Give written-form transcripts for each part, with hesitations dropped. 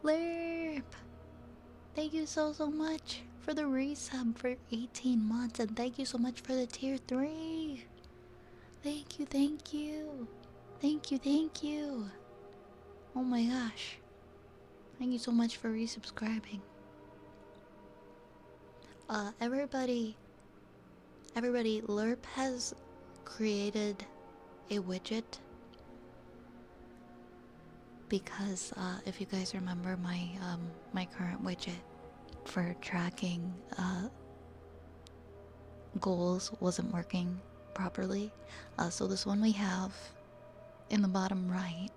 Lerp! Thank you so much for the resub for 18 months, and thank you so much for the tier 3. Thank you, thank you. Thank you, thank you. Oh my gosh. Thank you so much for resubscribing. Everybody, Lerp has created a widget because if you guys remember my current widget for tracking goals wasn't working properly. So this one we have in the bottom right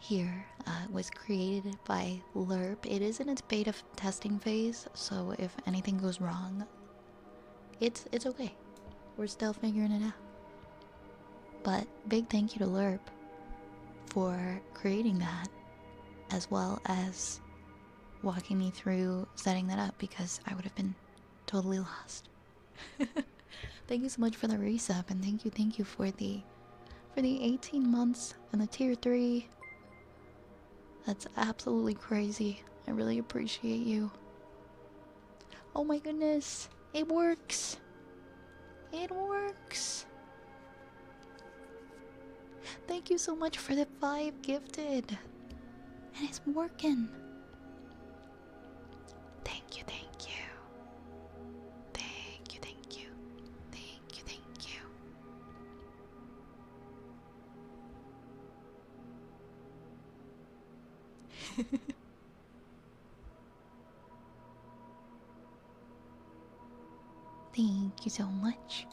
here was created by Lerp. It is in its beta testing phase, so if anything goes wrong, it's okay. We're still figuring it out. But big thank you to Lerp for creating that, as well as walking me through setting that up, because I would have been totally lost. Thank you so much for the resub, and thank you for the 18 months and the tier 3. That's absolutely crazy. I really appreciate you. Oh my goodness, it works. It works. Thank you so much for the 5 gifted. And it's working. Thank you, thank you. Thank you, thank you. Thank you, thank you. Thank you so much.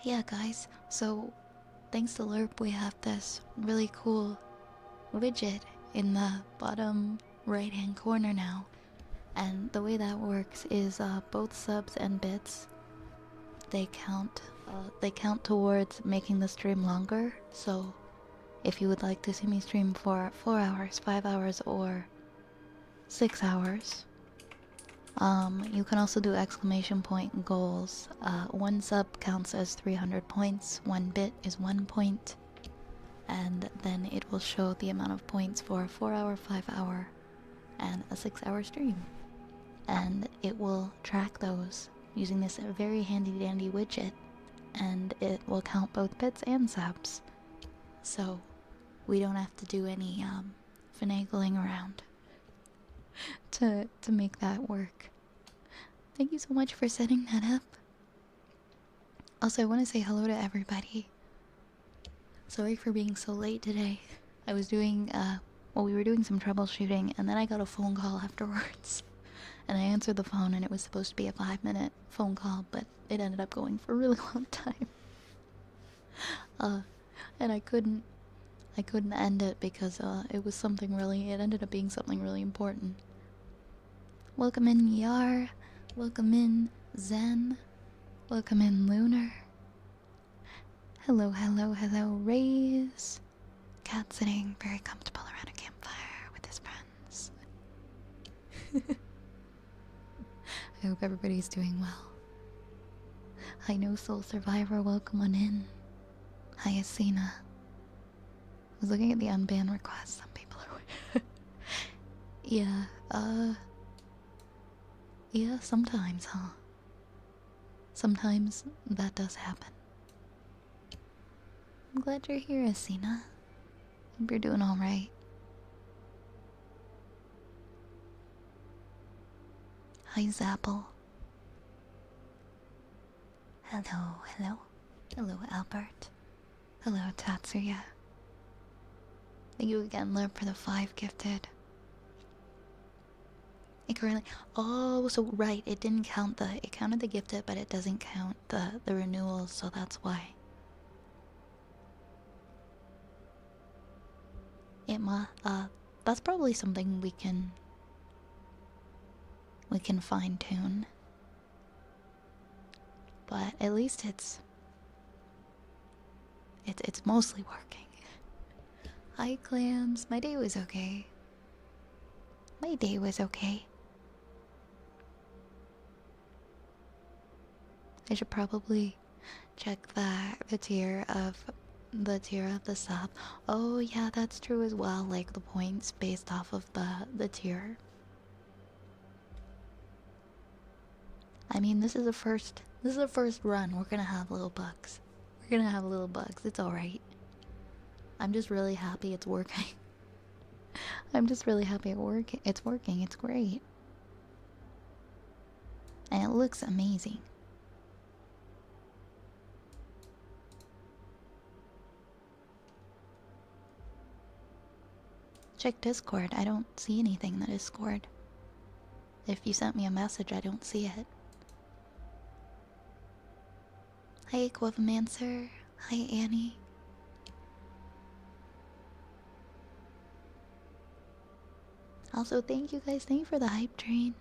Yeah, guys, so thanks to Lerp, we have this really cool widget in the bottom right hand corner now. And the way that works is both subs and bits, they count towards making the stream longer. So if you would like to see me stream for 4 hours, 5 hours, or 6 hours, you can also do exclamation point goals. 1 sub counts as 300 points, 1 bit is 1 point, and then it will show the amount of points for a 4 hour, 5 hour, and a 6 hour stream. And it will track those using this very handy dandy widget, and it will count both bits and subs. So we don't have to do any finagling around to make that work. Thank you so much for setting that up. Also, I want to say hello to everybody. Sorry for being so late today. I was doing we were doing some troubleshooting, and then I got a phone call afterwards. And I answered the phone, and it was supposed to be a 5-minute phone call, but it ended up going for a really long time. And I couldn't end it because it ended up being something really important. Welcome in Yar, welcome in Zen, welcome in Lunar. Hello, hello, hello, Rays. Cat sitting very comfortable around a campfire with his friends. I hope everybody's doing well. Hi, No Soul Survivor, welcome on in. Hi, Asina. I was looking at the unbanned requests, some people are yeah, yeah, sometimes, huh? Sometimes that does happen. I'm glad you're here, Asina. Hope you're doing alright. Hi, Zapple. Hello, hello. Hello, Albert. Hello, Tatsuya. Thank you again, Lerp, for the 5 gifted. It currently... Oh, so right, it didn't count it counted the gifted, but it doesn't count the renewals, so that's why. That's probably something we can fine tune. But at least it's mostly working. Hi, Clams. My day was okay. My day was okay. I should probably check the tier of the tier of the sub. Oh yeah, that's true as well. Like the points based off of the tier. I mean, this is a first. This is a first run. We're gonna have little bugs. We're gonna have little bugs. It's all right. I'm just really happy it's working. I'm just really happy it's working. It's great. And it looks amazing. Check Discord. I don't see anything that is scored. If you sent me a message, I don't see it. Hi, Equivomancer. Hi, Annie. Also, thank you guys. Thank you for the hype train.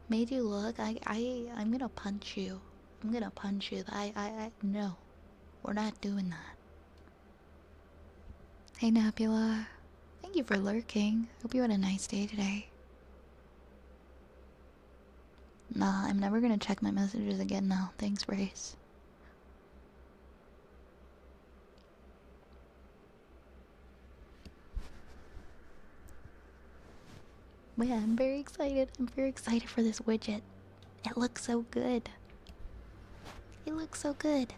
Made you look. I'm gonna punch you. I'm gonna punch you. No. We're not doing that. Hey, Nebula. Thank you for lurking. Hope you had a nice day today. Nah, I'm never gonna check my messages again now. Thanks, Race. But yeah, I'm very excited. I'm very excited for this widget. It looks so good. It looks so good.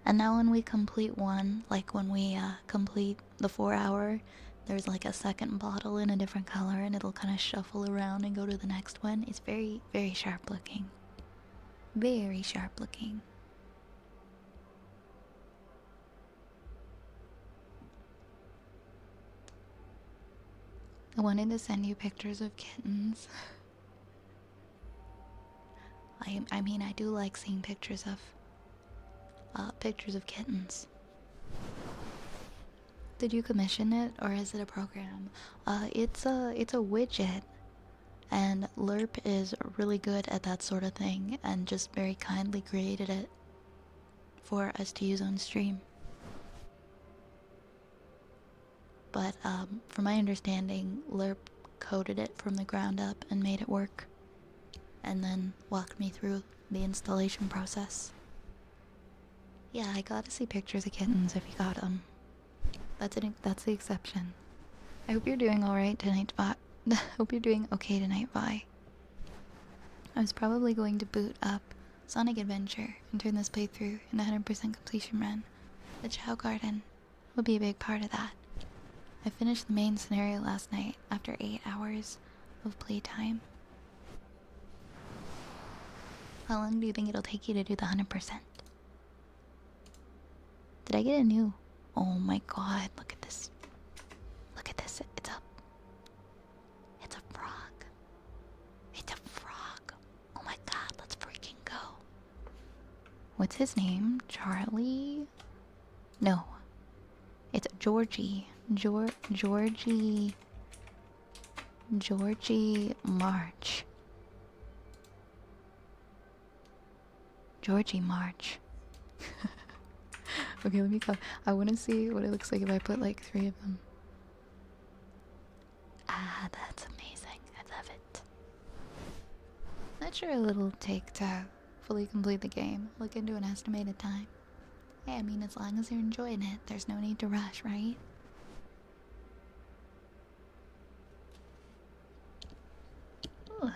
And now when we complete one, like when we complete the 4-hour, there's like a second bottle in a different color and it'll kind of shuffle around and go to the next one. It's very, very sharp looking. Very sharp looking. I wanted to send you pictures of kittens. I mean, I do like seeing pictures of kittens. Did you commission it or is it a program? It's a widget, and Lerp is really good at that sort of thing and just very kindly created it for us to use on stream. But from my understanding, Lerp coded it from the ground up and made it work, and then walked me through the installation process. Yeah, I got to see pictures of kittens if you got them. That's the exception. I hope you're doing alright tonight, Vi. Hope you're doing okay tonight, Vi. I was probably going to boot up Sonic Adventure and turn this playthrough into 100% completion run. The Chow Garden would be a big part of that. I finished the main scenario last night after 8 hours of playtime. How long do you think it'll take you to do the 100%? Did I get a new... Oh my god, look at this. Look at this. It's a frog. It's a frog. Oh my god, let's freaking go. What's his name? Charlie? No. It's Georgie. Georgie March. Georgie March. Okay, let me go. I want to see what it looks like if I put like 3 of them. Ah, that's amazing. I love it. Not sure it'll take to fully complete the game. Look into an estimated time. Hey, I mean, as long as you're enjoying it, there's no need to rush, right? Ooh.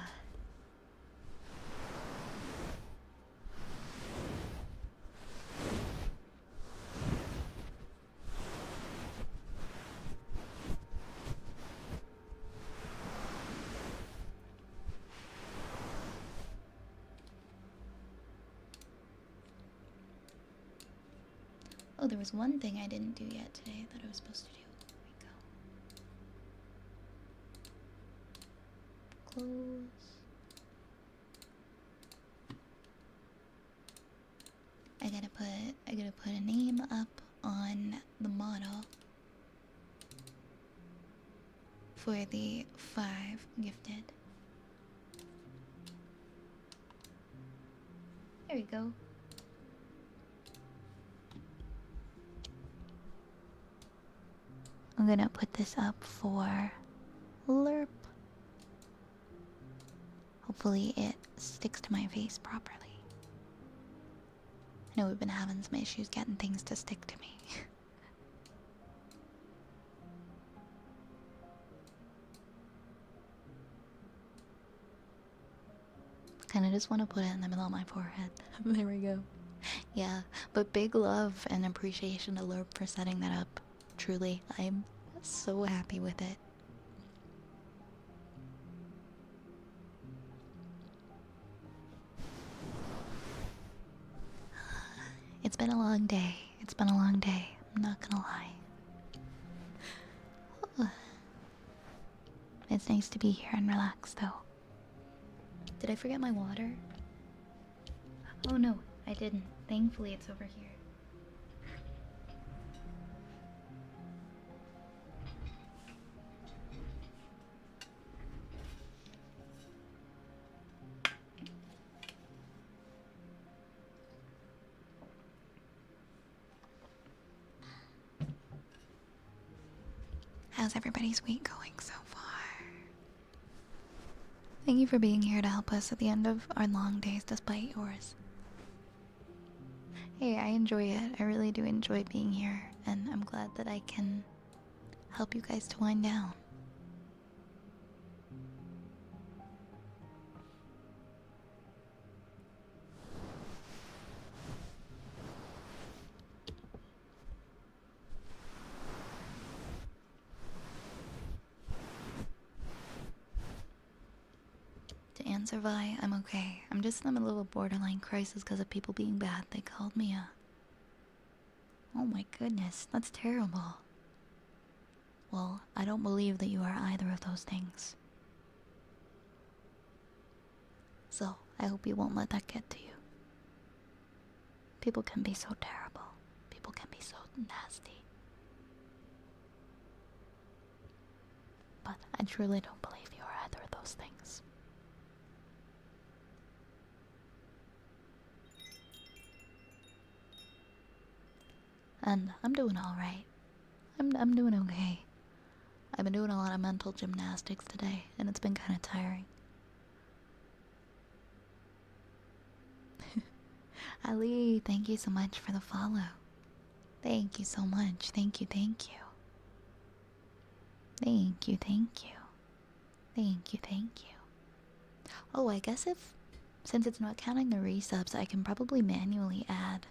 Oh, there was one thing I didn't do yet today that I was supposed to do. There we go. Close. I gotta put a name up on the model for the 5 gifted. There we go. I'm gonna put this up for Lerp. Hopefully it sticks to my face properly. I know we've been having some issues getting things to stick to me. Kinda just want to put it in the middle of my forehead. There we go. Yeah, but big love and appreciation to Lurp for setting that up. Truly, I'm so happy with it. It's been a long day. It's been a long day. I'm not gonna lie. It's nice to be here and relax, though. Did I forget my water? Oh no, I didn't. Thankfully, it's over here. How's everybody's week going so far? Thank you for being here to help us at the end of our long days despite yours. Hey, I enjoy it. I really do enjoy being here, and I'm glad that I can help you guys to wind down. To answer Vi, I'm okay. I'm just in a little borderline crisis because of people being bad. They called me a... Oh my goodness, that's terrible. Well, I don't believe that you are either of those things. So, I hope you won't let that get to you. People can be so terrible. People can be so nasty. But I truly don't believe you are either of those things. And I'm doing alright. I'm doing okay. I've been doing a lot of mental gymnastics today, and it's been kind of tiring. Ali, thank you so much for the follow. Thank you so much. Thank you, thank you. Thank you, thank you. Thank you, thank you. Oh, I guess since it's not counting the resubs, I can probably manually add.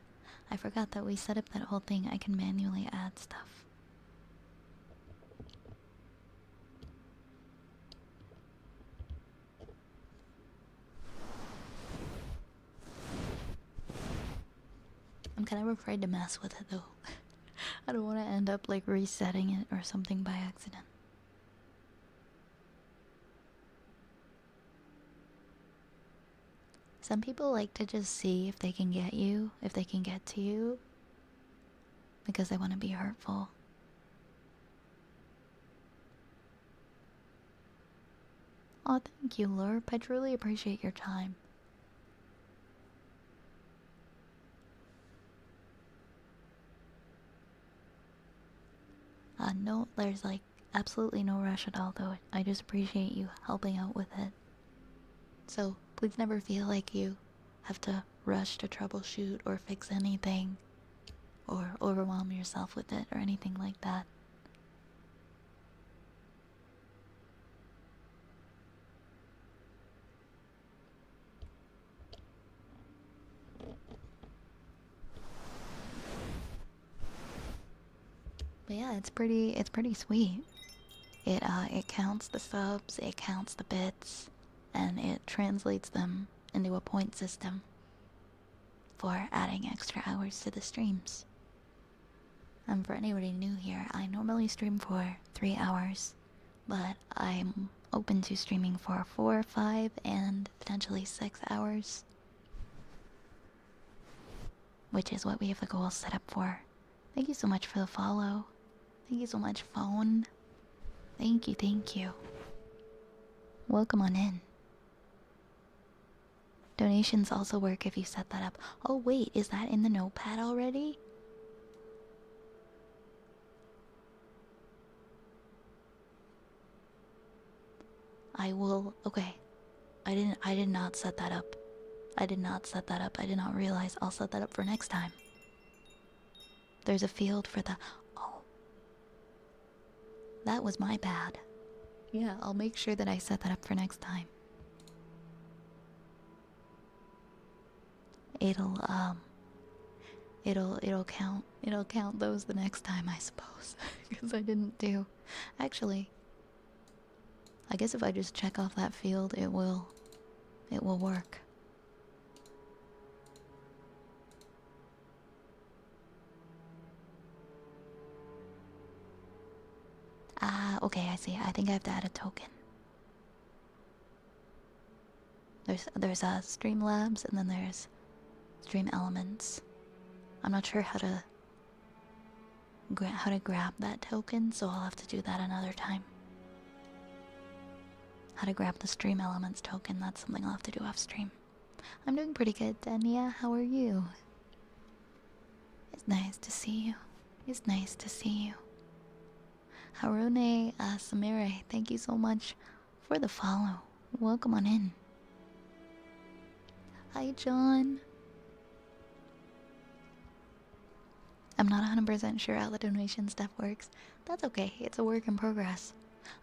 I forgot that we set up that whole thing. I can manually add stuff. I'm kind of afraid to mess with it though. I don't want to end up like resetting it or something by accident. Some people like to just see if they can get you, if they can get to you, because they want to be hurtful. Oh, thank you, Lurp. I truly appreciate your time. No, there's like absolutely no rush at all, though. I just appreciate you helping out with it. So, please never feel like you have to rush to troubleshoot or fix anything, or overwhelm yourself with it or anything like that. But yeah, it's pretty sweet. It counts the subs, it counts the bits, and it translates them into a point system for adding extra hours to the streams. And for anybody new here, I normally stream for 3 hours, but I'm open to streaming for 4, 5, and potentially 6 hours, which is what we have the goal set up for. Thank you so much for the follow. Thank you so much, phone. Thank you, thank you. Welcome on in. Donations also work if you set that up. Oh wait, is that in the notepad already? I will... Okay. I did not set that up. I did not set that up. I did not realize. I'll set that up for next time. There's a field for the... Oh. That was my bad. Yeah, I'll make sure that I set that up for next time. It'll count those the next time, I suppose. Because I didn't do... Actually, I guess if I just check off that field, it will work. Ah, okay, I see. I think I have to add a token. There's Streamlabs, and then there's Stream Elements. I'm not sure how to grab that token, so I'll have to do that another time. How to grab the Stream Elements token, that's something I'll have to do off stream. I'm doing pretty good, Dania. How are you? It's nice to see you. It's nice to see you. Harune Samire, thank you so much for the follow. Welcome on in. Hi, John. I'm not 100% sure how the donation stuff works. That's okay, it's a work in progress.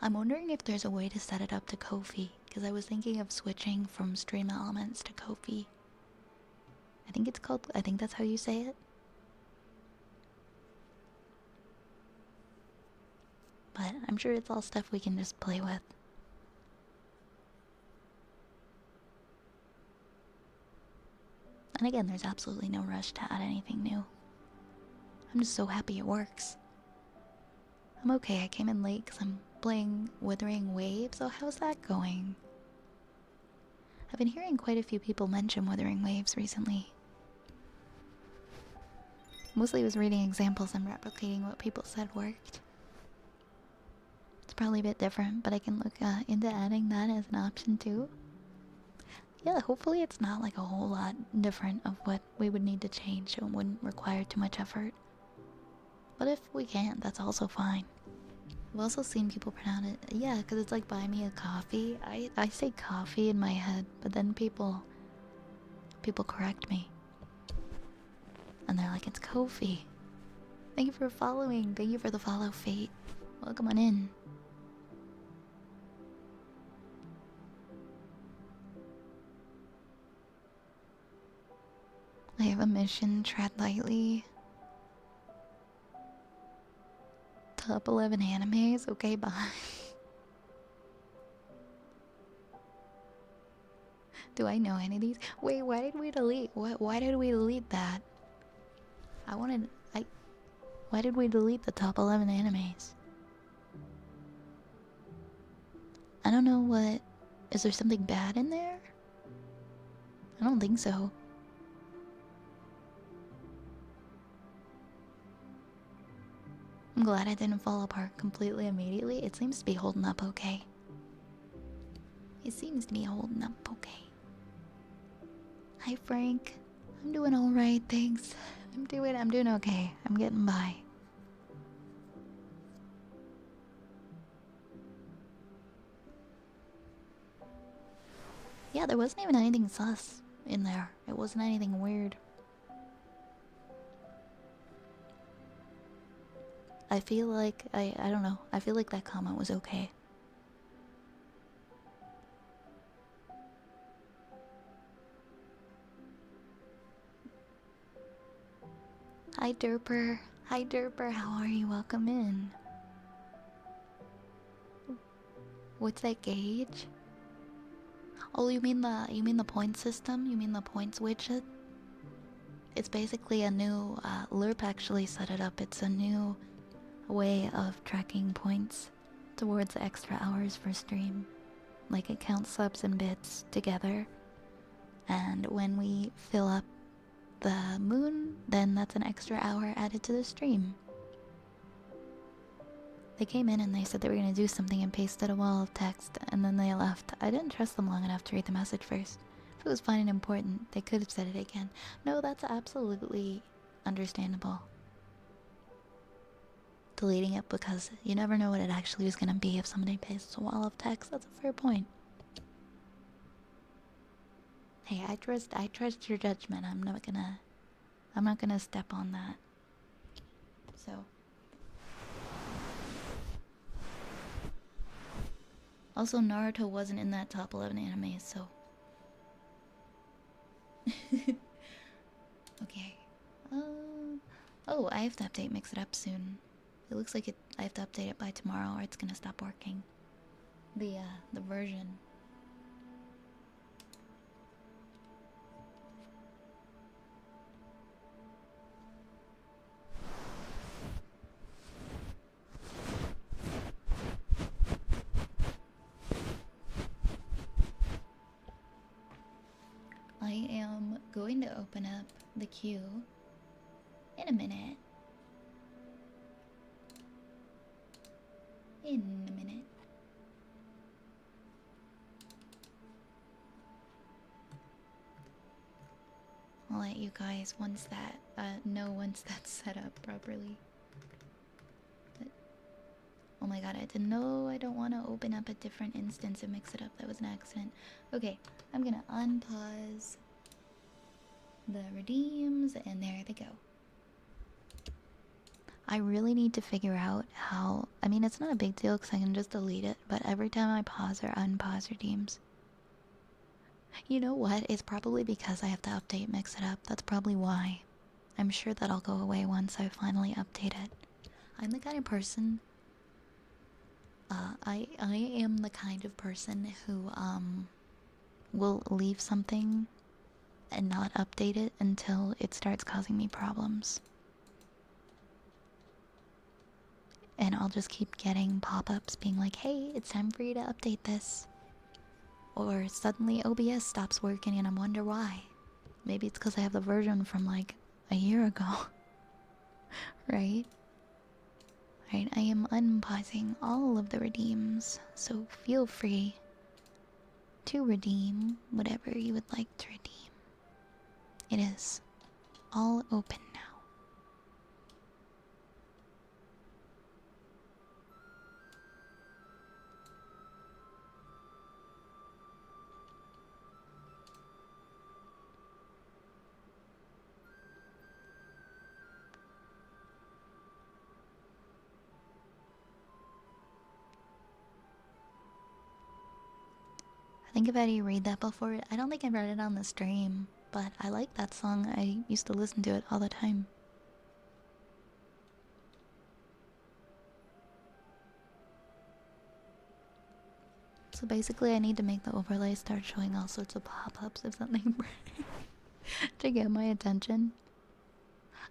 I'm wondering if there's a way to set it up to Ko-fi, because I was thinking of switching from Stream Elements to Ko-fi. I think that's how you say it. But I'm sure it's all stuff we can just play with. And again, there's absolutely no rush to add anything new. I'm just so happy it works. I'm okay, I came in late because I'm playing Withering Waves, so how's that going? I've been hearing quite a few people mention Withering Waves recently. Mostly was reading examples and replicating what people said worked. It's probably a bit different, but I can look into adding that as an option too. Yeah, hopefully it's not like a whole lot different of what we would need to change, so it wouldn't require too much effort. But if we can't, that's also fine. I've also seen people pronounce it, yeah, because it's like buy me a coffee. I say coffee in my head, but then people correct me. And they're like, it's Ko-fi. Thank you for following. Thank you for the follow, Fate. Welcome on in. I have a mission, tread lightly. Top 11 animes? Okay, bye. Do I know any of these? Wait, why did we delete? Why did we delete that? Why did we delete the top 11 animes? I don't know what... Is there something bad in there? I don't think so. I'm glad it didn't fall apart completely immediately. It seems to be holding up okay. It seems to be holding up okay. Hi, Frank. I'm doing alright, thanks. I'm doing okay. I'm getting by. Yeah, there wasn't even anything sus in there. It wasn't anything weird. I feel like, I don't know. I feel like that comment was okay. Hi, Derper. Hi, Derper. How are you? Welcome in. What's that gauge? Oh, you mean the point system? You mean the points widget? It's basically a new LERP actually set it up. It's a new way of tracking points towards extra hours for stream. Like it counts subs and bits together. And when we fill up the moon, then that's an extra hour added to the stream. They came in and they said they were going to do something and pasted a wall of text, and then they left. I didn't trust them long enough to read the message first. If it was fine and important, they could have said it again. No, that's absolutely understandable. Deleting it because you never know what it actually was going to be if somebody pastes a wall of text. That's a fair point. Hey, I trust your judgment. I'm not gonna step on that. So. Also, Naruto wasn't in that top 11 anime, so. Okay. Oh, I have to update Mix It Up soon. It looks like I have to update it by tomorrow or it's gonna stop working. The version. I am going to open up the queue in a minute. In a minute. I'll let you guys know once that's set up properly. But, oh my god, I didn't know. I don't want to open up a different instance and mix it up. That was an accident. Okay, I'm gonna unpause the redeems, and there they go. I really need to figure out how. I mean, it's not a big deal because I can just delete it, but every time I pause or unpause redeems. You know what? It's probably because I have to update Mix It Up. That's probably why. I'm sure that'll go away once I finally update it. I'm the kind of person. I am the kind of person who will leave something and not update it until it starts causing me problems. And I'll just keep getting pop-ups being like, hey, it's time for you to update this. Or suddenly OBS stops working and I wonder why. Maybe it's because I have the version from like a year ago. Right? Right, I am unpausing all of the redeems, so feel free to redeem whatever you would like to redeem. It is all open now. I think I've had you read that before. I don't think I've read it on the stream, but I like that song. I used to listen to it all the time. So basically I need to make the overlay start showing all sorts of pop-ups if something to get my attention.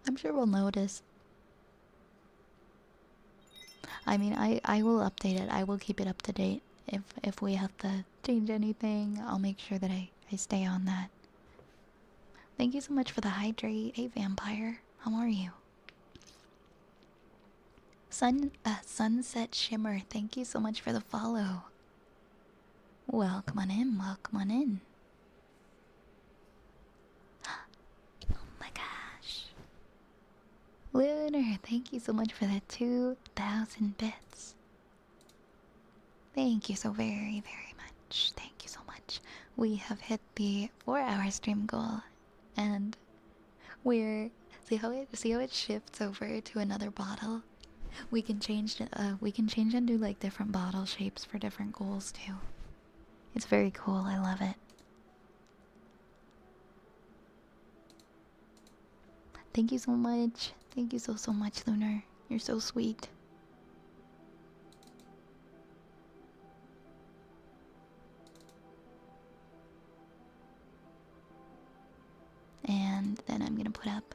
I'm sure we'll notice. I mean, I will update it. I will keep it up to date. If we have to change anything, I'll make sure that I stay on that. Thank you so much for the hydrate. Hey, Vampire. How are you? Sunset Shimmer. Thank you so much for the follow. Welcome on in. Welcome on in. Oh my gosh. Lunar, thank you so much for the 2,000 bits. Thank you so very, very much. Thank you so much. We have hit the 4-hour stream goal, and we're see how it shifts over to another bottle. We can change and do like different bottle shapes for different goals too. It's very cool. I love it. Thank you so much. Thank you so much, Lunar. You're so sweet. And then I'm gonna put up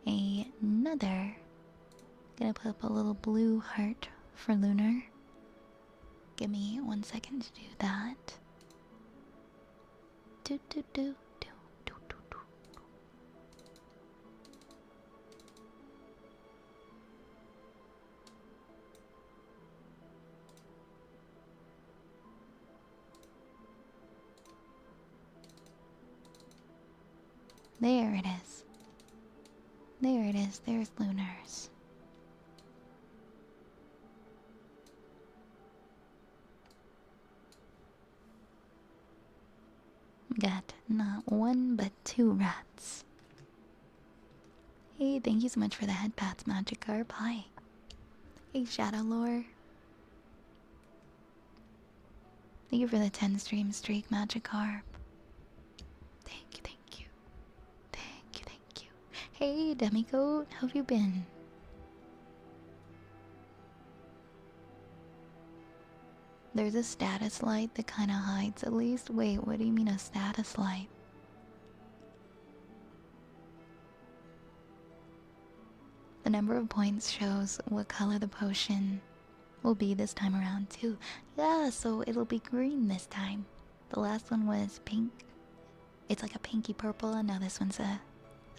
another. Gonna put up a little blue heart for Lunar. Give me 1 second to do that. Do do do do do do do. There it is. There it is. There's Lunar's. Got Not one, but two rats. Hey, thank you so much for the head pats, Magikarp. Hi. Hey, Shadow Lore. Thank you for the 10 stream streak, Magikarp. Thank you, thank you. Thank you, thank you. Hey, Demigoat, how have you been? There's a status light that kind of hides at least. Wait, what do you mean a status light? The number of points shows what color the potion will be this time around too. Yeah, so it'll be green this time. The last one was pink. It's like a pinky purple, and now this one's a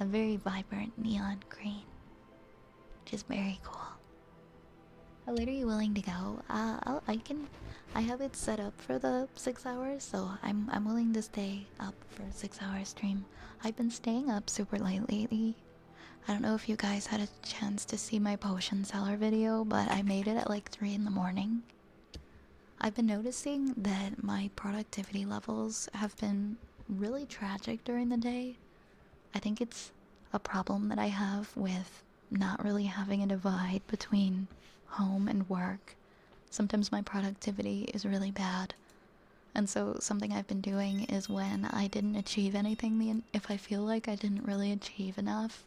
very vibrant neon green. Which is very cool. How late are you willing to go? I have it set up for the 6 hours, so I'm willing to stay up for a 6-hour stream. I've been staying up super late lately. I don't know if you guys had a chance to see my potion seller video, but I made it at like 3 in the morning. I've been noticing that my productivity levels have been really tragic during the day. I think it's a problem that I have with not really having a divide between home and work. Sometimes my productivity is really bad. And so something I've been doing is when I didn't achieve anything, if I feel like I didn't really achieve enough,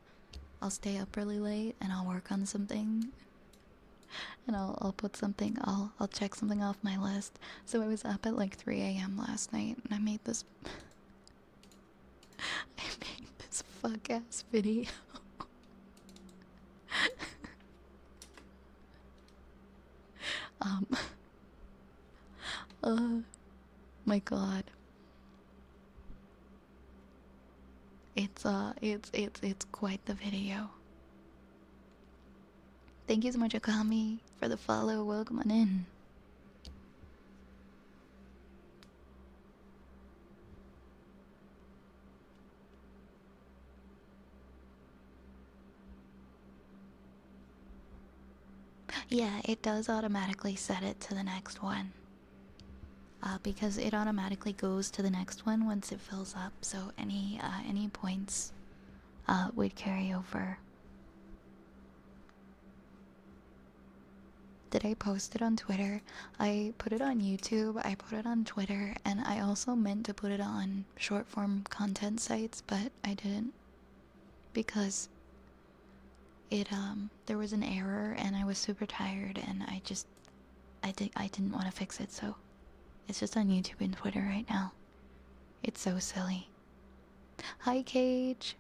I'll stay up really late and I'll work on something. And I'll put something, I'll check something off my list. So I was up at like 3 a.m. last night and I made this fuck ass video. My god. It's quite the video. Thank you so much, Akami, for the follow. Welcome on in. Yeah, it does automatically set it to the next one. Because it automatically goes to the next one once it fills up, so any points would carry over. Did I post it on Twitter? I put it on YouTube, I put it on Twitter, and I also meant to put it on short form content sites, but I didn't. Because there was an error and I was super tired and I didn't want to fix it, so it's just on YouTube and Twitter right now. It's so silly. Hi, Cage.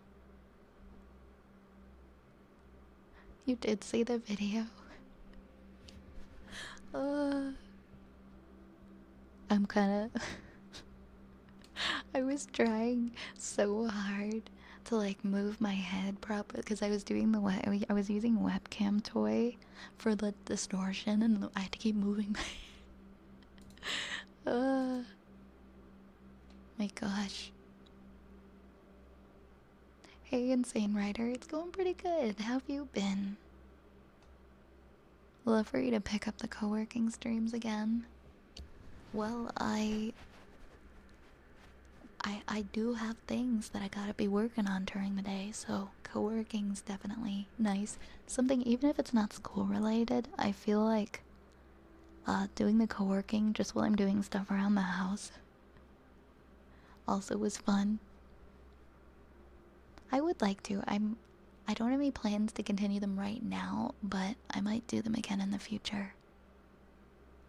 You did see the video. I'm kinda I was trying so hard to like move my head properly because I was doing I was using webcam toy for the distortion and I had to keep moving my my gosh. Hey, Insane Rider, it's going pretty good. How have you been? Love for you to pick up the co-working streams again. Well, I do have things that I gotta be working on during the day, so co-working's definitely nice. Something, even if it's not school related, I feel like doing the co-working just while I'm doing stuff around the house also was fun. I would like to. I don't have any plans to continue them right now, but I might do them again in the future.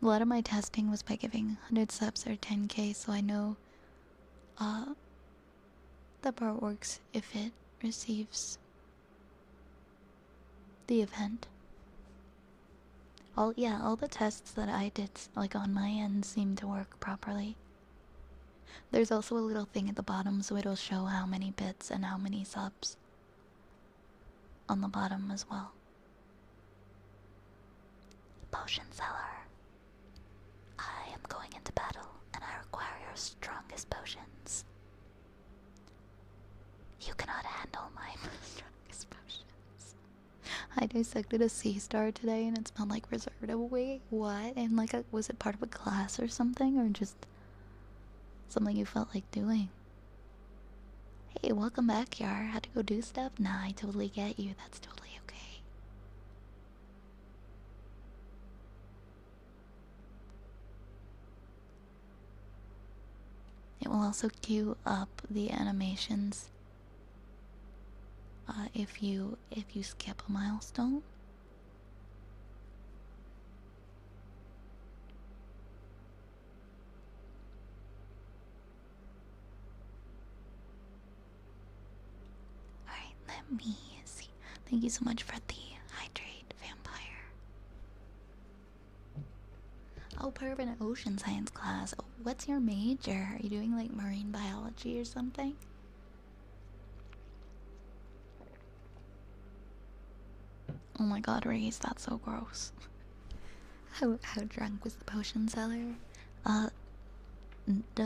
A lot of my testing was by giving 100 subs or 10k, so I know that part works if it receives the event. All the tests that I did like on my end seem to work properly. There's also a little thing at the bottom, so it'll show how many bits and how many subs on the bottom as well. Potion seller. I am going into battle and I require your strongest potions. You cannot handle my strongest potions. I dissected a sea star today and it smelled like preservative. Wait, what? And like, was it part of a class or something, or just something you felt like doing? Hey, welcome back, Yar. Had to go do stuff? Nah, I totally get you. That's totally okay. It will also queue up the animations if you skip a milestone. Alright, let me see. Thank you so much for the hydrate, vampire. Oh, permanent ocean science class. Oh, what's your major? Are you doing like marine biology or something? Oh my god, Reese, that's so gross. How drunk was the potion seller?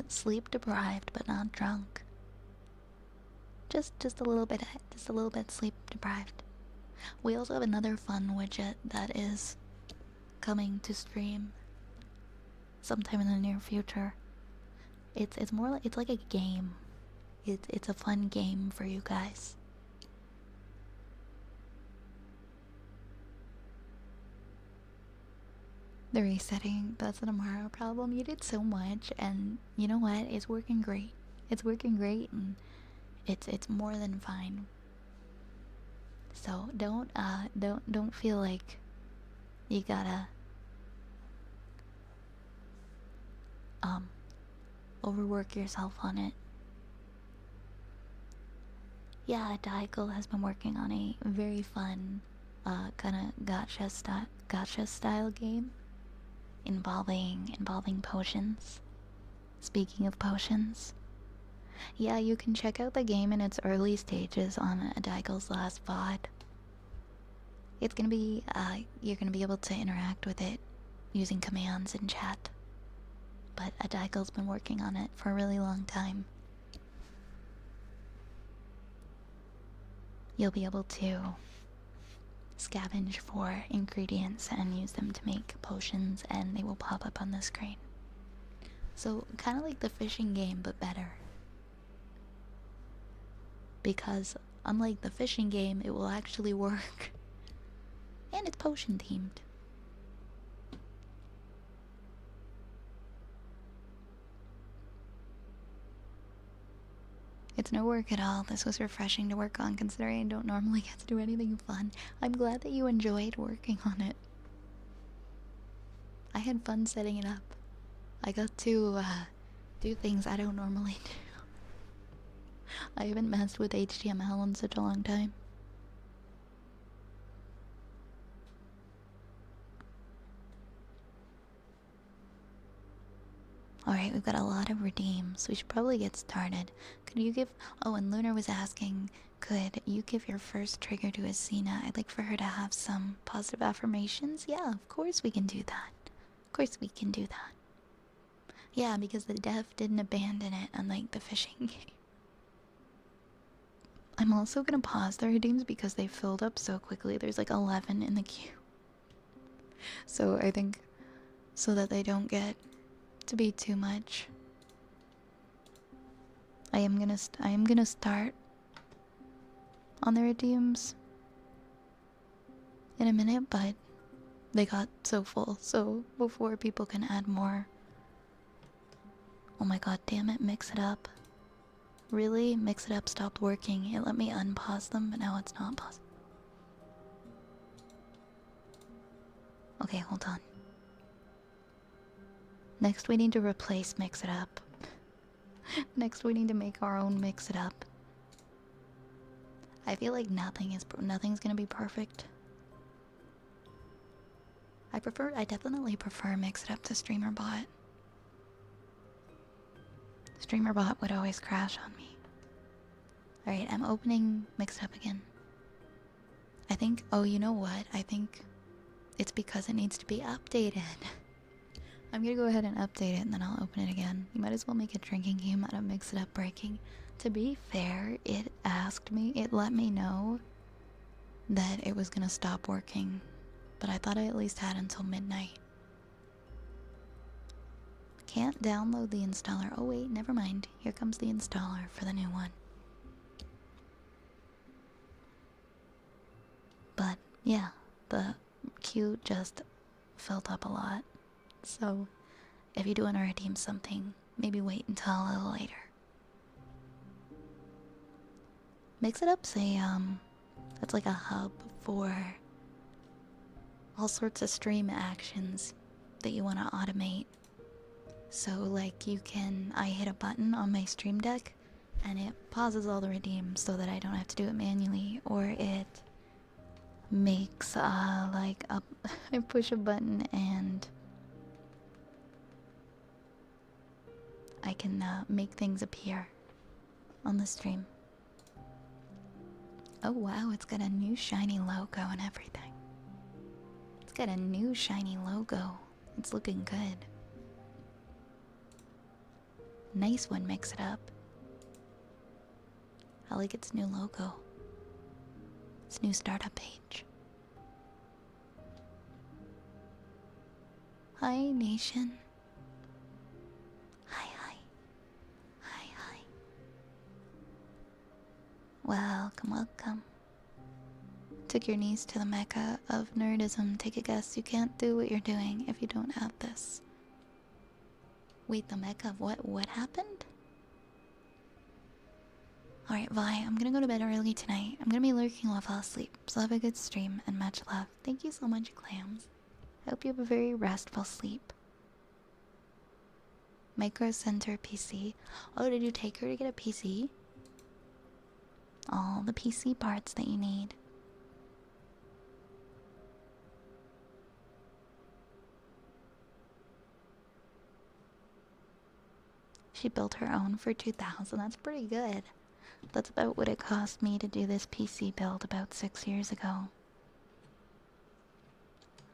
Sleep deprived, but not drunk. Just a little bit, sleep deprived. We also have another fun widget that is coming to stream sometime in the near future. It's more like, it's like a game. It's a fun game for you guys. The resetting, that's a tomorrow problem. You did so much, and you know what? It's working great. It's working great, and it's more than fine. So don't feel like you gotta overwork yourself on it. Yeah, Daikel has been working on a very fun kind of gotcha style game involving potions. Speaking of potions, yeah, you can check out the game in its early stages on Daikel's last VOD. It's gonna be you're gonna be able to interact with it using commands in chat. But Daikel's been working on it for a really long time. You'll be able to scavenge for ingredients and use them to make potions, and they will pop up on the screen. So kind of like the fishing game, but better. Because unlike the fishing game, it will actually work. And it's potion themed. It's no work at all. This was refreshing to work on considering I don't normally get to do anything fun. I'm glad that you enjoyed working on it. I had fun setting it up. I got to do things I don't normally do. I haven't messed with HTML in such a long time. Alright, we've got a lot of redeems. We should probably get started. Could you give... Oh, and Lunar was asking, could you give your first trigger to Asina? I'd like for her to have some positive affirmations. Yeah, of course we can do that. Of course we can do that. Yeah, because the dev didn't abandon it, unlike the fishing game. I'm also gonna pause the redeems because they filled up so quickly. There's like 11 in the queue. So I think so that they don't get to be too much, I am gonna start on the redeems in a minute, but they got so full, so before people can add more. Oh my god, damn it, mix it up. Really? Mix it up stopped working. It let me unpause them, but now it's not possible. Okay, hold on. Next we need to replace mix it up. Next we need to make our own mix it up. I feel like nothing's gonna be perfect. I definitely prefer mix it up to StreamerBot. StreamerBot would always crash on me. Alright, I'm opening mix it up again. I think, oh, you know what? I think it's because it needs to be updated. I'm gonna go ahead and update it and then I'll open it again. You might as well make a drinking game out of mix it up breaking. To be fair, it let me know that it was gonna stop working, but I thought I at least had until midnight. Can't download the installer. Oh wait, never mind. Here comes the installer for the new one. yeah, the queue just filled up a lot. So if you do want to redeem something, maybe wait until a little later. Mix It Up's it's like a hub for all sorts of stream actions that you want to automate. So like I hit a button on my stream deck and it pauses all the redeems so that I don't have to do it manually, or it makes I push a button and I can make things appear on the stream. Oh wow, it's got a new shiny logo and everything. It's got a new shiny logo. It's looking good. Nice one, Mix It Up. I like its new logo. Its new startup page. Hi, Nation. Hi, hi. Hi, hi. Welcome, welcome. Took your niece to the mecca of nerdism. Take a guess. You can't do what you're doing if you don't have this. Wait, the mecca of what? What happened? Alright, Vi, I'm gonna go to bed early tonight. I'm gonna be lurking while I fall asleep. So have a good stream and much love. Thank you so much, Clams. I hope you have a very restful sleep. Micro Center PC. Oh, did you take her to get a PC? All the PC parts that you need. She built her own for 2,000. That's pretty good. That's about what it cost me to do this PC build about 6 years ago.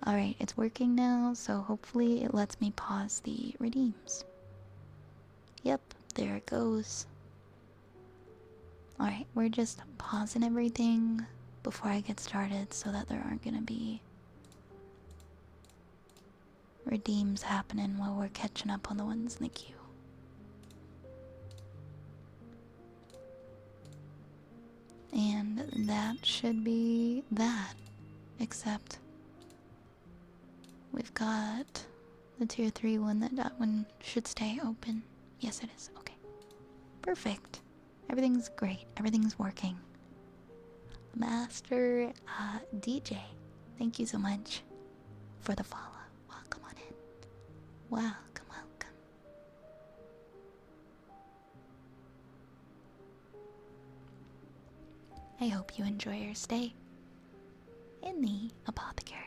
Alright, it's working now, so hopefully it lets me pause the redeems. Yep, there it goes. Alright, we're just pausing everything before I get started so that there aren't gonna be redeems happening while we're catching up on the ones in the queue. And that should be that. Except we've got the tier 3 one. That one should stay open. Yes, it is. Okay. Perfect. Everything's great. Everything's working. Master DJ, thank you so much for the follow. Welcome on in. Welcome, welcome. I hope you enjoy your stay in the apothecary.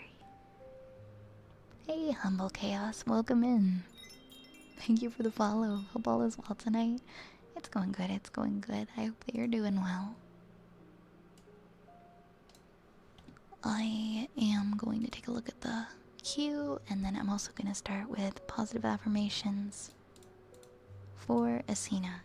Hey, Humble Chaos, welcome in. Thank you for the follow. Hope all is well tonight. It's going good, it's going good. I hope that you're doing well. I am going to take a look at the queue, and then I'm also going to start with positive affirmations for Asina.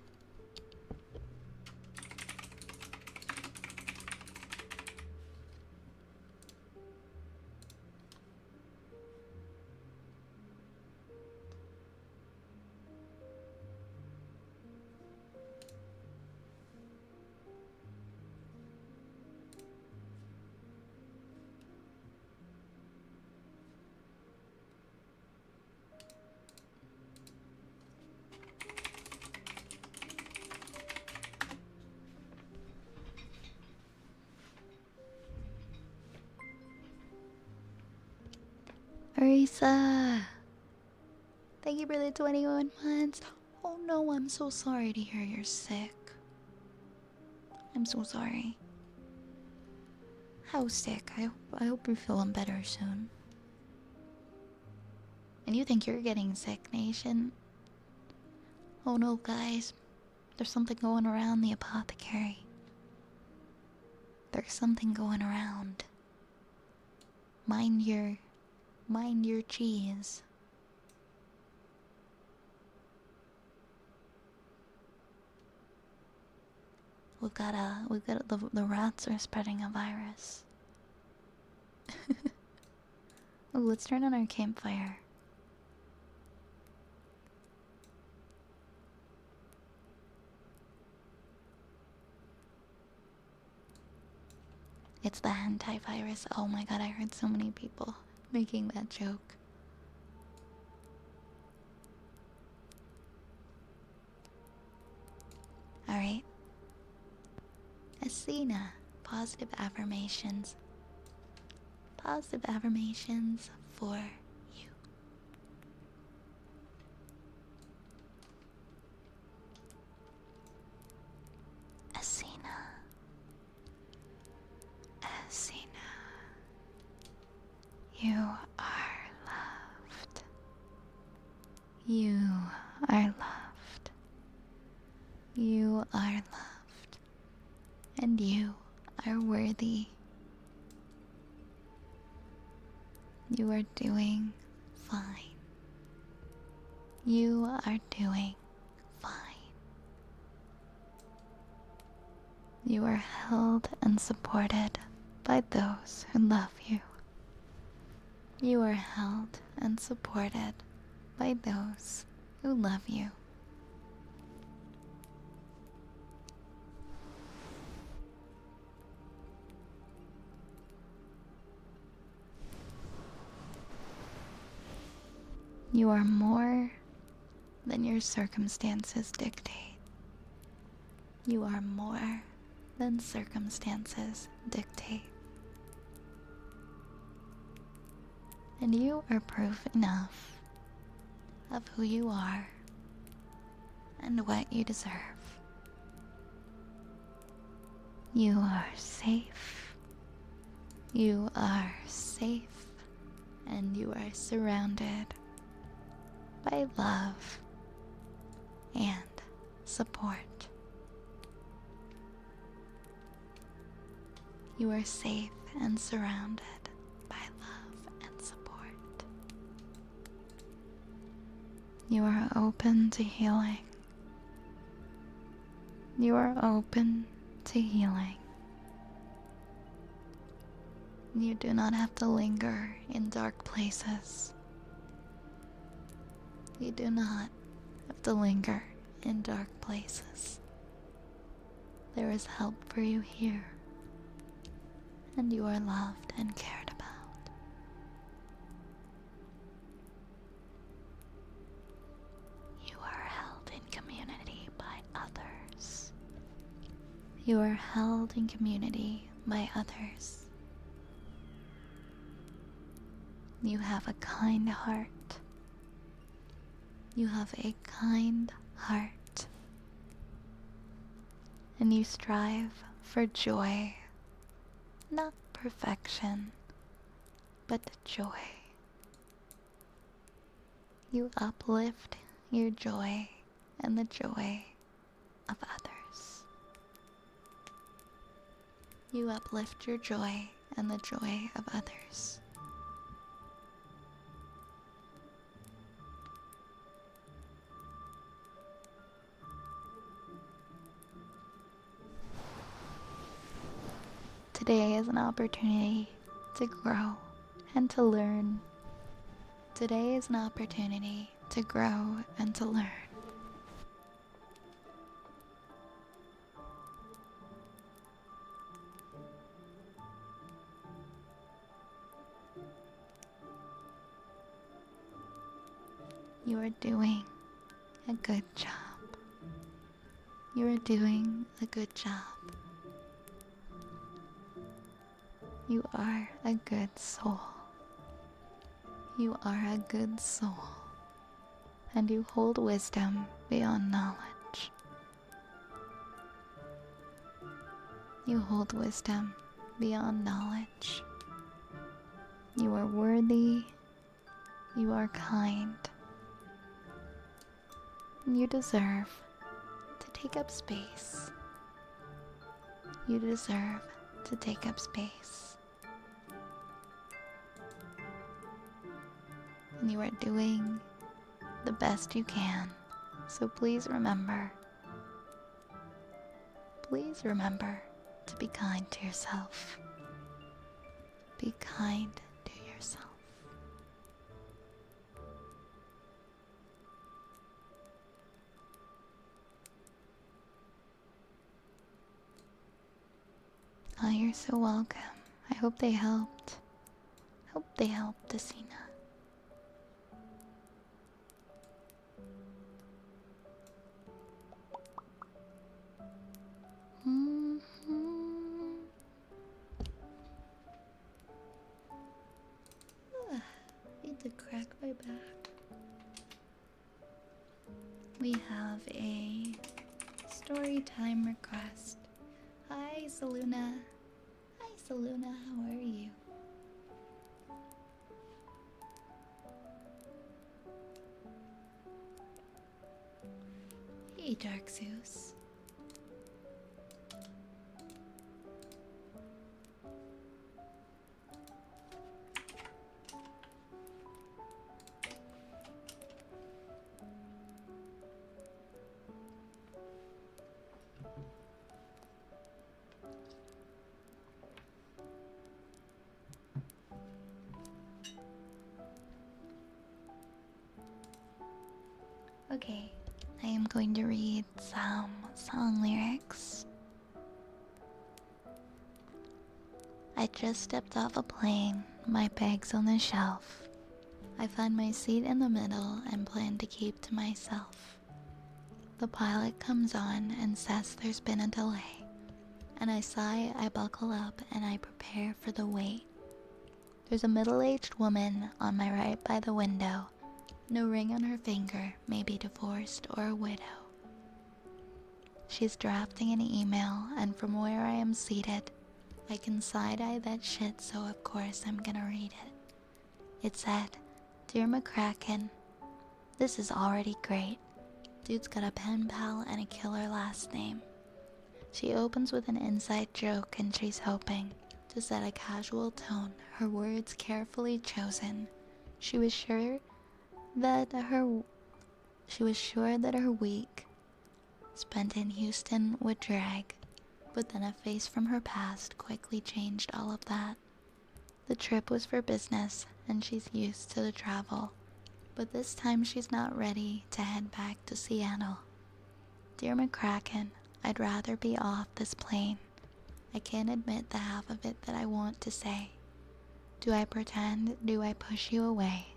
Arisa! Thank you for the 21 months. Oh no, I'm so sorry to hear you're sick. I'm so sorry. How sick? I hope you're feeling better soon. And you think you're getting sick, Nation? Oh no, guys. There's something going around the apothecary. There's something going around. Mind your cheese. The rats are spreading a virus. Oh, let's turn on our campfire. It's the hentai virus. Oh my god, I heard so many people making that joke. Alright. Athena. Positive affirmations. Positive affirmations for you. Athena. Athena. You are loved. You are loved. You are loved. And you are worthy. You are doing fine. You are doing fine. You are held and supported by those who love you. You are held and supported by those who love you. You are more than your circumstances dictate. You are more than circumstances dictate. And you are proof enough of who you are and what you deserve. You are safe. You are safe. And you are surrounded by love and support. You are safe and surrounded by love and support. You are open to healing. You are open to healing. You do not have to linger in dark places. You do not have to linger in dark places. There is help for you here, and you are loved and cared about. You are held in community by others. You are held in community by others. You have a kind heart. You have a kind heart. And you strive for joy, not perfection, but joy. You uplift your joy and the joy of others. You uplift your joy and the joy of others. Today is an opportunity to grow and to learn. Today is an opportunity to grow and to learn. You are doing a good job. You are doing a good job. You are a good soul. You are a good soul. And you hold wisdom beyond knowledge. You hold wisdom beyond knowledge. You are worthy. You are kind. You deserve to take up space. You deserve to take up space. And you are doing the best you can. So please remember to be kind to yourself. Be kind to yourself. Oh, you're so welcome. I hope they helped. Hope they helped, Asina. Mm-hmm. Need to crack my back. We have a story time request. Hi, Saluna. Hi, Saluna. How are you? Hey, Dark Zeus. Okay, I am going to read some song lyrics. I just stepped off a plane, my bag's on the shelf. I find my seat in the middle and plan to keep to myself. The pilot comes on and says there's been a delay. And I sigh, I buckle up, and I prepare for the wait. There's a middle-aged woman on my right by the window. No ring on her finger, maybe divorced or a widow. She's drafting an email, and from where I am seated, I can side-eye that shit, so of course I'm gonna read it. It said, Dear McCracken, this is already great. Dude's got a pen pal and a killer last name. She opens with an inside joke and she's hoping to set a casual tone, her words carefully chosen. She was sure that her week spent in Houston would drag, but then a face from her past quickly changed all of that. The trip was for business and she's used to the travel, but this time she's not ready to head back to Seattle. Dear McCracken, I'd rather be off this plane. I can't admit the half of it that I want to say. Do I pretend? Do I push you away?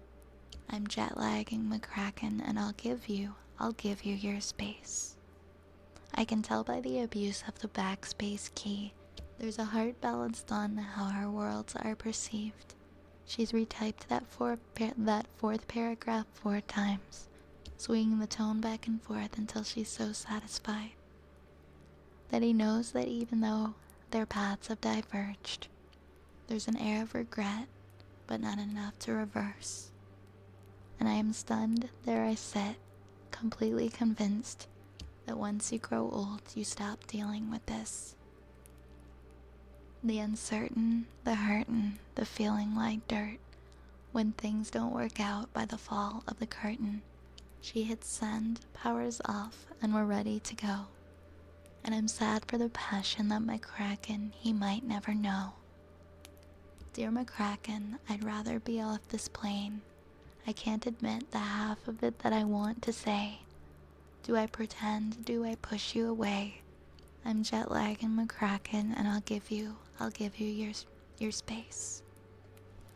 I'm jet-lagging McCracken and I'll give you your space. I can tell by the abuse of the backspace key. There's a heart balanced on how her worlds are perceived. She's retyped that fourth paragraph 4 times, swinging the tone back and forth until she's so satisfied that he knows that even though their paths have diverged, there's an air of regret, but not enough to reverse. And I am stunned, there I sit, completely convinced that once you grow old, you stop dealing with this. The uncertain, the hurtin', the feeling like dirt, when things don't work out by the fall of the curtain. She hits send, powers off, and we're ready to go. And I'm sad for the passion that McCracken he might never know. Dear McCracken, I'd rather be off this plane. I can't admit the half of it that I want to say. Do I pretend? Do I push you away? I'm jet-lagging McCracken and I'll give you your space.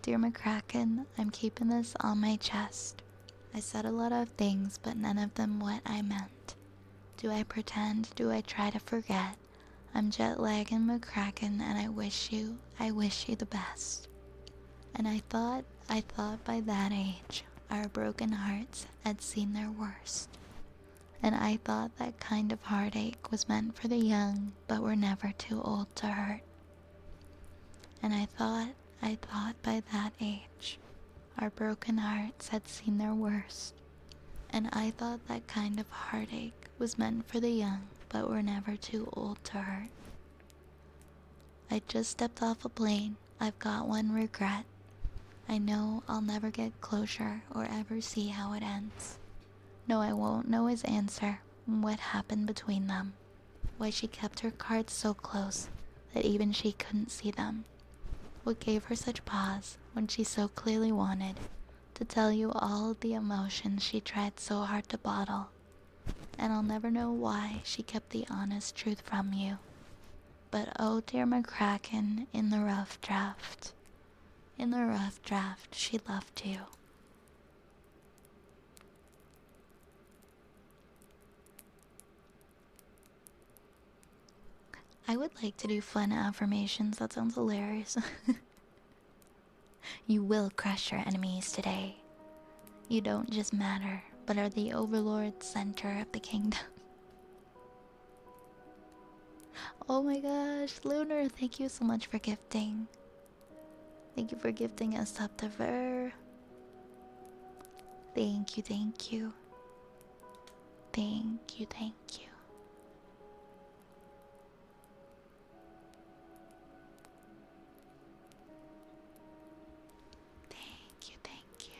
Dear McCracken, I'm keeping this on my chest. I said a lot of things, but none of them what I meant. Do I pretend? Do I try to forget? I'm jet-lagging McCracken and I wish you the best. And I thought by that age, our broken hearts had seen their worst. And I thought that kind of heartache was meant for the young, but we're never too old to hurt. And I thought by that age, our broken hearts had seen their worst. And I thought that kind of heartache was meant for the young, but we're never too old to hurt. I just stepped off a plane, I've got one regret. I know I'll never get closure or ever see how it ends. No, I won't know his answer, what happened between them. Why she kept her cards so close that even she couldn't see them. What gave her such pause when she so clearly wanted to tell you all the emotions she tried so hard to bottle. And I'll never know why she kept the honest truth from you. But oh dear McCracken, in the rough draft. In the rough draft, she left you. I would like to do fun affirmations. That sounds hilarious. You will crush your enemies today. You don't just matter, but are the overlord center of the kingdom. Oh my gosh, Lunar, thank you so much for gifting. Thank you for gifting us September. Thank you, thank you. Thank you, thank you. Thank you, thank you.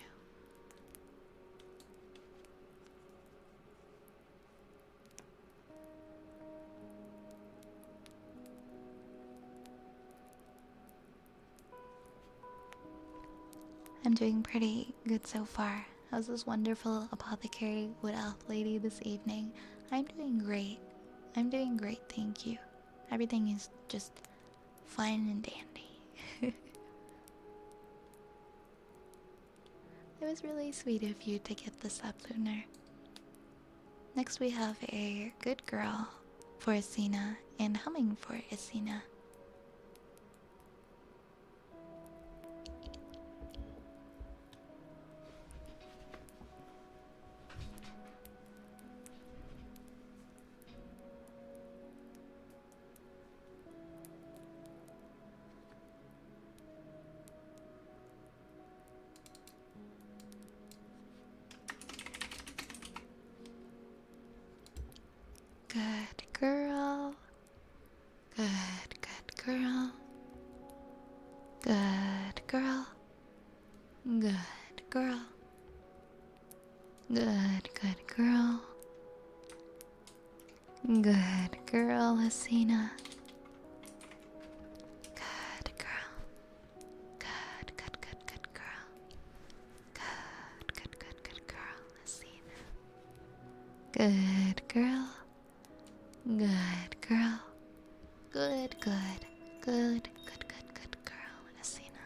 I'm doing pretty good so far. How's this wonderful apothecary wood elf lady this evening? I'm doing great. I'm doing great, thank you. Everything is just fine and dandy. It was really sweet of you to get this up, Lunar. Next we have a good girl for Asina and humming for Asina. Good girl. Good, good girl. Good girl. Good girl. Good, good girl. Good girl, Asina. Good girl. Good, good, good, good girl. Good, good, good, good girl, Asina. Good girl. Good girl. Good, good, good, good, good, good girl, Asina.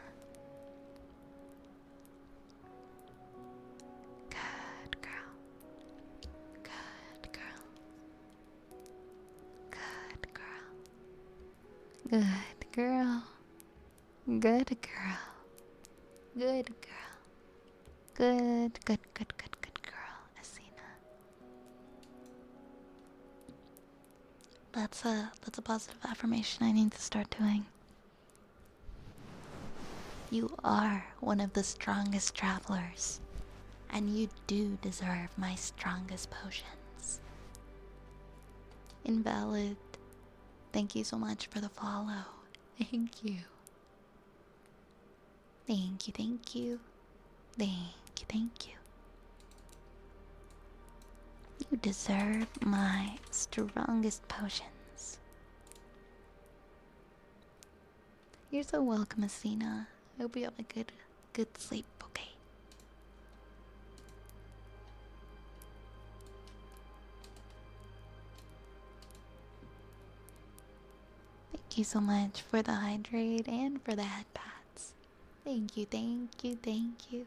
Good girl. Good girl. Good girl. Good girl. Good girl. Good girl. Good, good, good, good, good girl, Asina. That's a positive affirmation I need to start doing. You are one of the strongest travelers, and you do deserve my strongest potions. Invalid. Thank you so much for the follow. Thank you. Thank you, thank you. Thank you, thank you. You deserve my strongest potions. You're so welcome, Asina. I hope you have a good sleep, okay? Thank you so much for the hydrate and for the head pats. Thank you, thank you, thank you.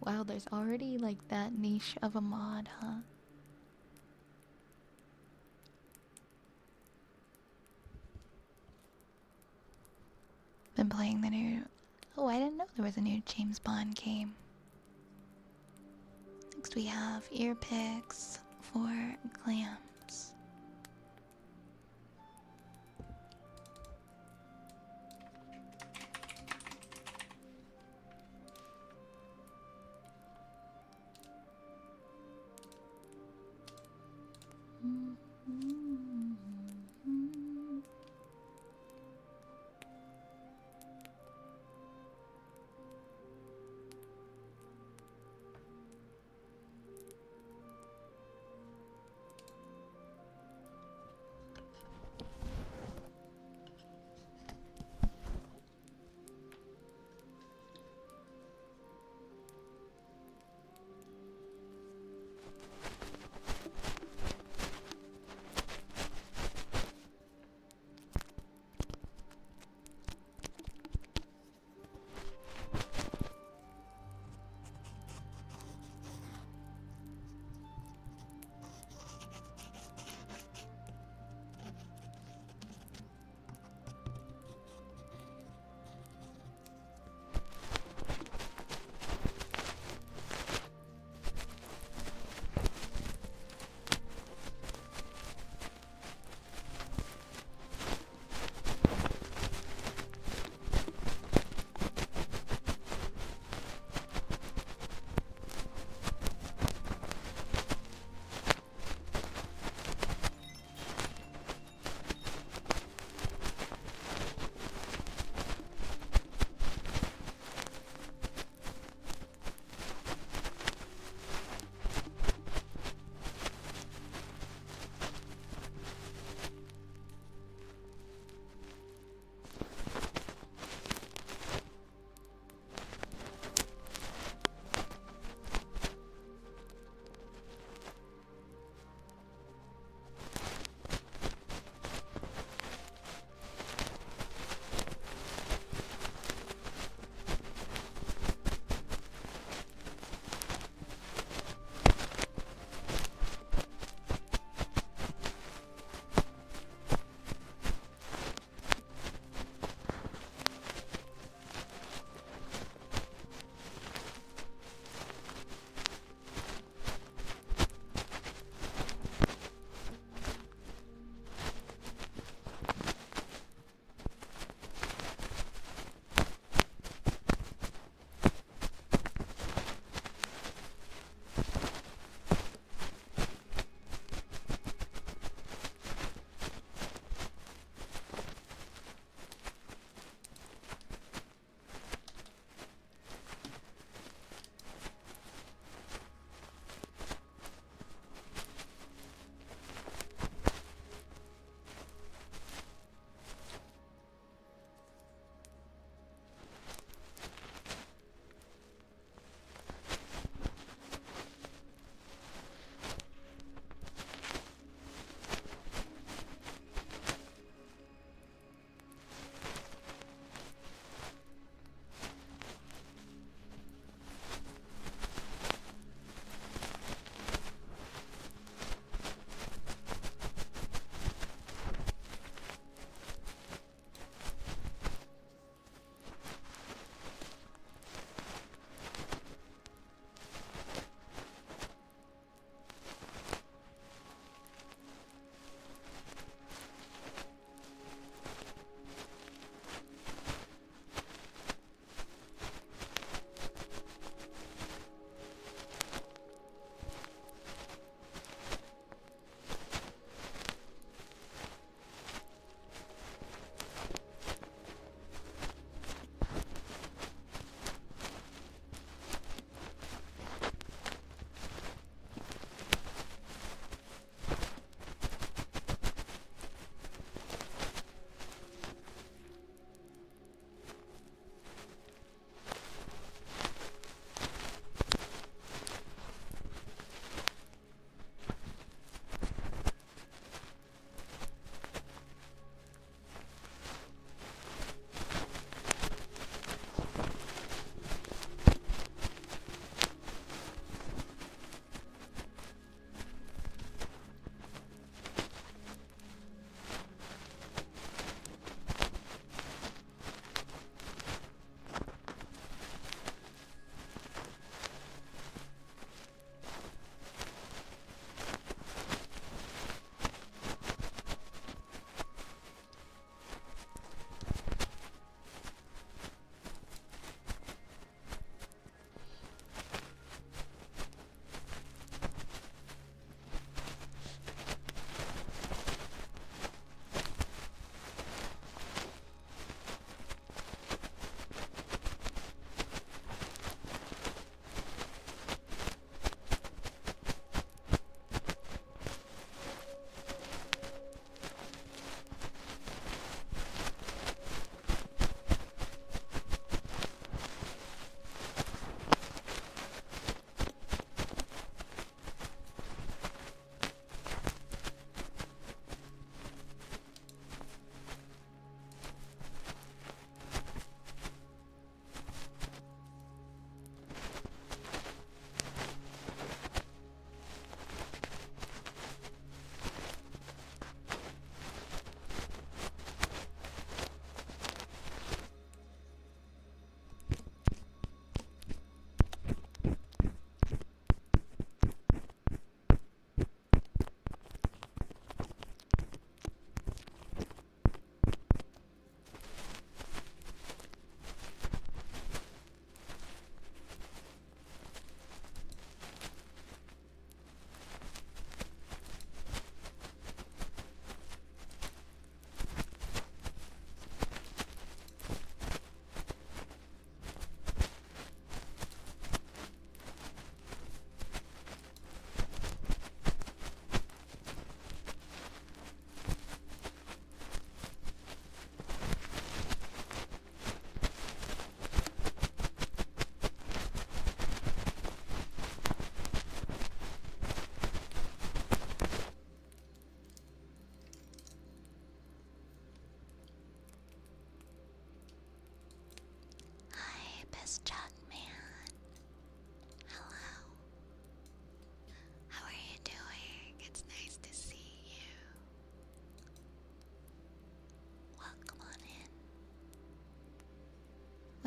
Wow, there's already like that niche of a mod, huh? Been playing the new. Oh, I didn't know there was a new James Bond game. Next, we have ear picks for clams.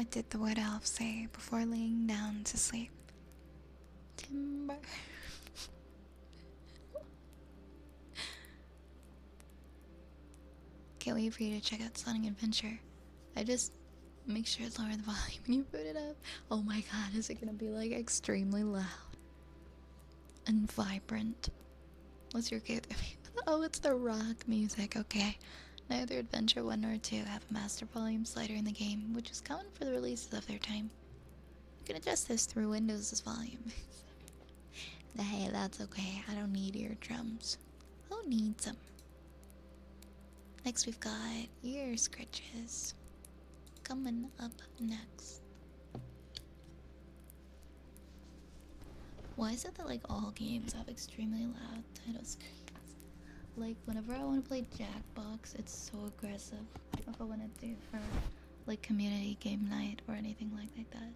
What did the wood elf say before laying down to sleep? Timber. Can't wait for you to check out Sonic Adventure. I just make sure it's lower the volume when you put it up. Oh my god, is it gonna be like extremely loud and vibrant? What's your go? Oh, it's the rock music. Okay. Neither Adventure 1 nor 2 have a master volume slider in the game, which is common for the releases of their time. You can adjust this through Windows' volume. Hey, that's okay. I don't need eardrums. Who needs them? Next, we've got ear scratches. Coming up next. Why is it that like all games have extremely loud title screens? Like whenever I want to play Jackbox, it's so aggressive. If I want to do for like community game night or anything like that.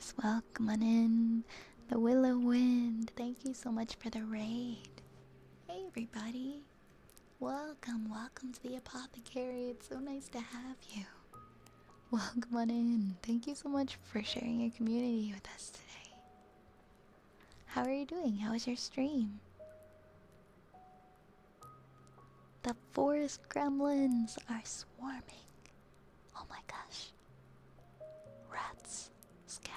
guys, welcome on in. The Willow Wind, thank you so much for the raid. Hey everybody, welcome to the Apothecary. It's so nice to have you. Welcome on in. Thank you so much for sharing your community with us today. How are you doing? How was your stream? The forest gremlins are swarming. Oh my gosh. Rats scatter.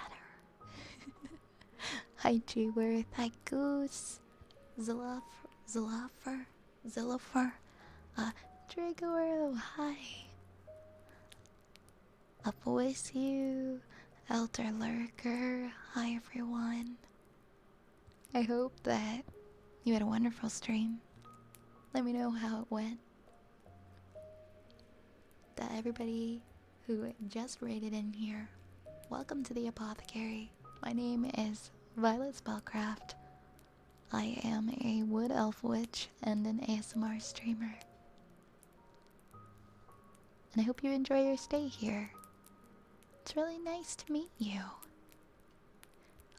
Hi G-Worth, hi Goose, Zillofer, Dragoro, hi. Up with you, Elder Lurker, hi everyone. I hope that you had a wonderful stream. Let me know how it went. To everybody who just raided in here, welcome to the Apothecary. My name is Violet Spellcraft. I am a wood elf witch and an ASMR streamer. And I hope you enjoy your stay here. It's really nice to meet you.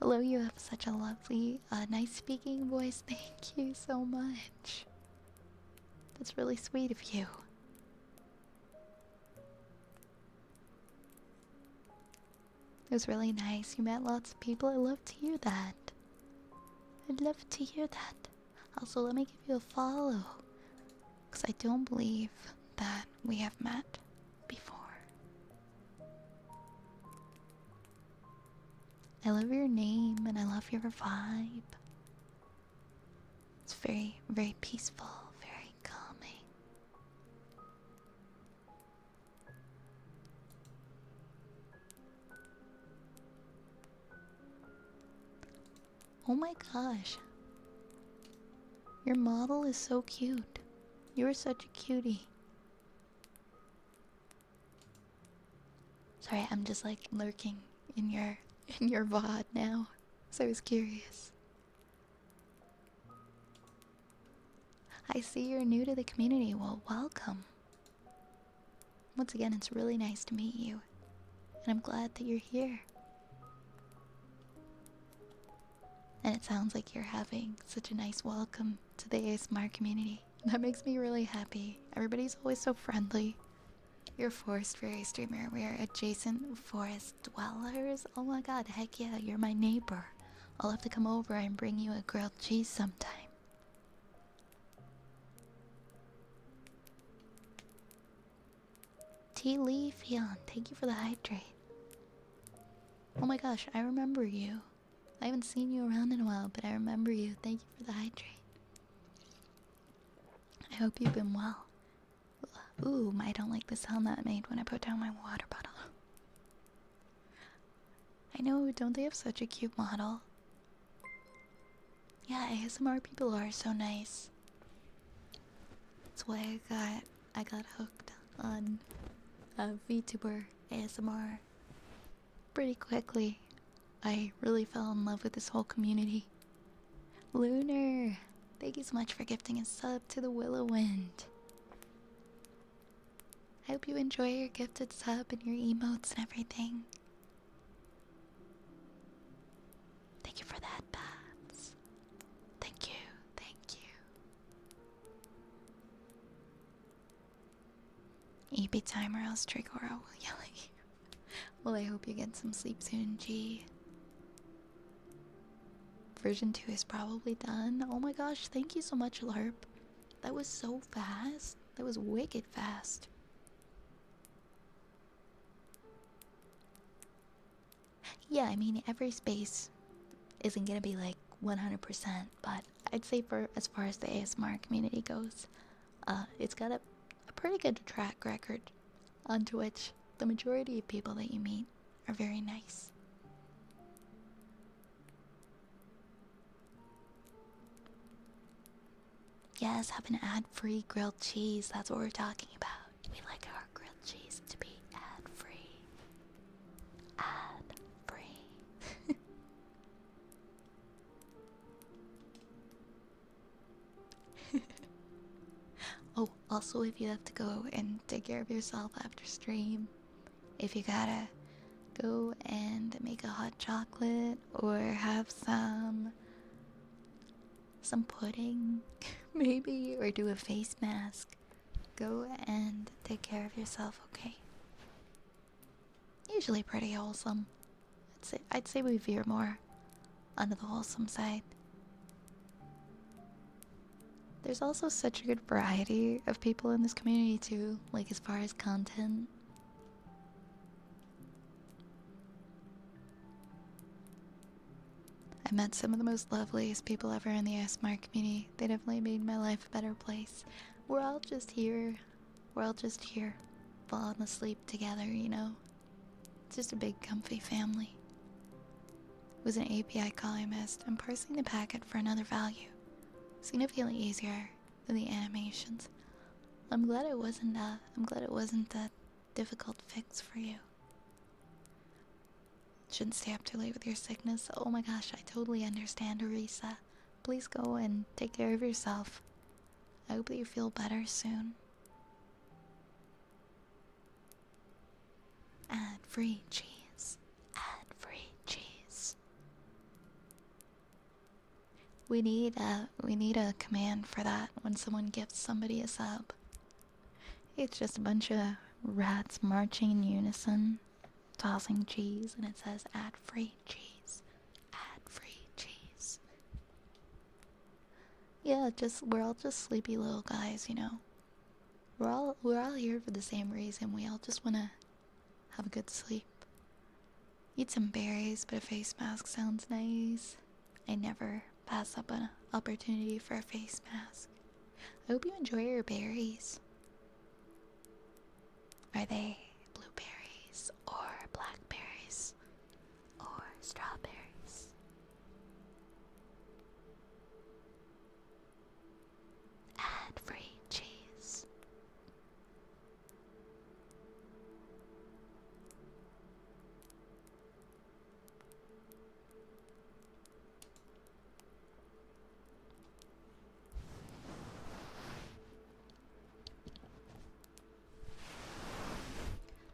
Hello, you have such a lovely, nice speaking voice. Thank you so much. That's really sweet of you. It was really nice. You met lots of people. I love to hear that. I'd love to hear that. Also, let me give you a follow. Because I don't believe that we have met before. I love your name and I love your vibe. It's very, very peaceful, very calming. Oh my gosh. Your model is so cute. You're such a cutie. Sorry, I'm just like lurking in your VOD now. So I was curious. I see you're new to the community. Well, welcome. Once again, it's really nice to meet you. And I'm glad that you're here. And it sounds like you're having such a nice welcome to the ASMR community. That makes me really happy. Everybody's always so friendly. You're a forest fairy streamer. We're adjacent forest dwellers. Oh my god, heck yeah, you're my neighbor. I'll have to come over and bring you a grilled cheese sometime. Tea Leaf Yon, thank you for the hydrate. Oh my gosh, I remember you. I haven't seen you around in a while, but I remember you. Thank you for the hydrate. I hope you've been well. Ooh, I don't like the sound that made when I put down my water bottle. I know, don't they have such a cute model? Yeah, ASMR people are so nice. That's why I got hooked on VTuber ASMR pretty quickly. I really fell in love with this whole community. Lunar, thank you so much for gifting a sub to the Willow Wind. I hope you enjoy your gifted sub and your emotes and everything. Thank you for that, Bats. Thank you, thank you. EP time or else Trigoro will yell at you. Well, I hope you get some sleep soon, G. Version 2 is probably done. Oh my gosh, thank you so much, LARP. That was so fast. That was wicked fast. Yeah, I mean, every space isn't gonna be like 100%, but I'd say for as far as the ASMR community goes, it's got a pretty good track record on Twitch. The majority of people that you meet are very nice. Yes, have an ad-free grilled cheese. That's what we're talking about. We like our grilled cheese to be ad-free. Ad-free. Oh, also if you have to go and take care of yourself after stream, if you gotta Go and make a hot chocolate or have some pudding, maybe, or do a face mask. Go and take care of yourself, okay? Usually pretty wholesome. I'd say we veer more onto the wholesome side. There's also such a good variety of people in this community too, like as far as content. I met some of the most loveliest people ever in the ASMR community. They definitely made my life a better place. We're all just here. We're all just here, falling asleep together, you know? It's just a big, comfy family. It was an API call I missed. I'm parsing the packet for another value. Significantly easier than the animations. I'm glad it wasn't a difficult fix for you. Shouldn't stay up too late with your sickness. Oh my gosh, I totally understand, Arisa. Please go and take care of yourself. I hope that you feel better soon. Ad-free cheese. Ad-free cheese. We need a command for that when someone gifts somebody a sub. It's just a bunch of rats marching in unison, tossing cheese, and it says ad-free cheese. Ad-free cheese. Yeah, we're all just sleepy little guys, you know. We're all here for the same reason. We all just wanna have a good sleep. Eat some berries, but a face mask sounds nice. I never pass up an opportunity for a face mask. I hope you enjoy your berries. Are they blueberries or blackberries or strawberries? Ad-free cheese.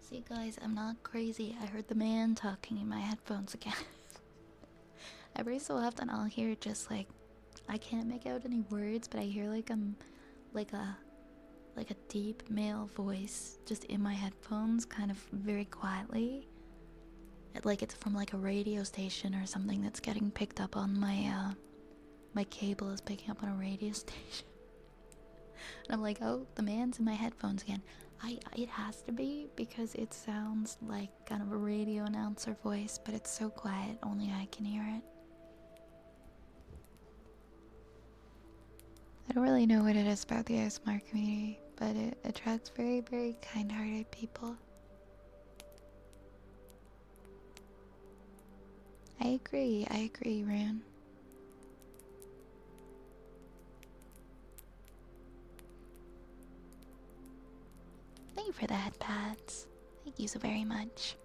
See guys, I'm not crazy. I heard the man talking in my headphones again. Every so often I'll hear just like, I can't make out any words, but I hear like like a deep male voice just in my headphones, kind of very quietly. Like it's from like a radio station or something that's getting picked up on my cable is picking up on a radio station. And I'm like, oh, the man's in my headphones again. It has to be because it sounds like kind of a radio announcer voice, but it's so quiet, only I can hear it. I don't really know what it is about the ASMR community, but it attracts very, very kind-hearted people. I agree, Rune. Thank you for the head pads. Thank you so very much.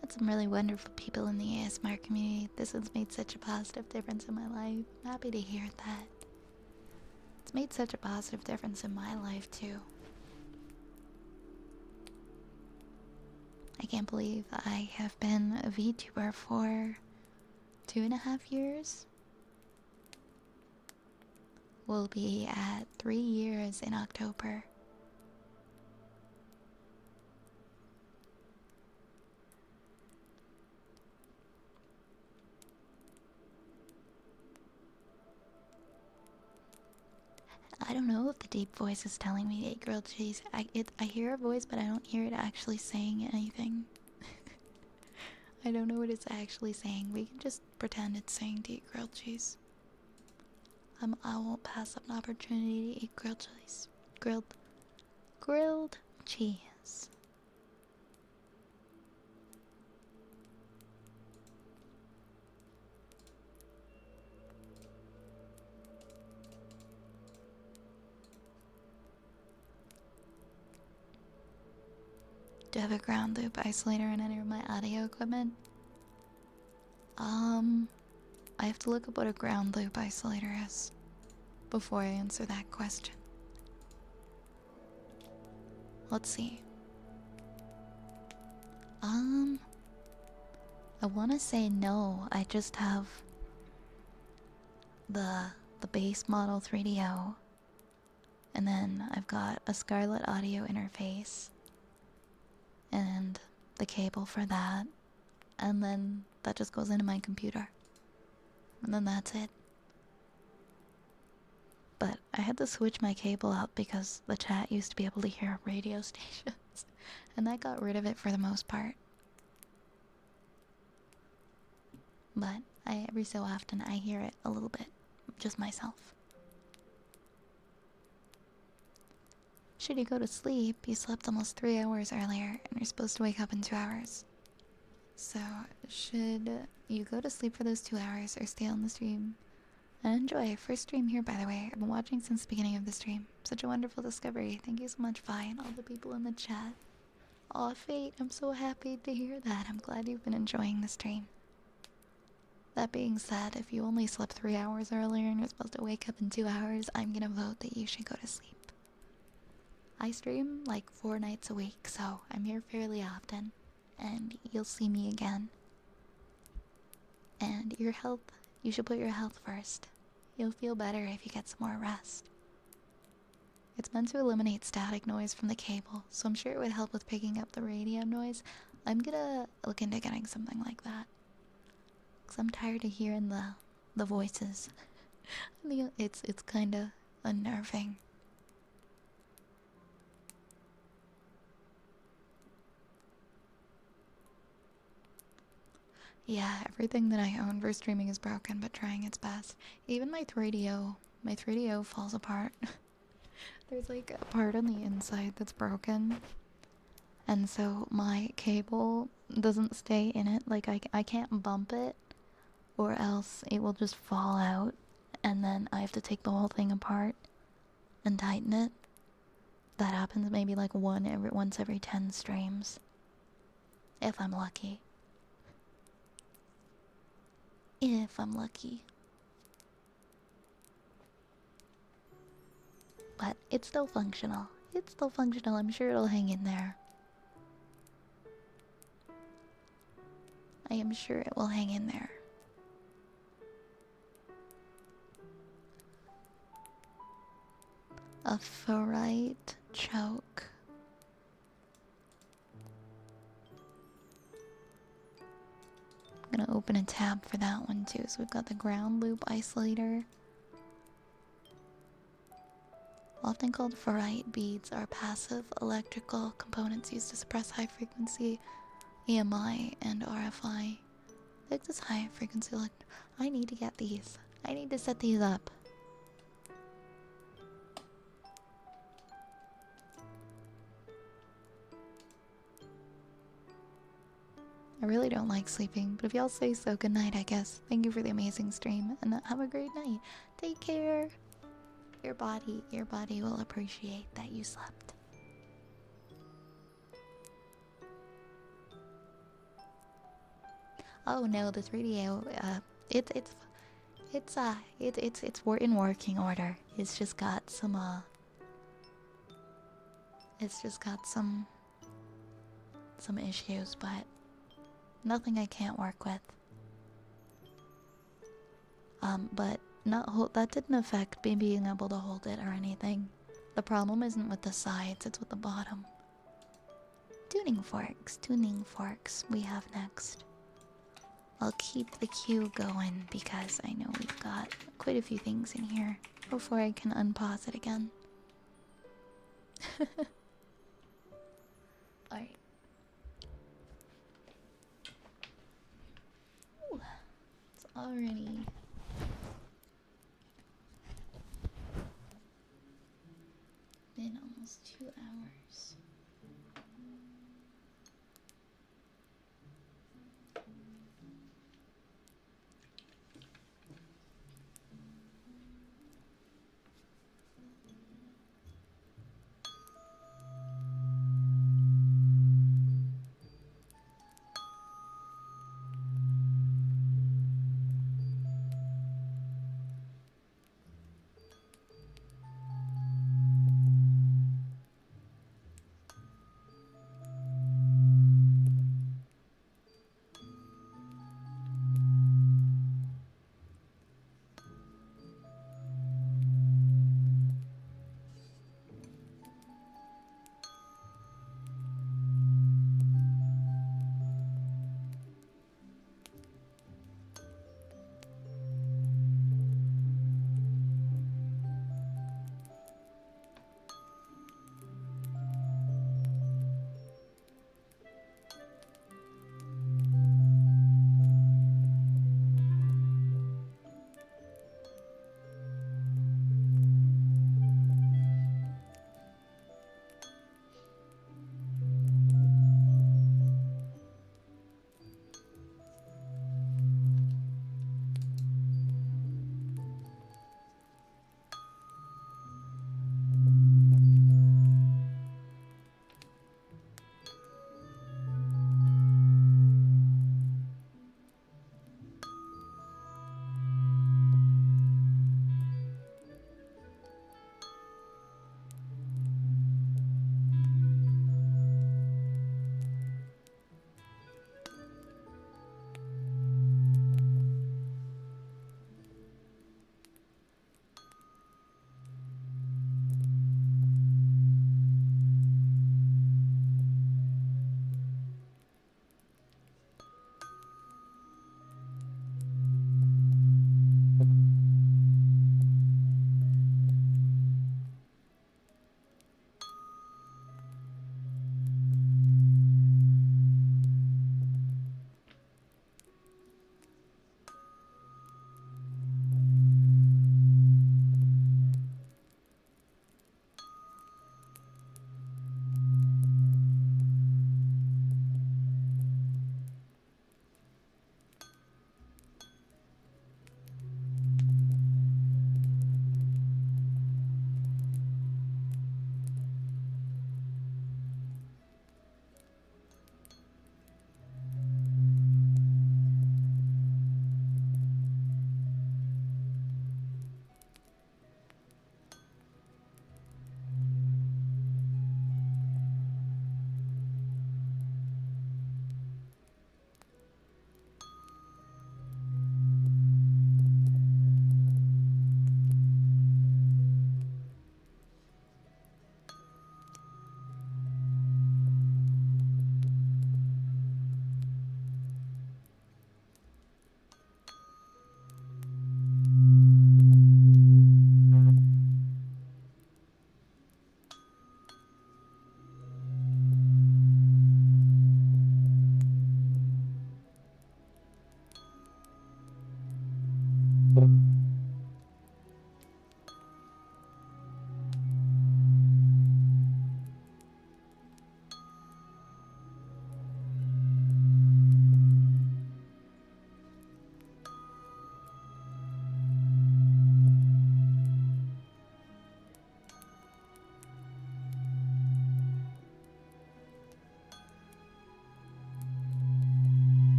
Met some really wonderful people in the ASMR community. This one's made such a positive difference in my life. I'm happy to hear that. It's made such a positive difference in my life too. I can't believe I have been a VTuber for 2.5 years. We'll be at 3 years in October. I don't know if the deep voice is telling me to eat grilled cheese. I hear a voice, but I don't hear it actually saying anything. I don't know what it's actually saying. We can just pretend it's saying to eat grilled cheese. I won't pass up an opportunity to eat grilled cheese. Grilled cheese. Do I have a ground loop isolator in any of my audio equipment? I have to look up what a ground loop isolator is before I answer that question. Let's see. I want to say no. I just have the base model 3DO, and then I've got a Scarlett audio interface and the cable for that, and then that just goes into my computer, and then that's it. But I had to switch my cable out because the chat used to be able to hear radio stations, and that got rid of it for the most part. But every so often I hear it a little bit, just myself. Should you go to sleep, you slept almost 3 hours earlier, and you're supposed to wake up in 2 hours. So, should you go to sleep for those 2 hours or stay on the stream? And enjoy. First stream here, by the way. I've been watching since the beginning of the stream. Such a wonderful discovery. Thank you so much, Vi, and all the people in the chat. Aw, Fate, I'm so happy to hear that. I'm glad you've been enjoying the stream. That being said, if you only slept 3 hours earlier and you're supposed to wake up in 2 hours, I'm gonna vote that you should go to sleep. I stream like 4 nights a week, so I'm here fairly often, and you'll see me again. And your health, you should put your health first. You'll feel better if you get some more rest. It's meant to eliminate static noise from the cable, so I'm sure it would help with picking up the radio noise. I'm gonna look into getting something like that, because I'm tired of hearing the voices. I mean, it's kind of unnerving. Yeah, everything that I own for streaming is broken, but trying its best. Even my 3DO falls apart. There's like a part on the inside that's broken, and so my cable doesn't stay in it. Like I can't bump it, or else it will just fall out, and then I have to take the whole thing apart and tighten it. That happens maybe like once every 10 streams, if I'm lucky. If I'm lucky. But it's still functional. It's still functional. I'm sure it'll hang in there. I am sure it will hang in there. A ferrite choke. I'm gonna open a tab for that one too. So we've got the ground loop isolator. Often called ferrite beads are passive electrical components used to suppress high frequency EMI and RFI. Like this high frequency I need to get these. I need to set these up. I really don't like sleeping, but if y'all say so, good night, I guess. Thank you for the amazing stream, and have a great night. Take care. Your body will appreciate that you slept. Oh no, the 3DO, it's in working order. It's just got some some issues, but nothing I can't work with. But that didn't affect me being able to hold it or anything. The problem isn't with the sides, it's with the bottom. Tuning forks we have next. I'll keep the queue going because I know we've got quite a few things in here before I can unpause it again. Alright. It's already been almost 2 hours.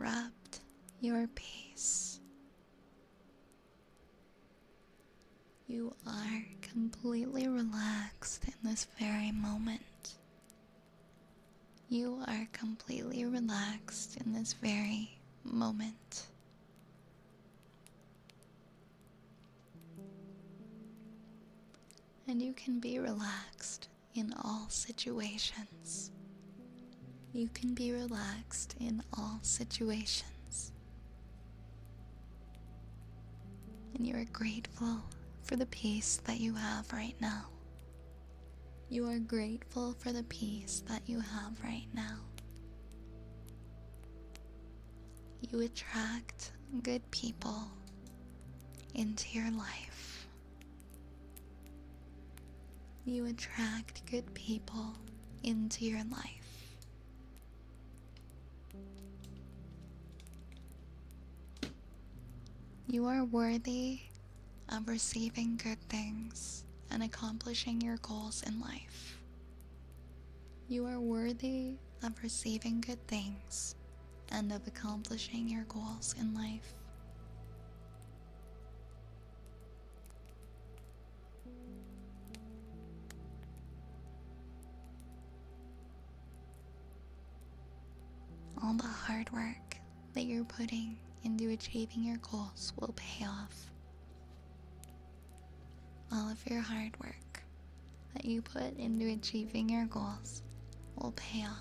interrupt your peace. You are completely relaxed in this very moment. You are completely relaxed in this very moment. And you can be relaxed in all situations. You can be relaxed in all situations. And you are grateful for the peace that you have right now. You are grateful for the peace that you have right now. You attract good people into your life. You attract good people into your life. You are worthy of receiving good things and accomplishing your goals in life. You are worthy of receiving good things and of accomplishing your goals in life. All the hard work that you're putting into achieving your goals will pay off. All of your hard work that you put into achieving your goals will pay off.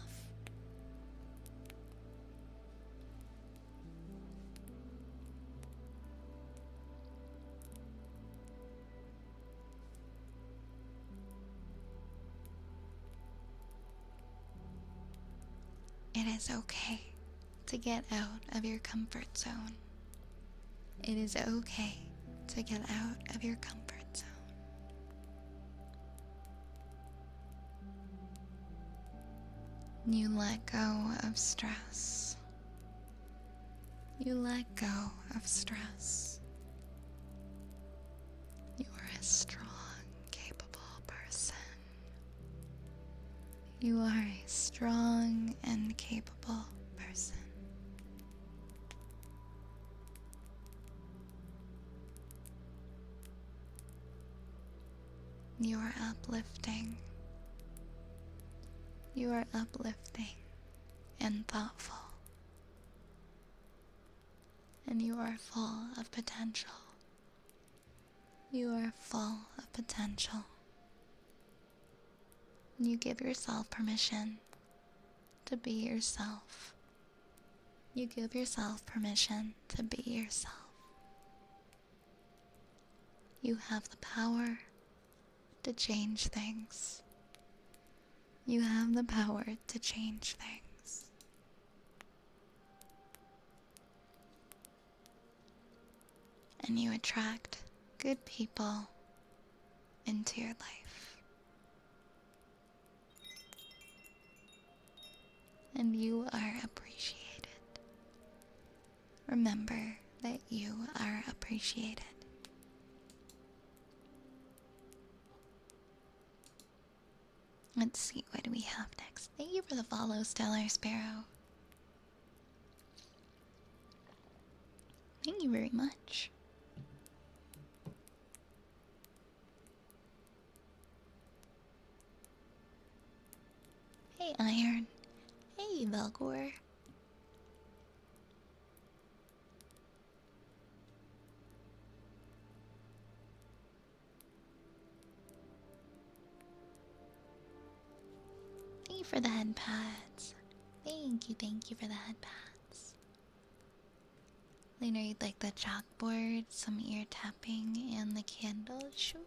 It is okay to get out of your comfort zone. It is okay to get out of your comfort zone. You let go of stress. You let go of stress. You are a strong, capable person. You are a strong and capable person. You are uplifting. You are uplifting and thoughtful. And you are full of potential. You are full of potential. You give yourself permission to be yourself. You give yourself permission to be yourself. You have the power to change things. You have the power to change things. And you attract good people into your life. And you are appreciated. Remember that you are appreciated. Let's see, what do we have next? Thank you for the follow, Stellar Sparrow. Thank you very much. Hey, Iron. Hey, Velcor. Thank you for the head pads. Thank you for the head pads. Later, you'd like the chalkboard, some ear tapping, and the candle? Sure.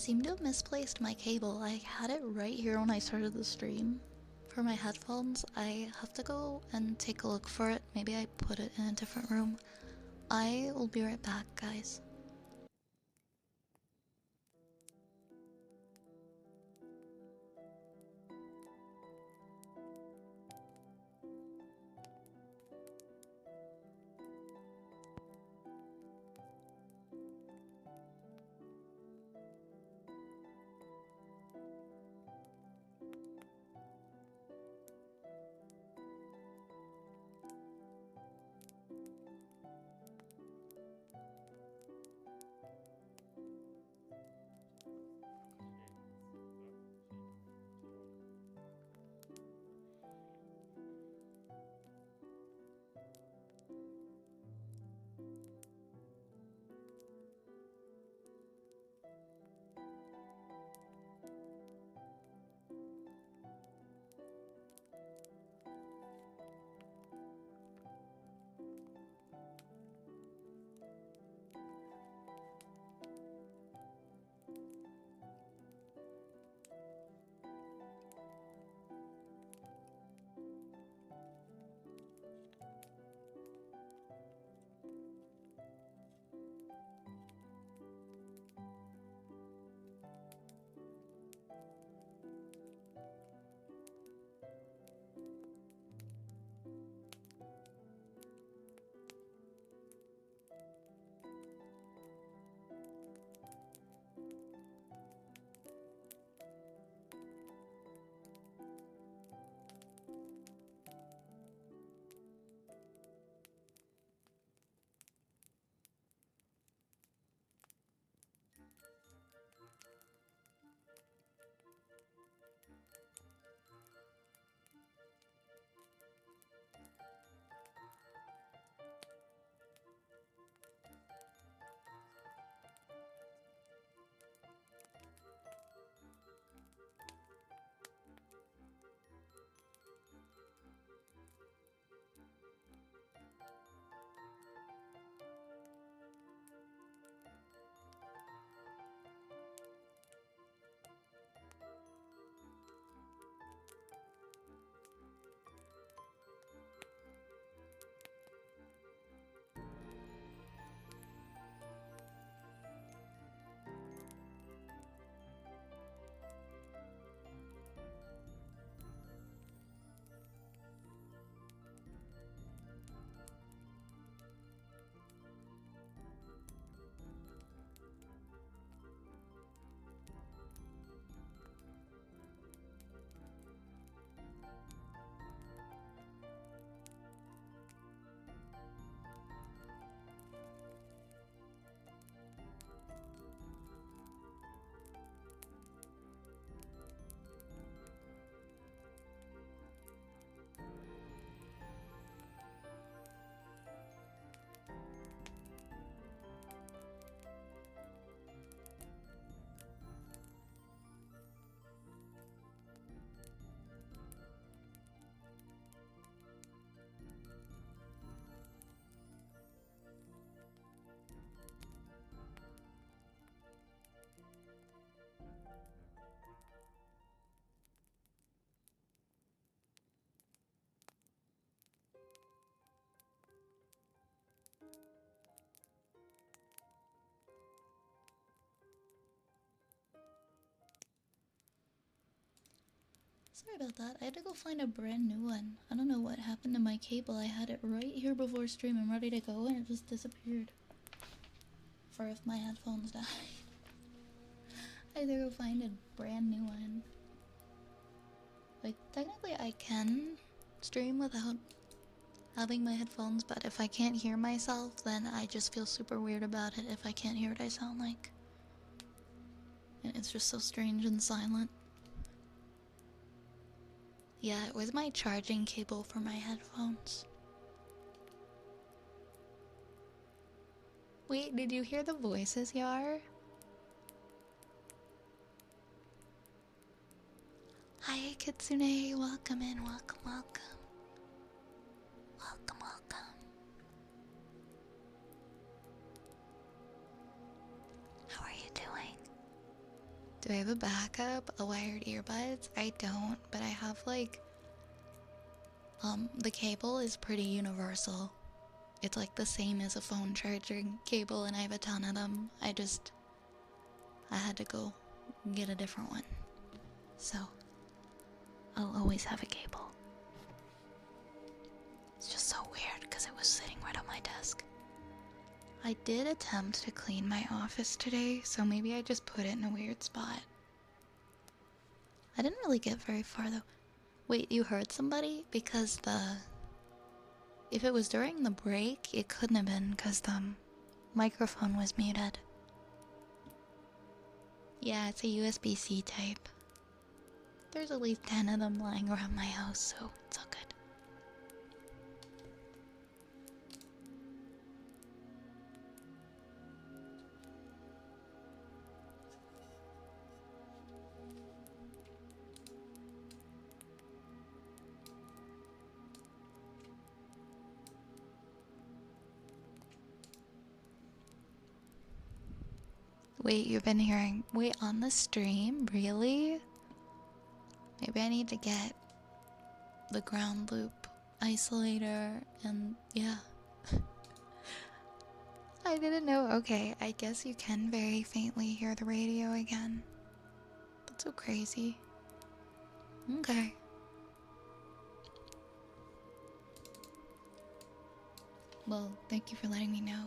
seem to have misplaced my cable. I had it right here when I started the stream. For my headphones, I have to go and take a look for it. Maybe I put it in a different room. I will be right back, guys. Sorry about that. I had to go find a brand new one. I don't know what happened to my cable. I had it right here before stream and ready to go and it just disappeared. For if my headphones died. I had to go find a brand new one. Like, technically I can stream without having my headphones, but if I can't hear myself, then I just feel super weird about it if I can't hear what I sound like. And it's just so strange and silent. Yeah, it was my charging cable for my headphones. Wait, did you hear the voices, Yar? Hi, Kitsune. Welcome in. Welcome, welcome. Welcome, welcome. How are you doing? Do I have a backup? The wired earbuds? I don't, but I have like the cable is pretty universal. It's like the same as a phone charging cable, and I have a ton of them. I had to go get a different one. So I'll always have a cable. It's just so weird because it was sitting right on my desk. I did attempt to clean my office today, so maybe I just put it in a weird spot. I didn't really get very far though. Wait, you heard somebody? Because if it was during the break, it couldn't have been because the microphone was muted. Yeah, it's a USB-C type. There's at least 10 of them lying around my house, so it's all good. Wait, you've been hearing... Wait, on the stream? Really? Maybe I need to get the ground loop isolator and... yeah. I didn't know. Okay, I guess you can very faintly hear the radio again. That's so crazy. Okay. Well, thank you for letting me know.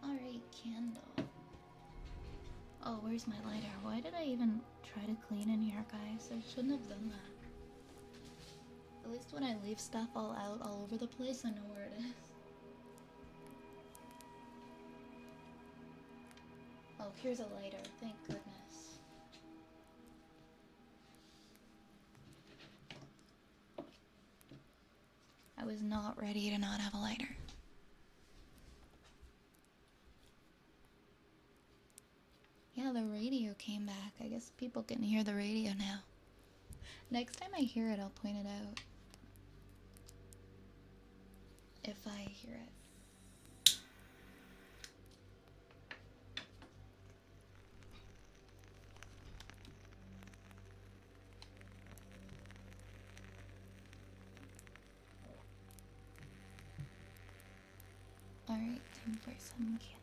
Alright, candle. Oh, where's my lighter? Why did I even try to clean in here, guys? I shouldn't have done that. At least when I leave stuff all out all over the place, I know where it is. Oh, here's a lighter. Thank goodness. I was not ready to not have a lighter. Yeah, the radio came back. I guess people can hear the radio now. Next time I hear it, I'll point it out. If I hear it. Alright, time for some candle.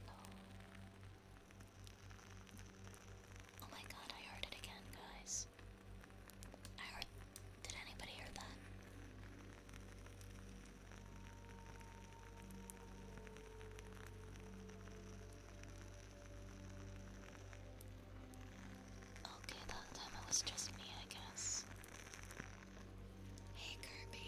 Oh my god, I heard it again, guys. Did anybody hear that? Okay, that time it was just me, I guess. Hey, Kirby.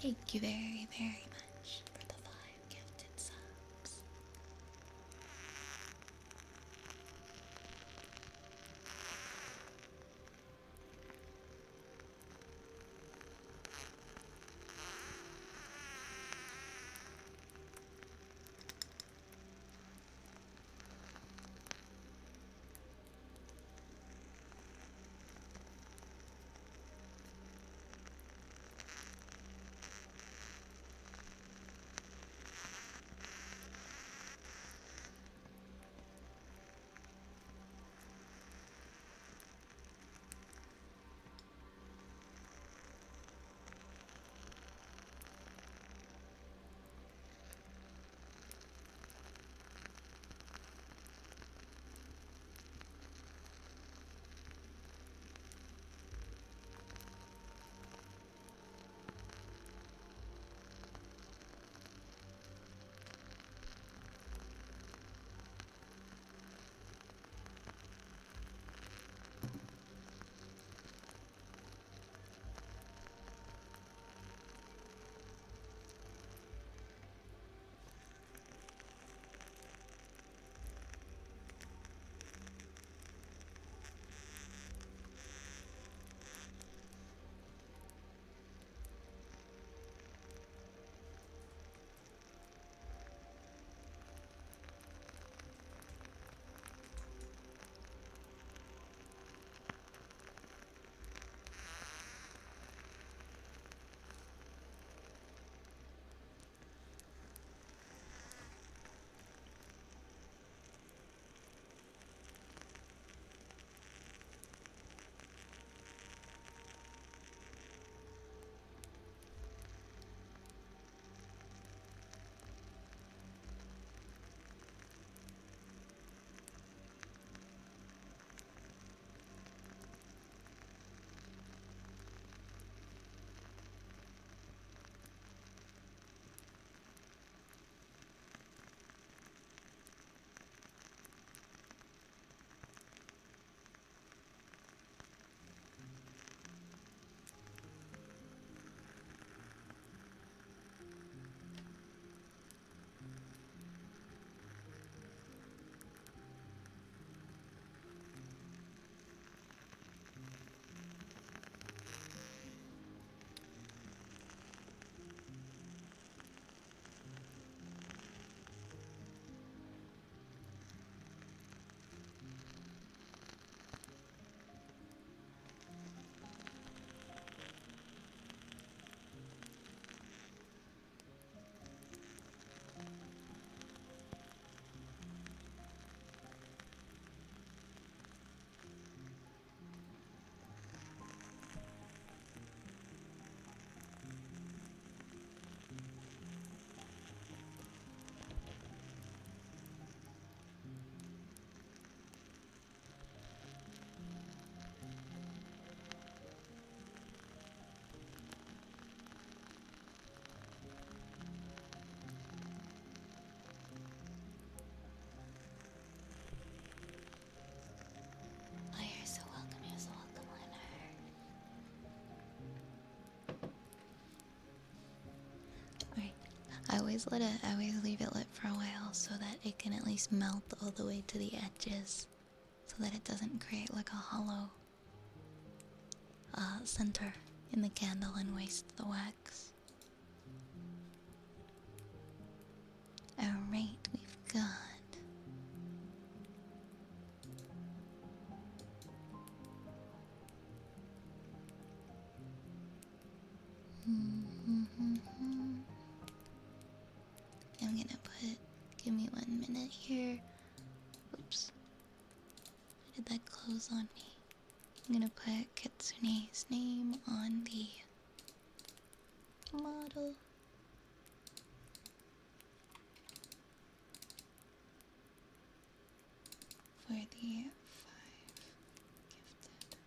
Thank you very, very much for the 5 gifted subs. Oh, you're so welcome, Leonard. Alright. I always leave it lit for a while so that it can at least melt all the way to the edges. So that it doesn't create like a hollow center in the candle and waste the wax. Alright, we've got I'm gonna put, give me 1 minute here. Oops. Why did that close on me? I'm gonna put Kitsune's name on the model. For the 5 gifted.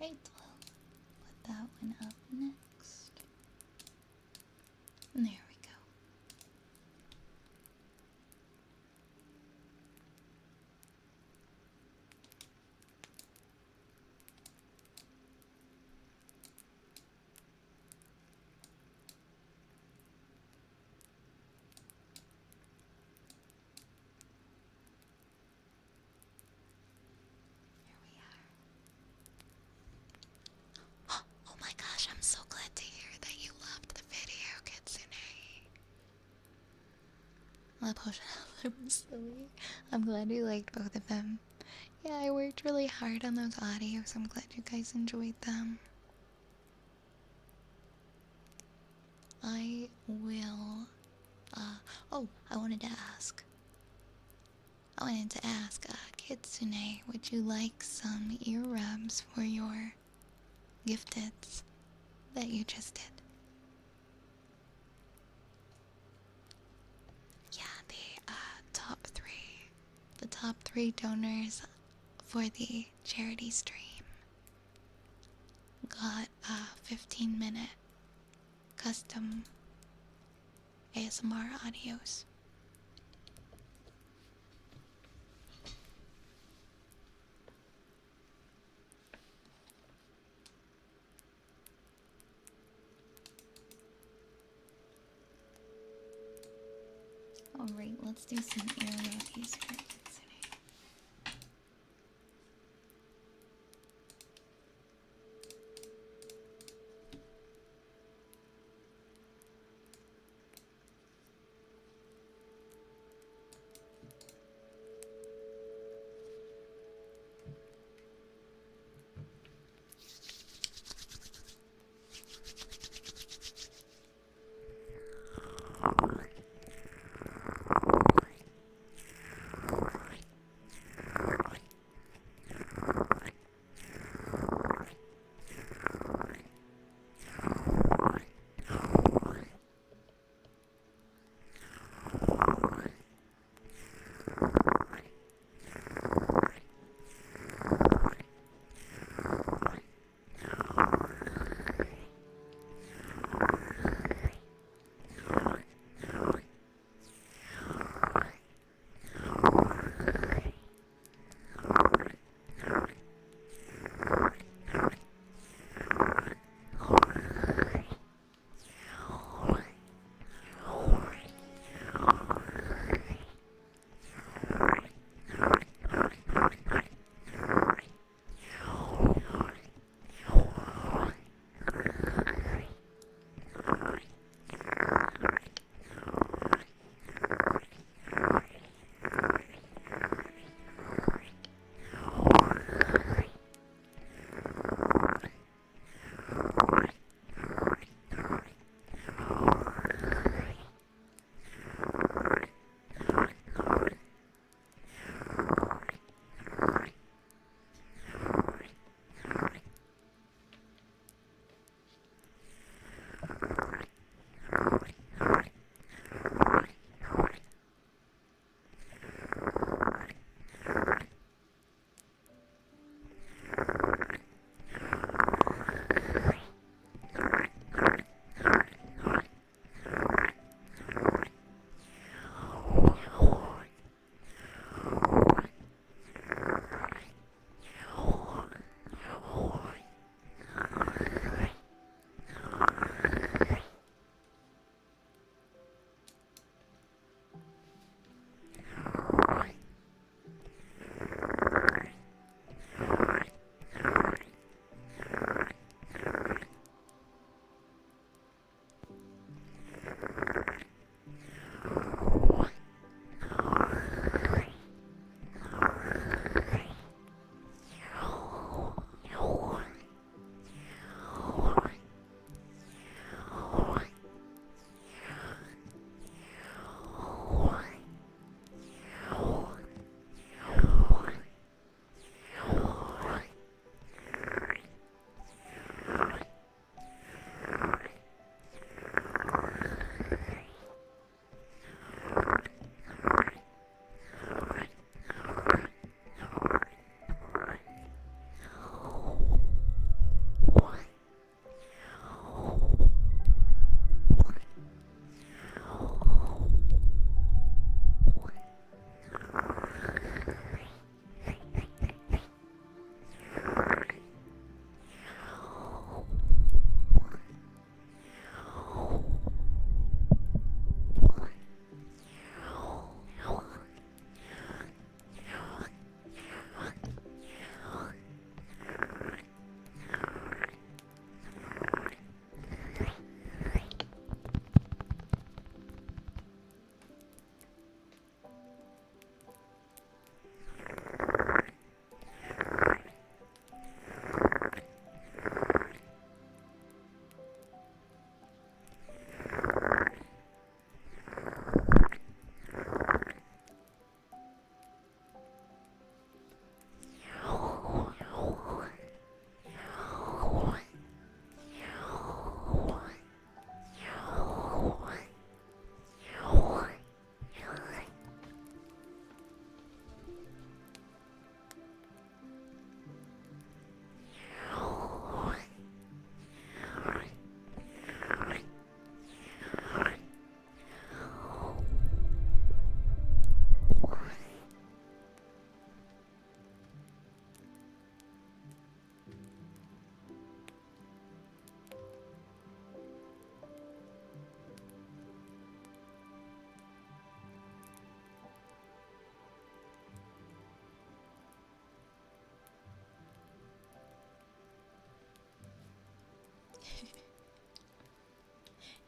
Alright, well, put that one up next. There we go. Here we are. Oh my gosh, I'm so glad to hear that you loved the video, Kitsune. The potion was silly. I'm glad you liked both of them. Yeah, I worked really hard on those audios. I'm glad you guys enjoyed them. I will. Oh, I wanted to ask. Kitsune, would you like some ear rubs for your gifteds that you just did? Yeah, the top three donors for the charity stream got 15-minute custom ASMR audios. Alright, let's do some ear rubbies for Kitsune.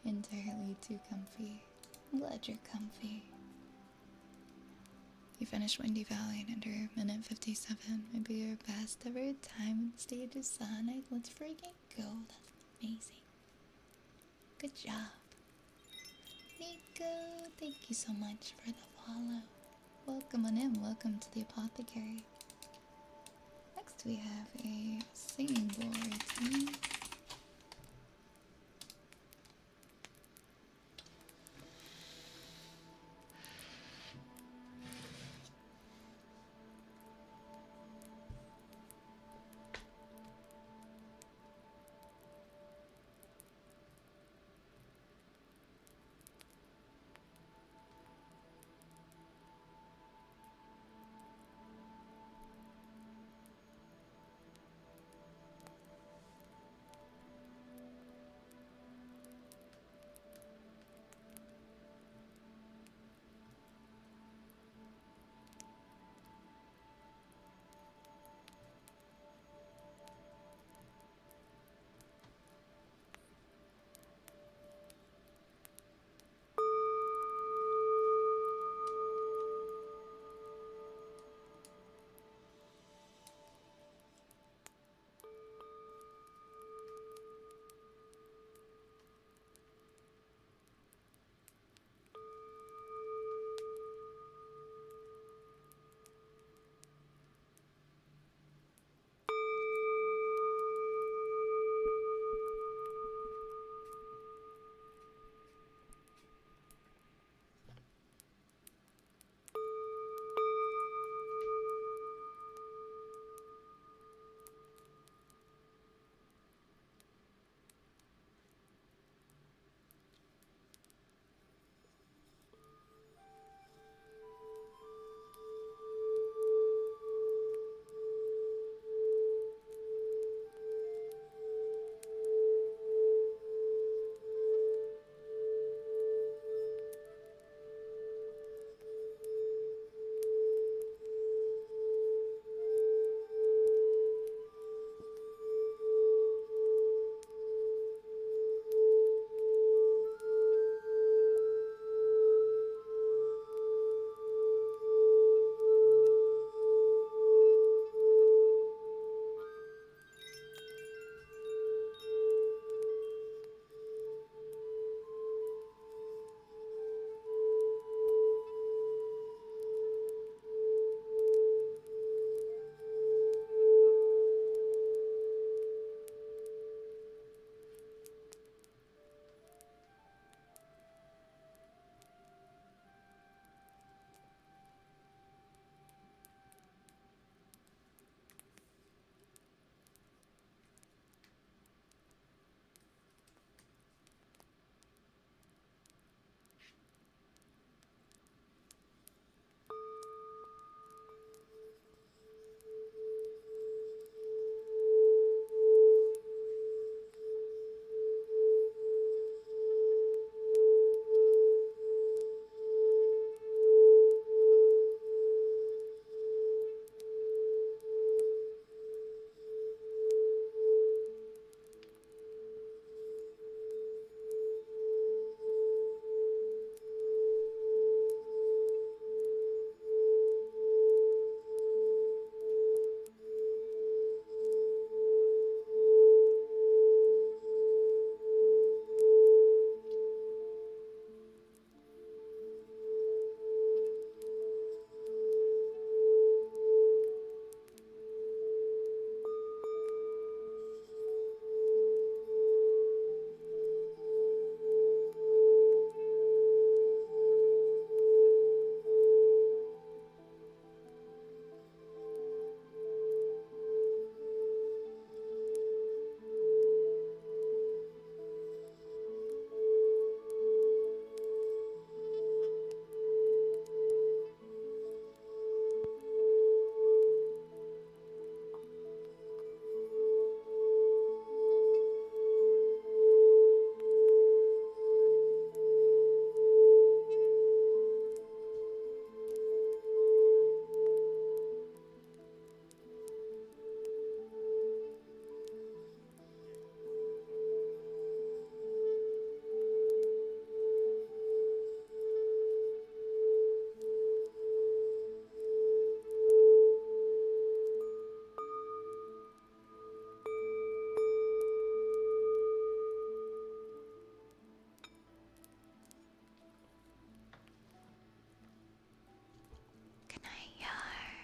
entirely too comfy. I'm glad you're comfy. You finished Windy Valley in under minute 57. Maybe your best ever time on the stage of Sonic. Let's freaking go. That's amazing. Good job. Nico, thank you so much for the follow. Welcome on in. Welcome to the Apothecary. Next we have a singing bowl routine.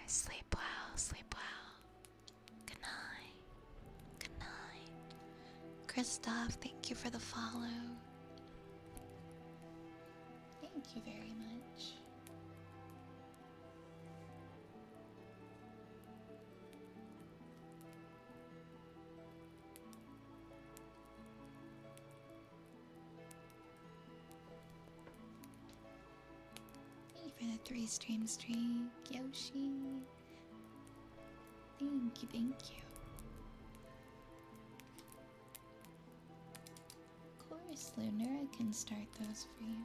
Sleep well, sleep well. Good night. Good night. Christoph, thank you for the follow. Thank you very much. Thank you for the 3 stream streak, Yoshi. Thank you, thank you. Of course, Lunar, I can start those for you.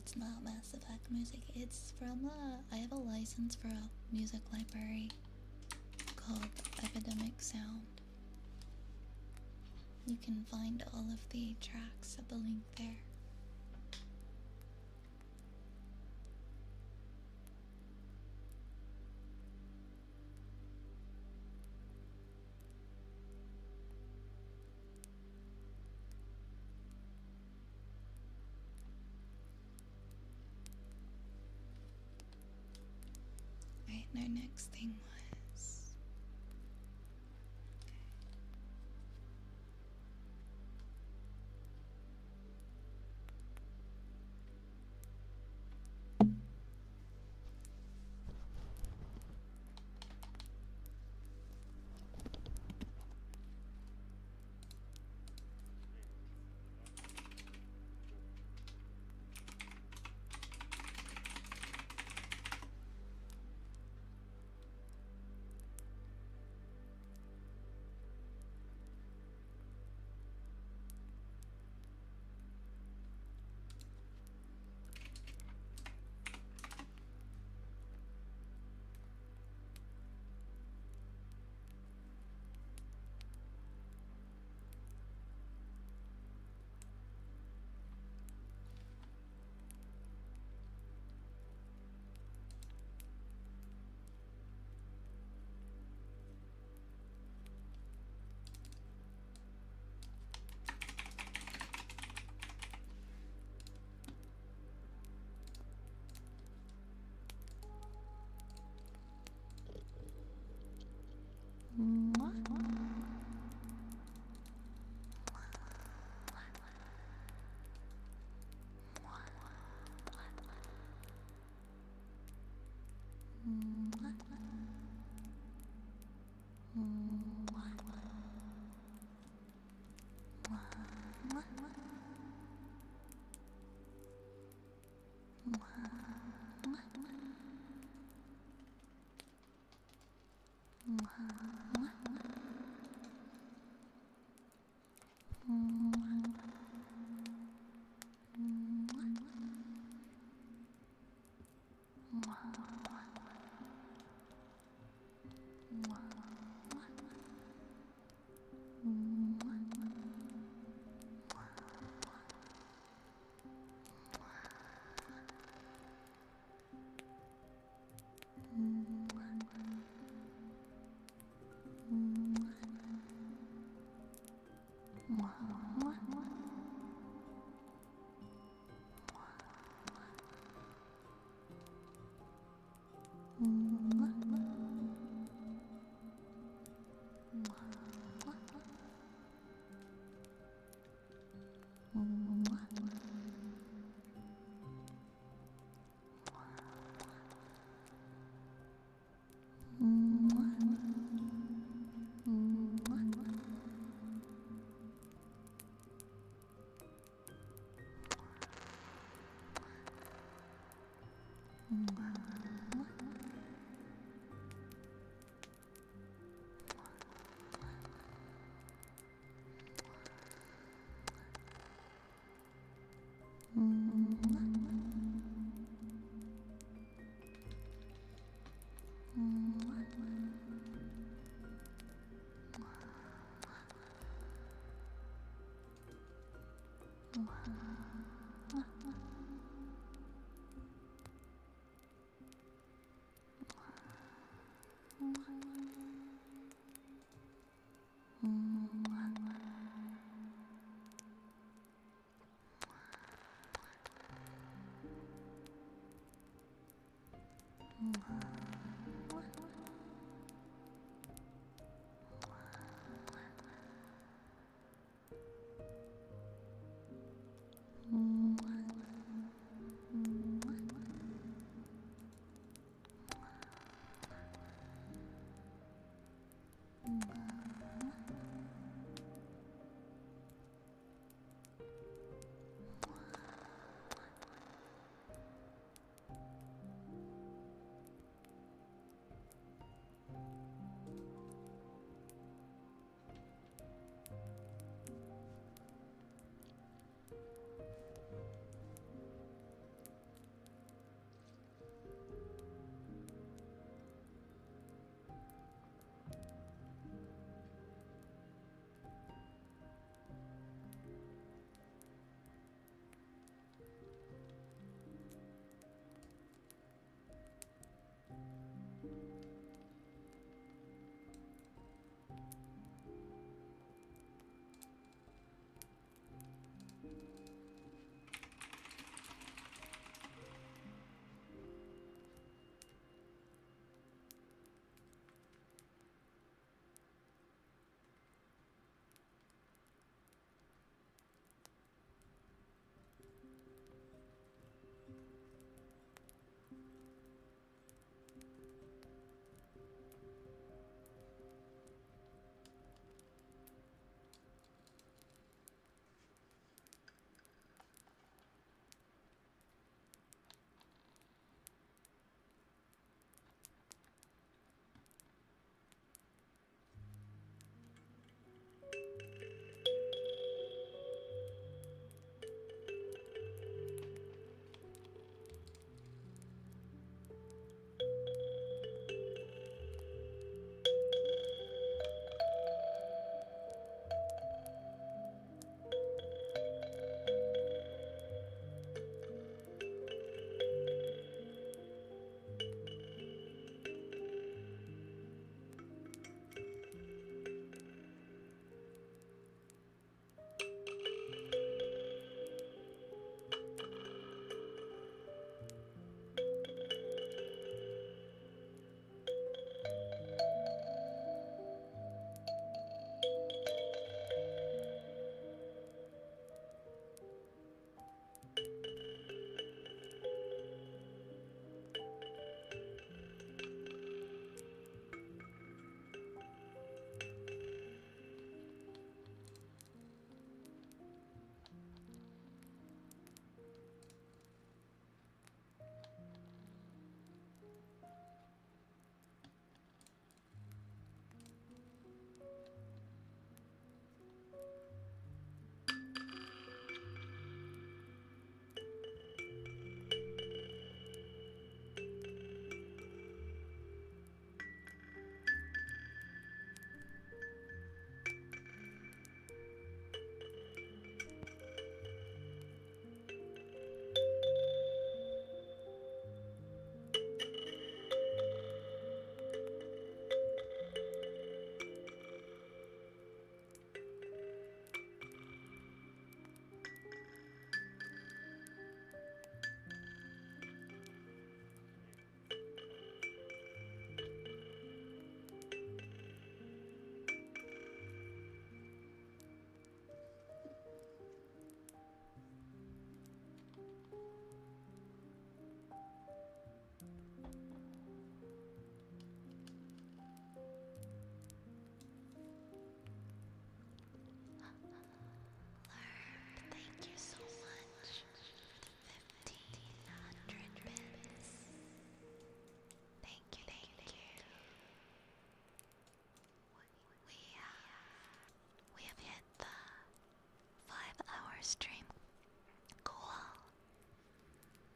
It's not Mass Effect music. It's from I have a license for a music library called Epidemic Sound. You can find all of the tracks at the link there. Right, and our next thing was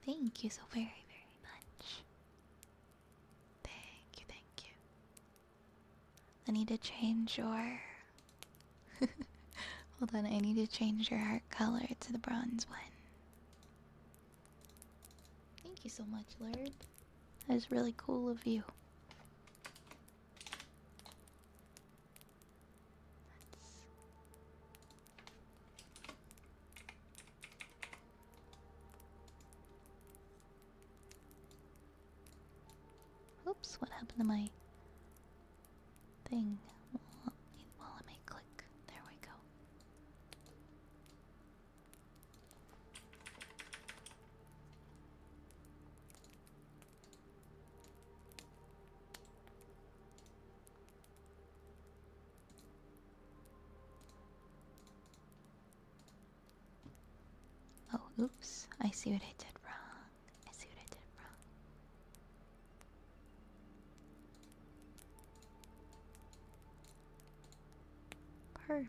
Thank you so very, very much. Thank you, thank you. I need to change your. Hold on, I need to change your heart color to the bronze one. Thank you so much, Lord. That is really cool of you. Oops, what happened to my thing? Well, let me click. There we go. Oh, oops. I see what I did wrong. I see what I did wrong. Perfect.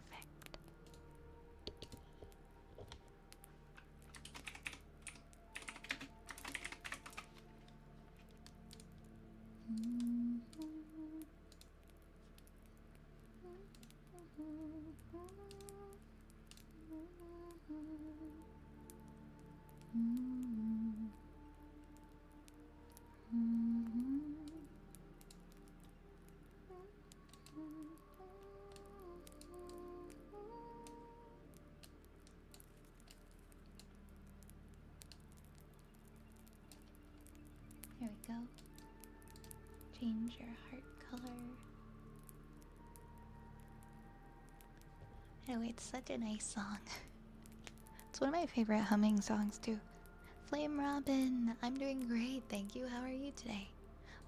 Here we go. Change your heart color. Anyway, it's such a nice song. It's one of my favorite humming songs too. Flame Robin, I'm doing great, thank you. How are you today?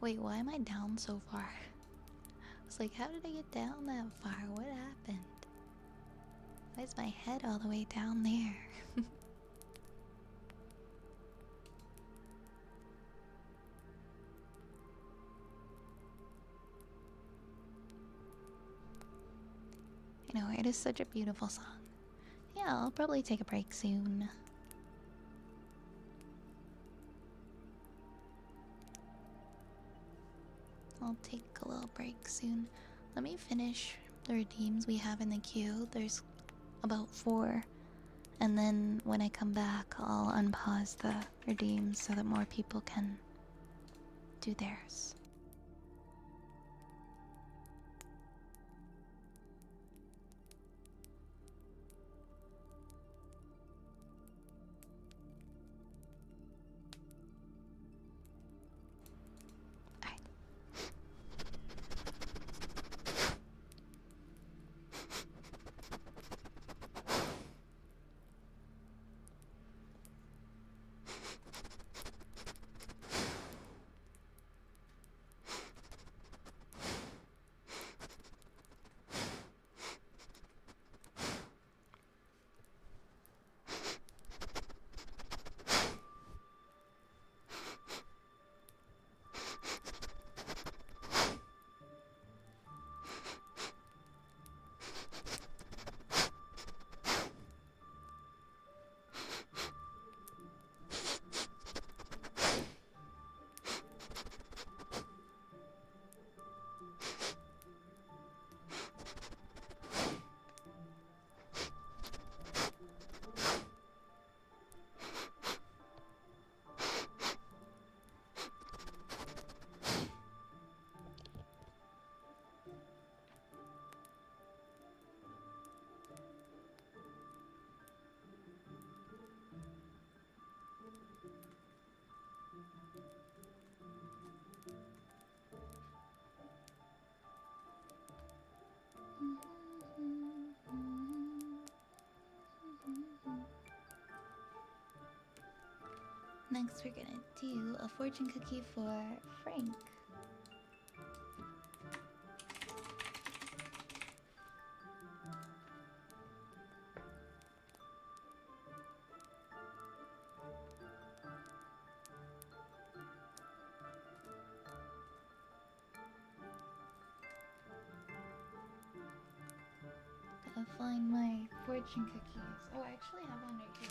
Wait, why am I down so far? I was like, how did I get down that far? What happened? Why is my head all the way down there? You know, it is such a beautiful song. Yeah, I'll probably take a break soon. I'll take a little break soon. Let me finish the redeems we have in the queue. There's about 4. And then when I come back, I'll unpause the redeems so that more people can do theirs. Next, we're gonna do a fortune cookie for Frank. Gotta find my fortune cookies. Oh, I actually have one right here.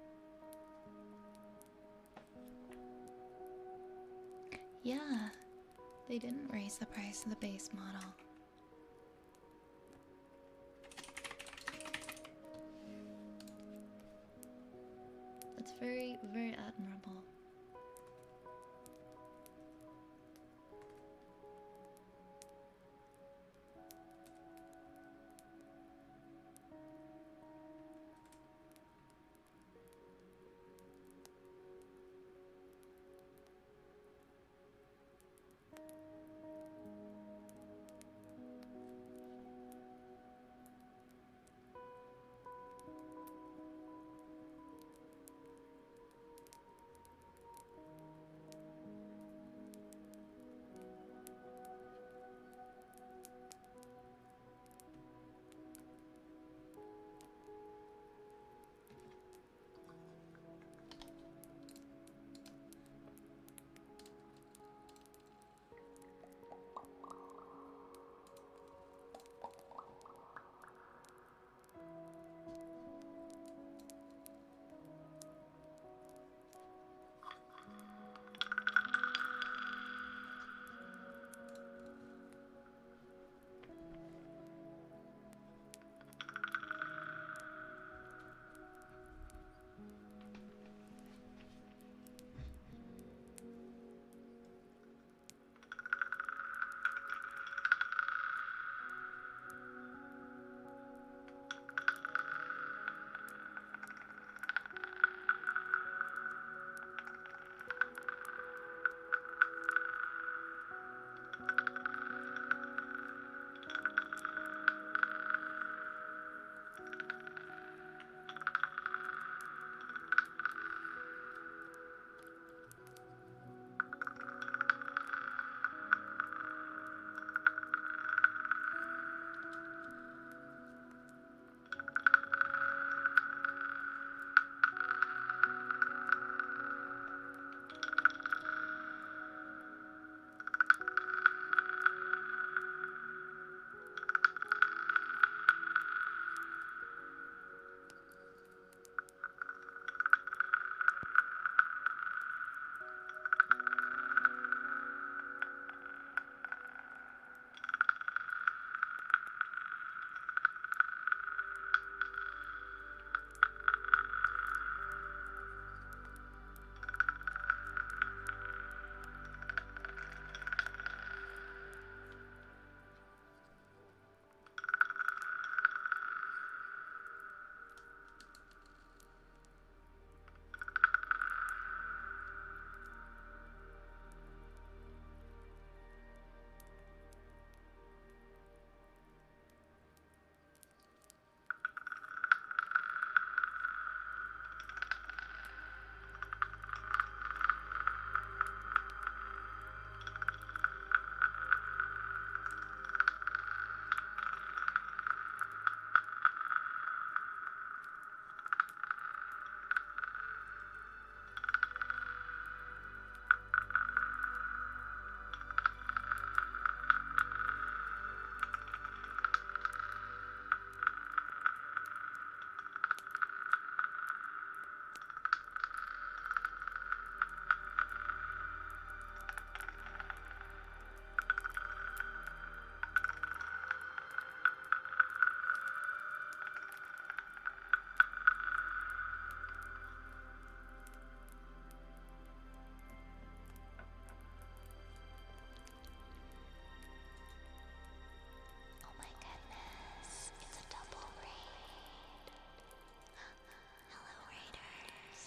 Yeah, they didn't raise the price of the base model. That's very, very admirable. Oh my goodness, it's a double raid. Hello, raiders.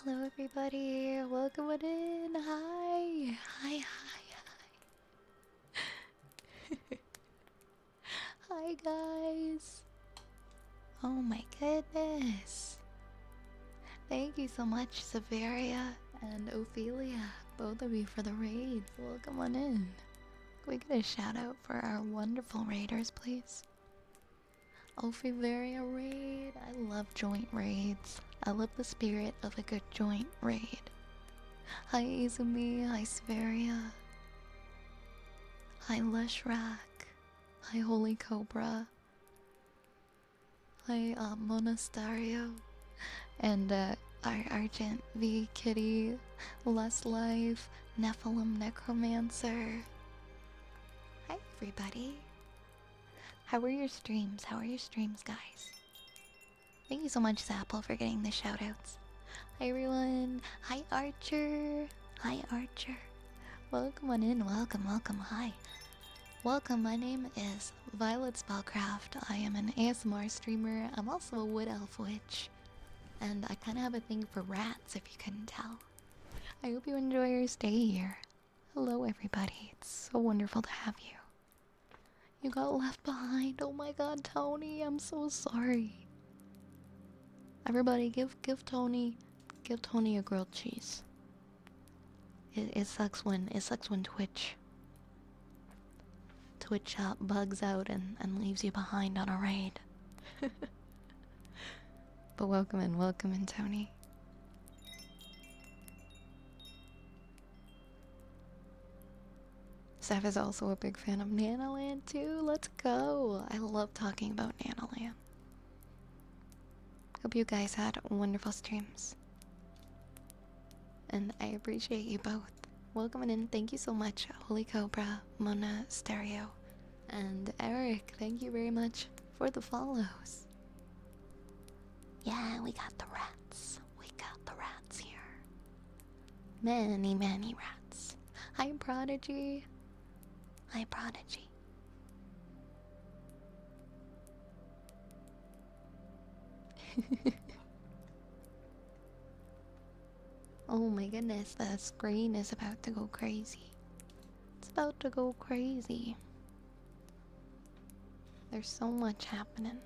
Hello, everybody. Welcome on in. Hi. Hi, hi, hi. Hi, guys. Oh my goodness. Thank you so much, Severia and Ophelia, both of you, for the raids. Welcome on in. Can we get a shout out for our wonderful raiders, please? Ophelia raid. I love joint raids. I love the spirit of a good joint raid. Hi, Izumi. Hi, Severia. Hi, Leshrak. Hi, Holy Cobra. Hi, Monasterio. And Argent V Kitty, Less Life, Nephilim Necromancer. Hi everybody. How are your streams? How are your streams, guys? Thank you so much, Zapple, for getting the shoutouts. Hi everyone. Hi Archer. Hi Archer. Welcome on in. Welcome, welcome. Hi. Welcome. My name is Violet Spellcraft. I am an ASMR streamer. I'm also a wood elf witch. And I kind of have a thing for rats, if you couldn't tell. I hope you enjoy your stay here. Hello, everybody. It's so wonderful to have you. You got left behind. Oh my god, Tony. I'm so sorry. Everybody, give Tony a grilled cheese. It sucks when Twitch bugs out and leaves you behind on a raid. But welcome in, Tony. Seth is also a big fan of Nanoland too. Let's go. I love talking about Nanoland. Hope you guys had wonderful streams. And I appreciate you both. Welcome in. Thank you so much, Holy Cobra, Mona Stereo, and Eric. Thank you very much for the follows. Yeah, we got the rats. We got the rats here. Many rats. Hi, Prodigy. Hi, Prodigy. Oh my goodness, the screen is about to go crazy. It's about to go crazy. There's so much happening.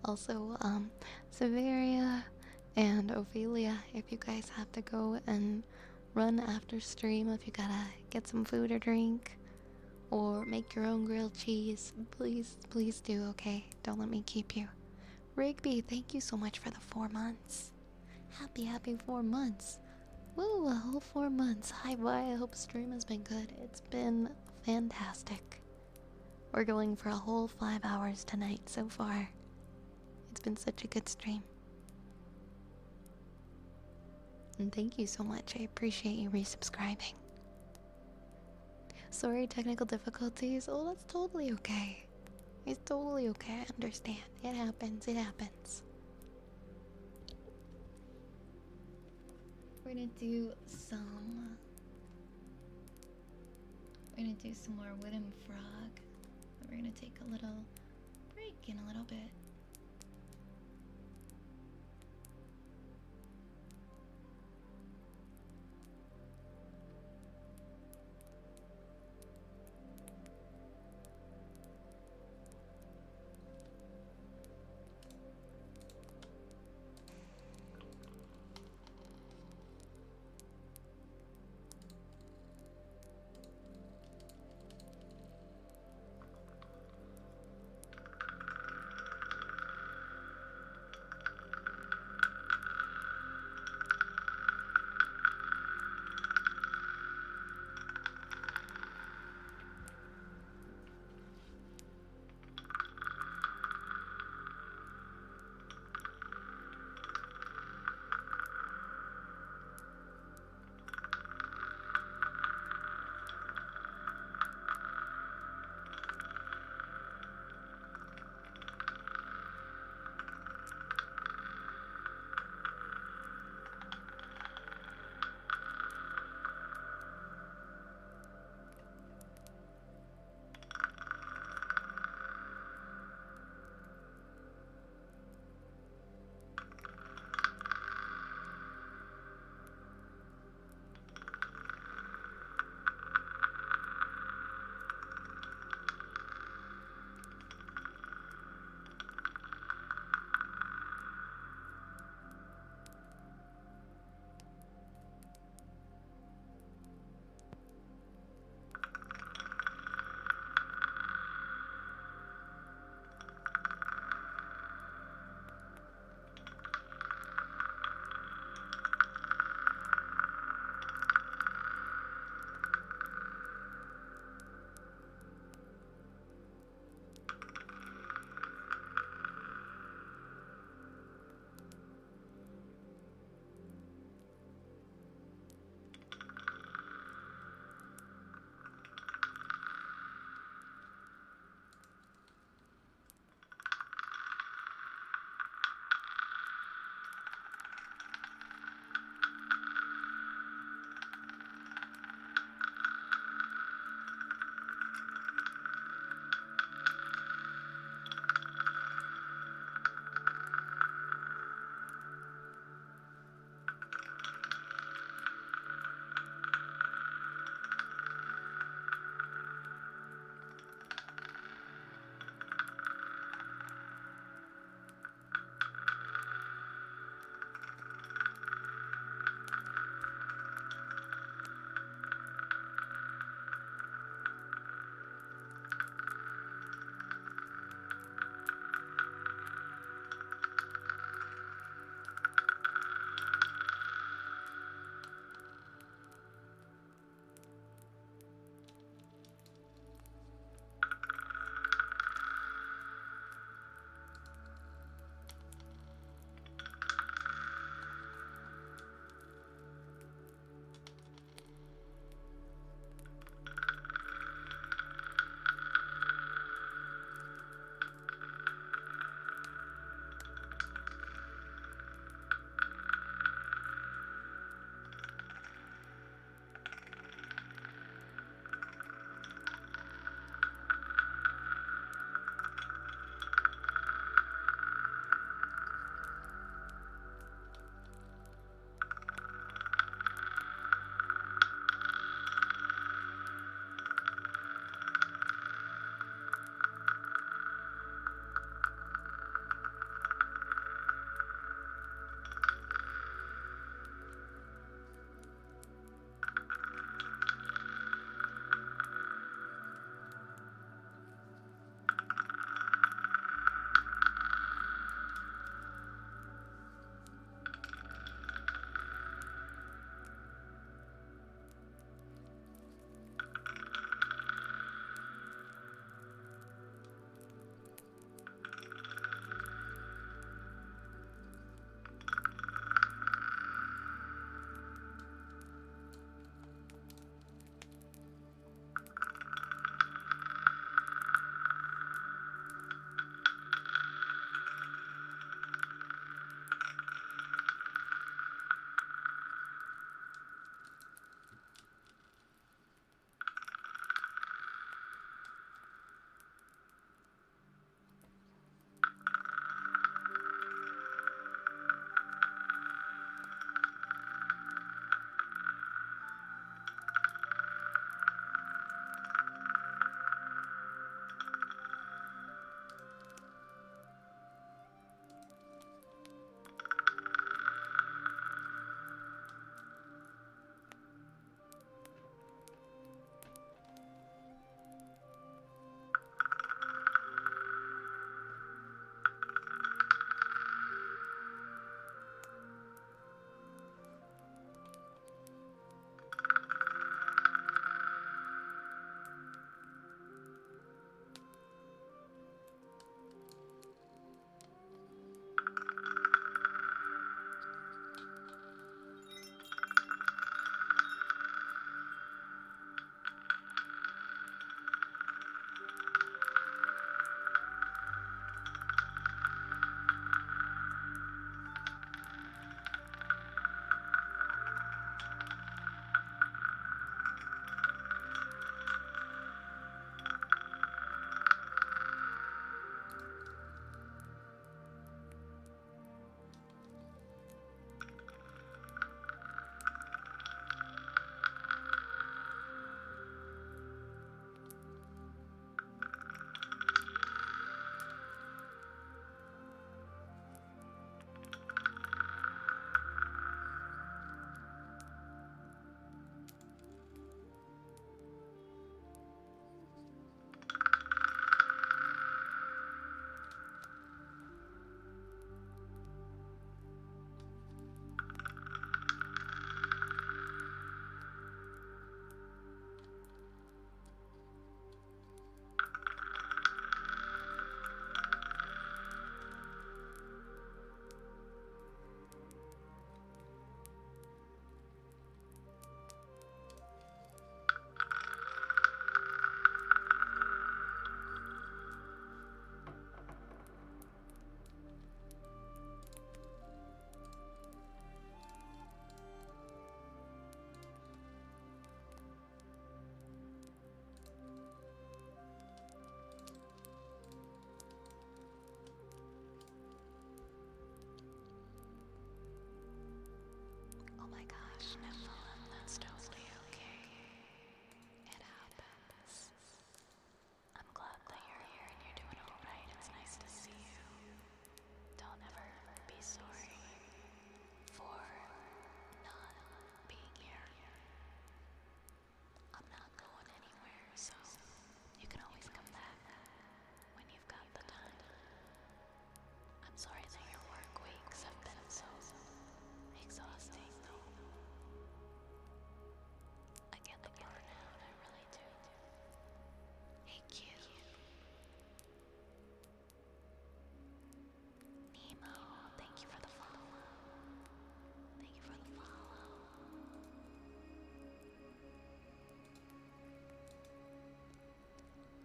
Also, Severia and Ophelia, if you guys have to go and run after stream, if you gotta get some food or drink, or make your own grilled cheese, please do, okay? Don't let me keep you. Rigby, thank you so much for the 4 months. Happy 4 months. Woo, a whole 4 months. Hi, bye. I hope stream has been good. It's been fantastic. We're going for a whole 5 hours tonight so far. It's been such a good stream. And thank you so much. I appreciate you resubscribing. Sorry, technical difficulties. Oh, that's totally okay. It's totally okay. I understand. It happens. It happens. We're gonna do some more Wooden Frog. We're gonna take a little break in a little bit.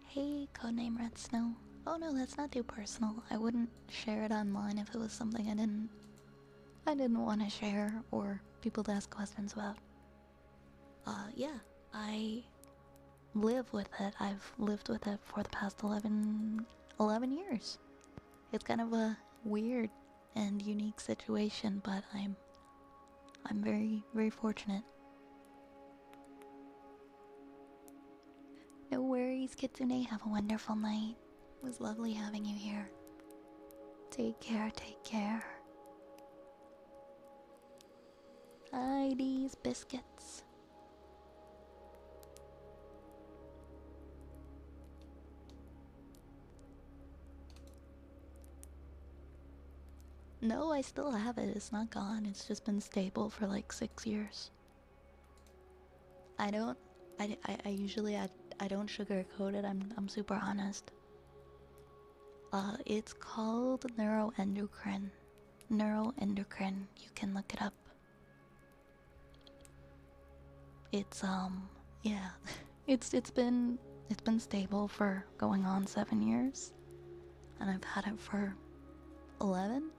Hey, codename Red Snow. Oh no, that's not too personal. I wouldn't share it online if it was something I didn't want to share or people to ask questions about. Yeah, I live with it. I've lived with it for the past 11 years. It's kind of a weird and unique situation, but I'm very, very fortunate. No worries, Kitsune. Have a wonderful night. It was lovely having you here. Take care, take care. Hi, these biscuits. No, I still have it. It's not gone. It's just been stable for like 6 years. I don't. I usually I don't sugarcoat it. I'm super honest. It's called neuroendocrine. Neuroendocrine. You can look it up. It's yeah. It's been stable for going on 7 years, and I've had it for 11.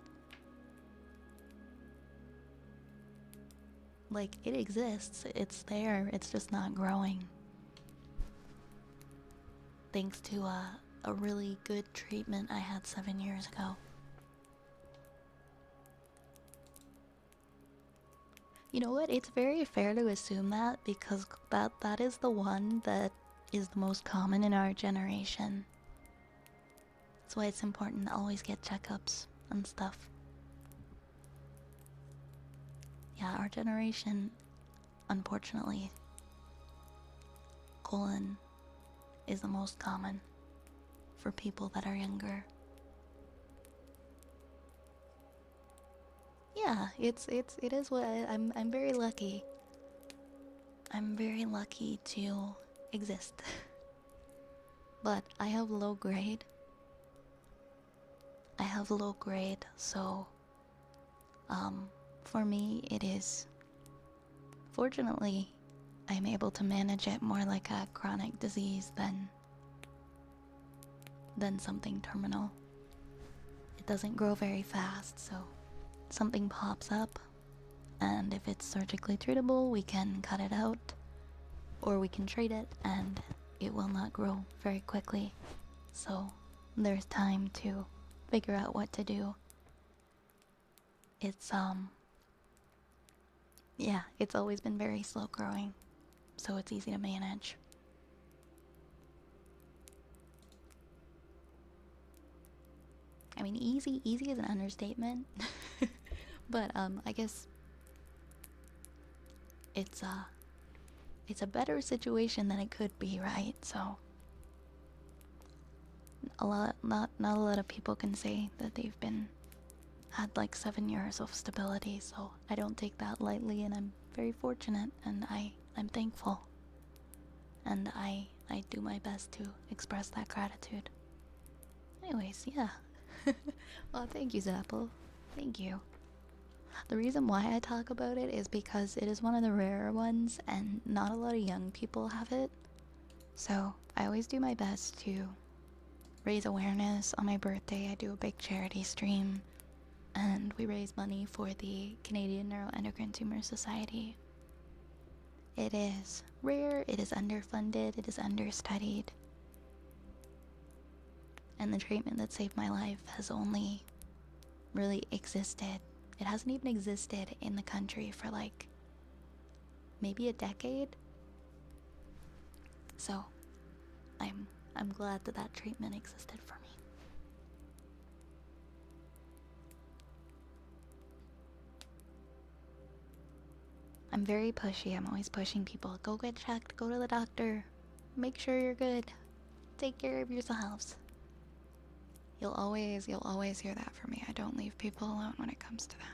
Like, it exists. It's there. It's just not growing. Thanks to a really good treatment I had 7 years ago. You know what? It's very fair to assume that because that is the one that is the most common in our generation. That's why it's important to always get checkups and stuff. Yeah, our generation, unfortunately, colon is the most common for people that are younger. Yeah, it is what I'm very lucky. I'm very lucky to exist. But I have low grade. So for me it is, fortunately, I'm able to manage it more like a chronic disease than something terminal. It doesn't grow very fast, so something pops up, and if it's surgically treatable, we can cut it out, or we can treat it, and it will not grow very quickly. So there's time to figure out what to do. It's yeah, it's always been very slow growing, so it's easy to manage. I mean, easy is an understatement. But I guess it's a better situation than it could be, right? So not a lot of people can say that they've had like 7 years of stability, so I don't take that lightly, and I'm very fortunate, and I'm thankful, and I do my best to express that gratitude. Anyways, yeah. Well, thank you, Zapple. Thank you. The reason why I talk about it is because it is one of the rarer ones, and not a lot of young people have it. So I always do my best to raise awareness. On my birthday, I do a big charity stream, and we raise money for the Canadian Neuroendocrine Tumor Society. It is rare, it is underfunded, it is understudied, and the treatment that saved my life has only really existed. It hasn't even existed in the country for like maybe a decade. So I'm glad that treatment existed for me. I'm very pushy. I'm always pushing people. Go get checked, go to the doctor, make sure you're good, take care of yourselves. You'll always hear that from me. I don't leave people alone when it comes to that.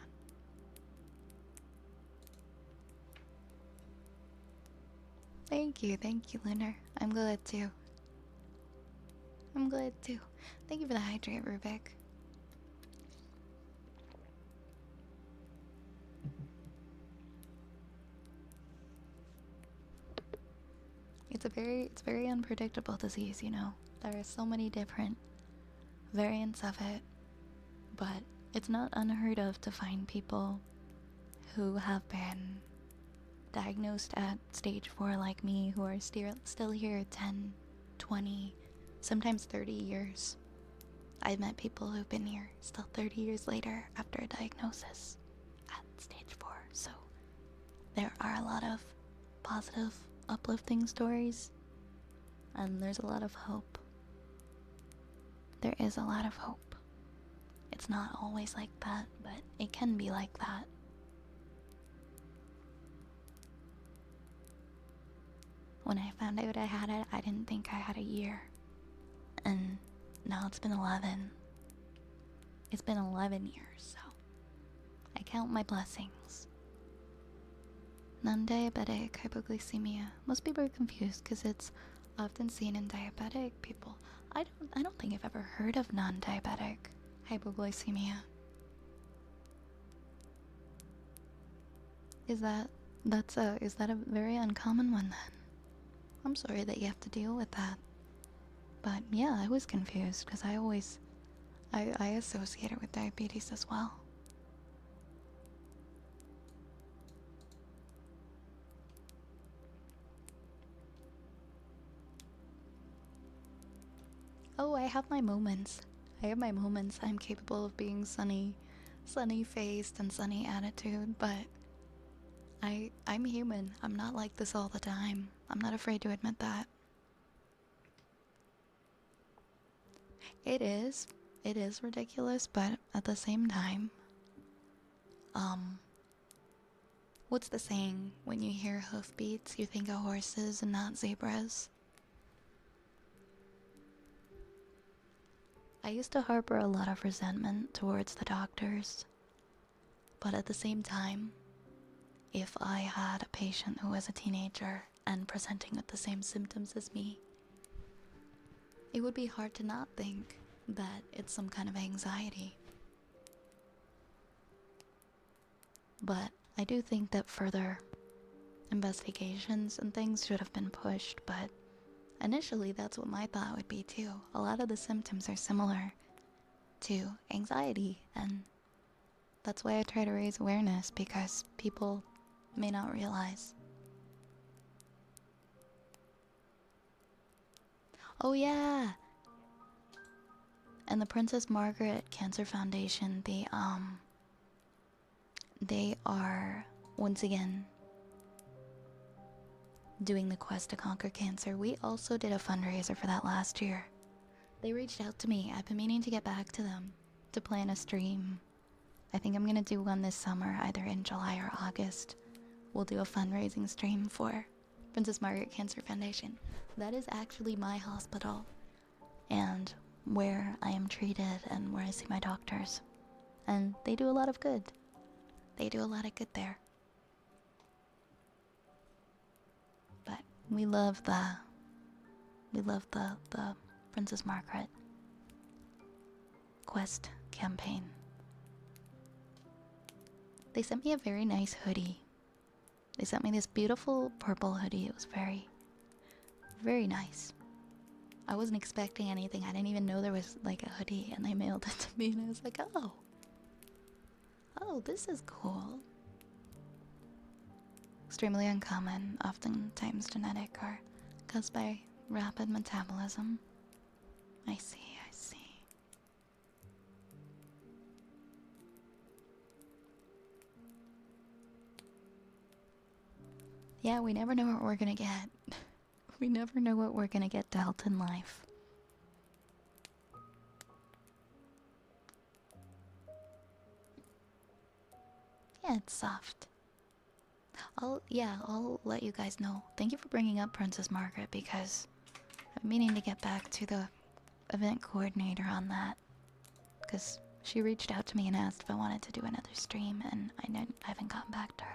Thank you, Lunar. I'm glad too. Thank you for the hydrate, Rubik. it's very unpredictable disease, you know. There are so many different variants of it, but it's not unheard of to find people who have been diagnosed at stage 4 like me, who are still here 10, 20, sometimes 30 years. I've met people who've been here still 30 years later after a diagnosis at stage 4. So there are a lot of positive, uplifting stories, and there's a lot of hope. There is a lot of hope. It's not always like that, but it can be like that. When I found out I had it, I didn't think I had a year. And now it's been 11. It's been 11 years, so I count my blessings. Non-diabetic hypoglycemia. Most people are confused because it's often seen in diabetic people. I don't think I've ever heard of non-diabetic hypoglycemia. Is that a very uncommon one then? I'm sorry that you have to deal with that. But yeah, I was confused because I associate it with diabetes as well. Oh, I have my moments. I'm capable of being sunny-faced and sunny attitude, but I'm human. I'm not like this all the time. I'm not afraid to admit that. It is ridiculous, but at the same time, what's the saying? When you hear hoofbeats, you think of horses and not zebras. I used to harbor a lot of resentment towards the doctors, but at the same time, if I had a patient who was a teenager and presenting with the same symptoms as me, it would be hard to not think that it's some kind of anxiety. But I do think that further investigations and things should have been pushed, but initially that's what my thought would be too. A lot of the symptoms are similar to anxiety, and that's why I try to raise awareness, because people may not realize. Oh yeah! And the Princess Margaret Cancer Foundation, they are once again doing the quest to conquer cancer. We also did a fundraiser for that last year. They reached out to me. I've been meaning to get back to them to plan a stream. I think I'm gonna do one this summer, either in July or August. We'll do a fundraising stream for Princess Margaret Cancer Foundation. That is actually my hospital and where I am treated and where I see my doctors. And they do a lot of good. They do a lot of good there. But we love the Princess Margaret quest campaign. They sent me a very nice hoodie. They sent me this beautiful purple hoodie. It was very, very nice. I wasn't expecting anything. I didn't even know there was like a hoodie, and they mailed it to me, and I was like, oh, this is cool. Extremely uncommon, oftentimes genetic, or caused by rapid metabolism. I see. Yeah, we never know what we're gonna get. We never know what we're gonna get dealt in life. Yeah, it's soft. I'll let you guys know. Thank you for bringing up Princess Margaret, because I'm meaning to get back to the event coordinator on that, because she reached out to me and asked if I wanted to do another stream, and I haven't gotten back to her.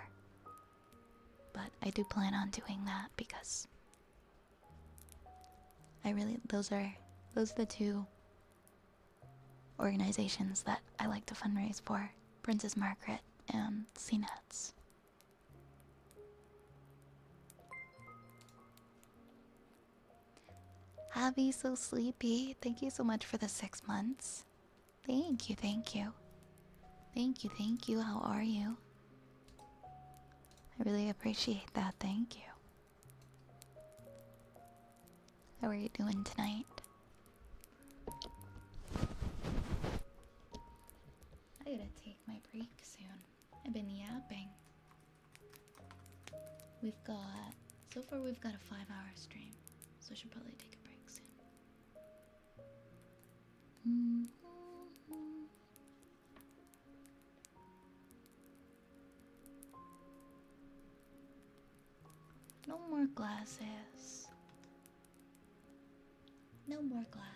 But I do plan on doing that, because those are the two organizations that I like to fundraise for: Princess Margaret and CNETs. Abby, so sleepy. Thank you so much for the 6 months. Thank you, thank you. Thank you, thank you. How are you? I really appreciate that. Thank you. How are you doing tonight? I gotta take my break soon. I've been yapping. So far we've got a 5-hour stream, so I should probably take a break soon. No more glasses. No more glasses.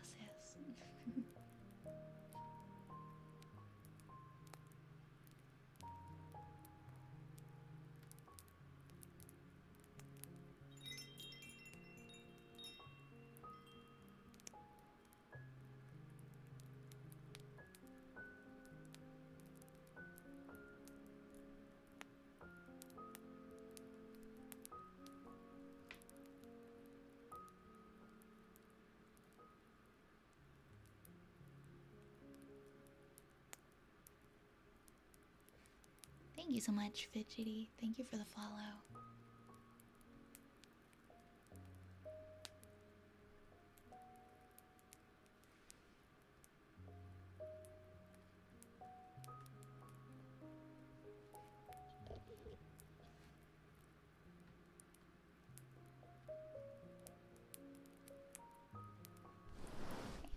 Thank you so much, Fidgety. Thank you for the follow.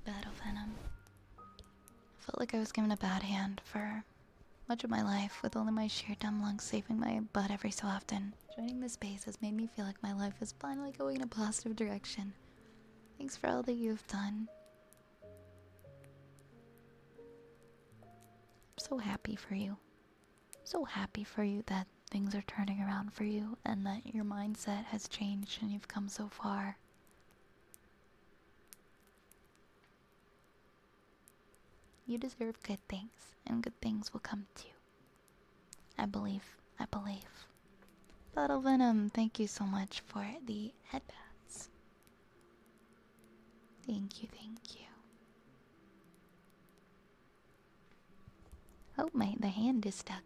Battle Venom. I felt like I was given a bad hand for much of my life, with only my sheer dumb lungs saving my butt every so often. Joining this space has made me feel like my life is finally going in a positive direction. Thanks for all that you've done. I'm so happy for you. So happy for you that things are turning around for you and that your mindset has changed and you've come so far. You deserve good things, and good things will come to you. I believe. I believe. Battle Venom, thank you so much for the headpads. Thank you, thank you. Oh, the hand is stuck.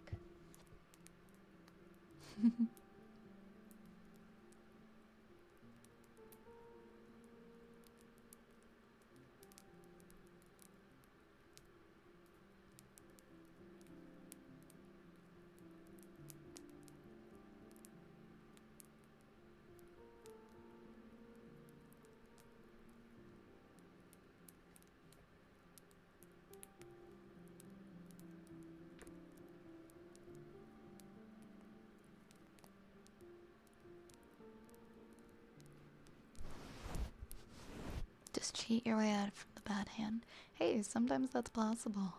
Just cheat your way out from the bad hand. Hey, sometimes that's possible.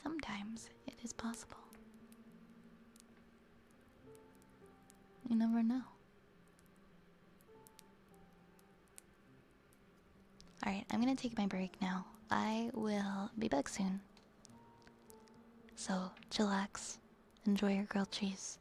Sometimes it is possible. You never know. Alright, I'm gonna take my break now. I will be back soon. So, chillax. Enjoy your grilled cheese.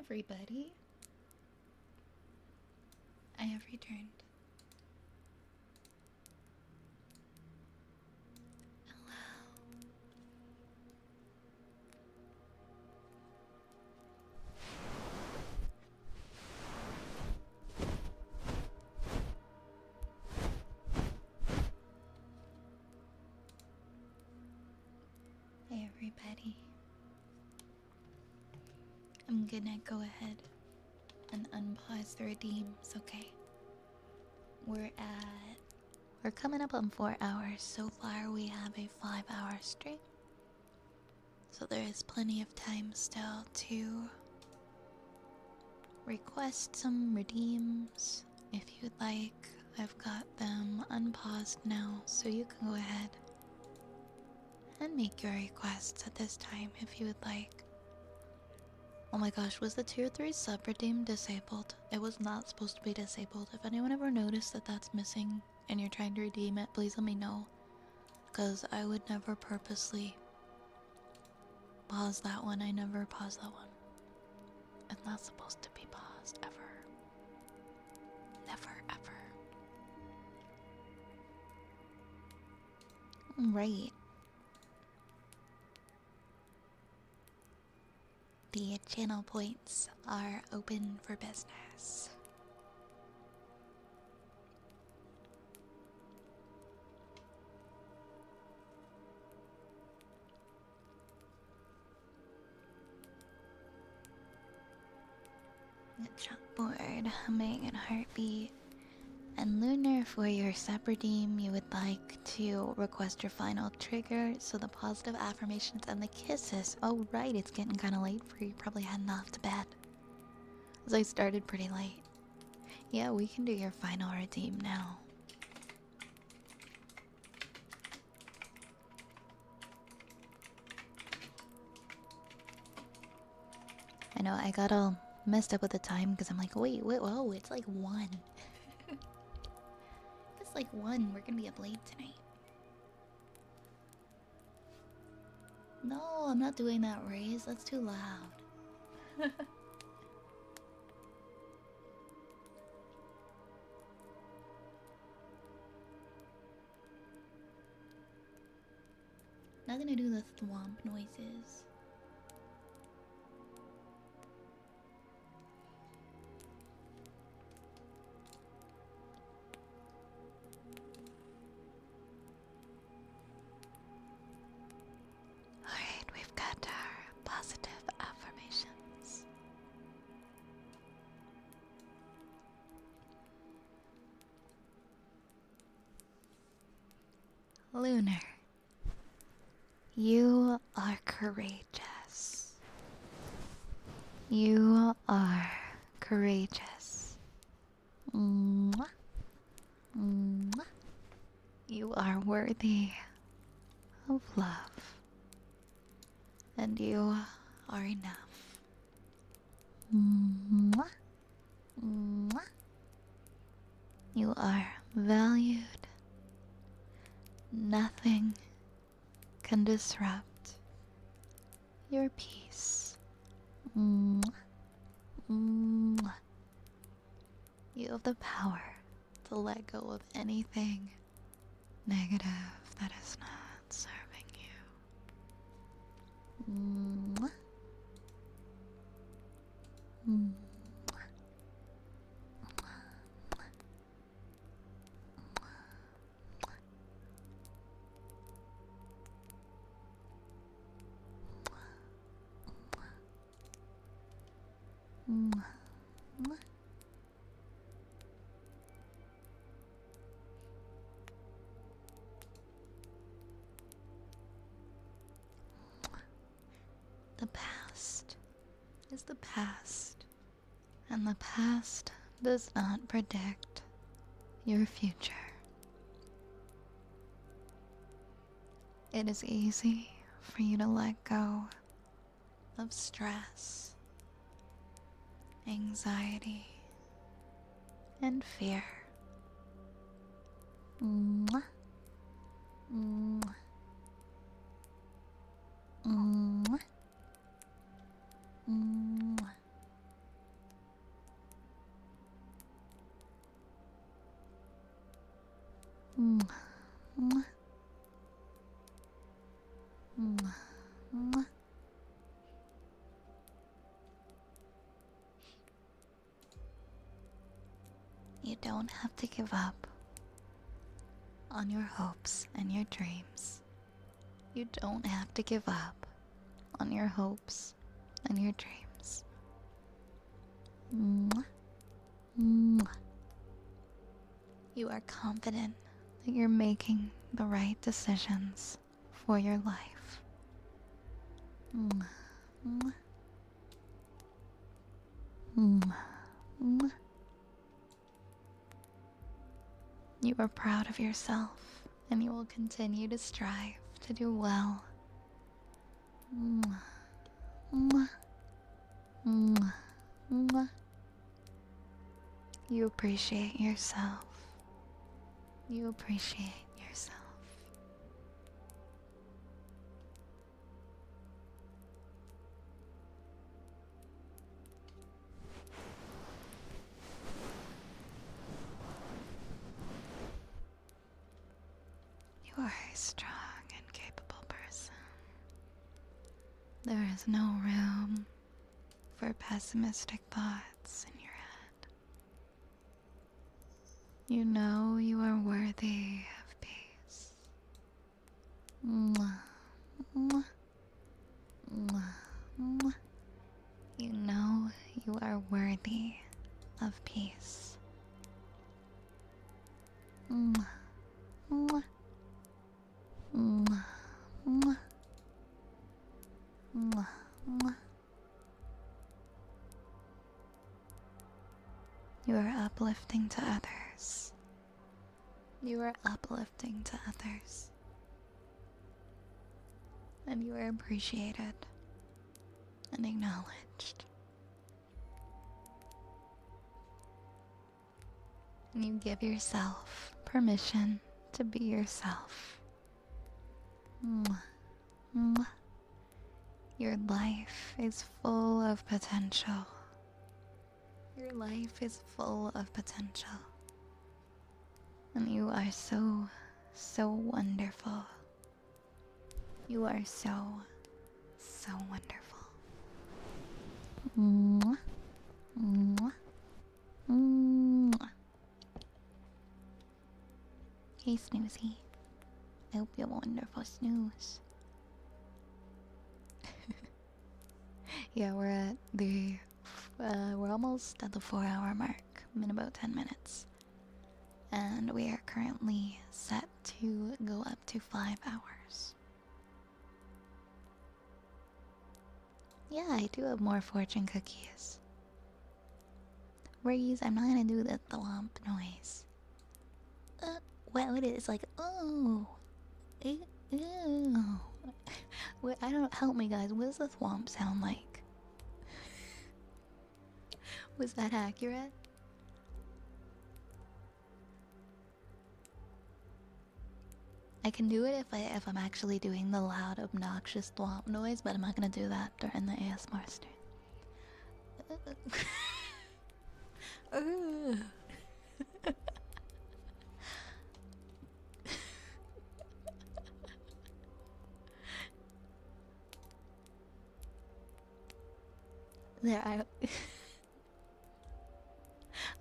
everybody. I have returned. Hey everybody. I'm gonna go ahead and unpause the redeems, okay? We're coming up on 4 hours. So far we have a 5-hour stream. So there is plenty of time still to request some redeems if you'd like. I've got them unpaused now, so you can go ahead and make your requests at this time if you would like. Oh my gosh, was the tier 3 sub redeem disabled? It was not supposed to be disabled. If anyone ever noticed that that's missing and you're trying to redeem it, please let me know. Because I would never purposely pause that one. I never pause that one. It's not supposed to be paused ever. Never ever. Right. The channel points are open for business. Chalkboard, humming, and heartbeat. And Lunar, for your sub redeem, you would like to request your final trigger, so the positive affirmations and the kisses. Oh right, it's getting kind of late for you. Probably heading off to bed. As I started pretty late. Yeah, we can do your final redeem now. I know, I got all messed up with the time because I'm like, wait, whoa, it's like 1. It's like 1. We're gonna be up late tonight. No, I'm not doing that, Raze. That's too loud. Not gonna do the thwomp noises. Alright, we've got our positive affirmations. Lunar, you are courageous. You are courageous. Mwah. Mwah. You are worthy of love. And you are enough. Mwah. Mwah. You are valued. Nothing can disrupt your peace. Mwah. Mwah. You have the power to let go of anything negative that is not serving you. Mwah. Mwah. Mwah. Mwah. The past is the past, and the past does not predict your future. It is easy for you to let go of stress, anxiety, and fear. Mwah. Mwah. Mwah. Mwah. Mwah. Mwah. You don't have to give up on your hopes and your dreams. You don't have to give up on your hopes and your dreams. Mwah. Mwah. You are confident that you're making the right decisions for your life. Mwah. Mwah. Mwah. Mwah. You are proud of yourself, and you will continue to strive to do well. Mwah. Mwah. Mwah. Mwah. You appreciate yourself. You appreciate yourself. You are a strong and capable person. There is no room for pessimistic thoughts in your head. You know you are worthy of peace. Mwah. Mwah. Mwah. Mwah. You know you are worthy of peace. Mwah. Mwah. Mwah. Mwah. Mwah. Mwah. You are uplifting to others. You are uplifting to others. And you are appreciated and acknowledged. And you give yourself permission to be yourself. Mwah. Mwah. Your life is full of potential. Your life is full of potential. And you are so, so wonderful. You are so, so wonderful. Mwah. Mwah. Mwah. Hey, Snoozy. I hope you have a wonderful snooze. Yeah, we're almost at the 4-hour mark in about 10 minutes. And we are currently set to go up to 5 hours. Yeah, I do have more fortune cookies. Reese, I'm not gonna do the thwomp noise. What it is like, oh. Ew. Wait, I don't, help me guys, what does the thwomp sound like? Was that accurate? I can do it if I'm actually doing the loud, obnoxious thwomp noise, but I'm not gonna do that during the ASMR stream. There,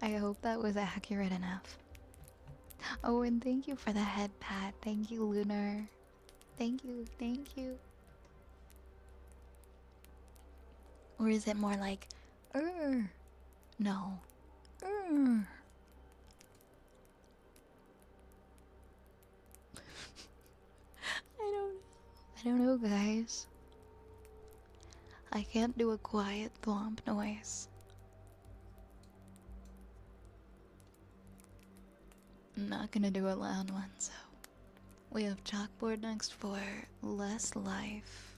I hope that was accurate enough. Oh, and thank you for the head pat. Thank you, Lunar. Thank you, thank you. Or is it more like, no, I don't know, guys. I can't do a quiet thwomp noise. I'm not gonna do a loud one, so we have chalkboard next for less life.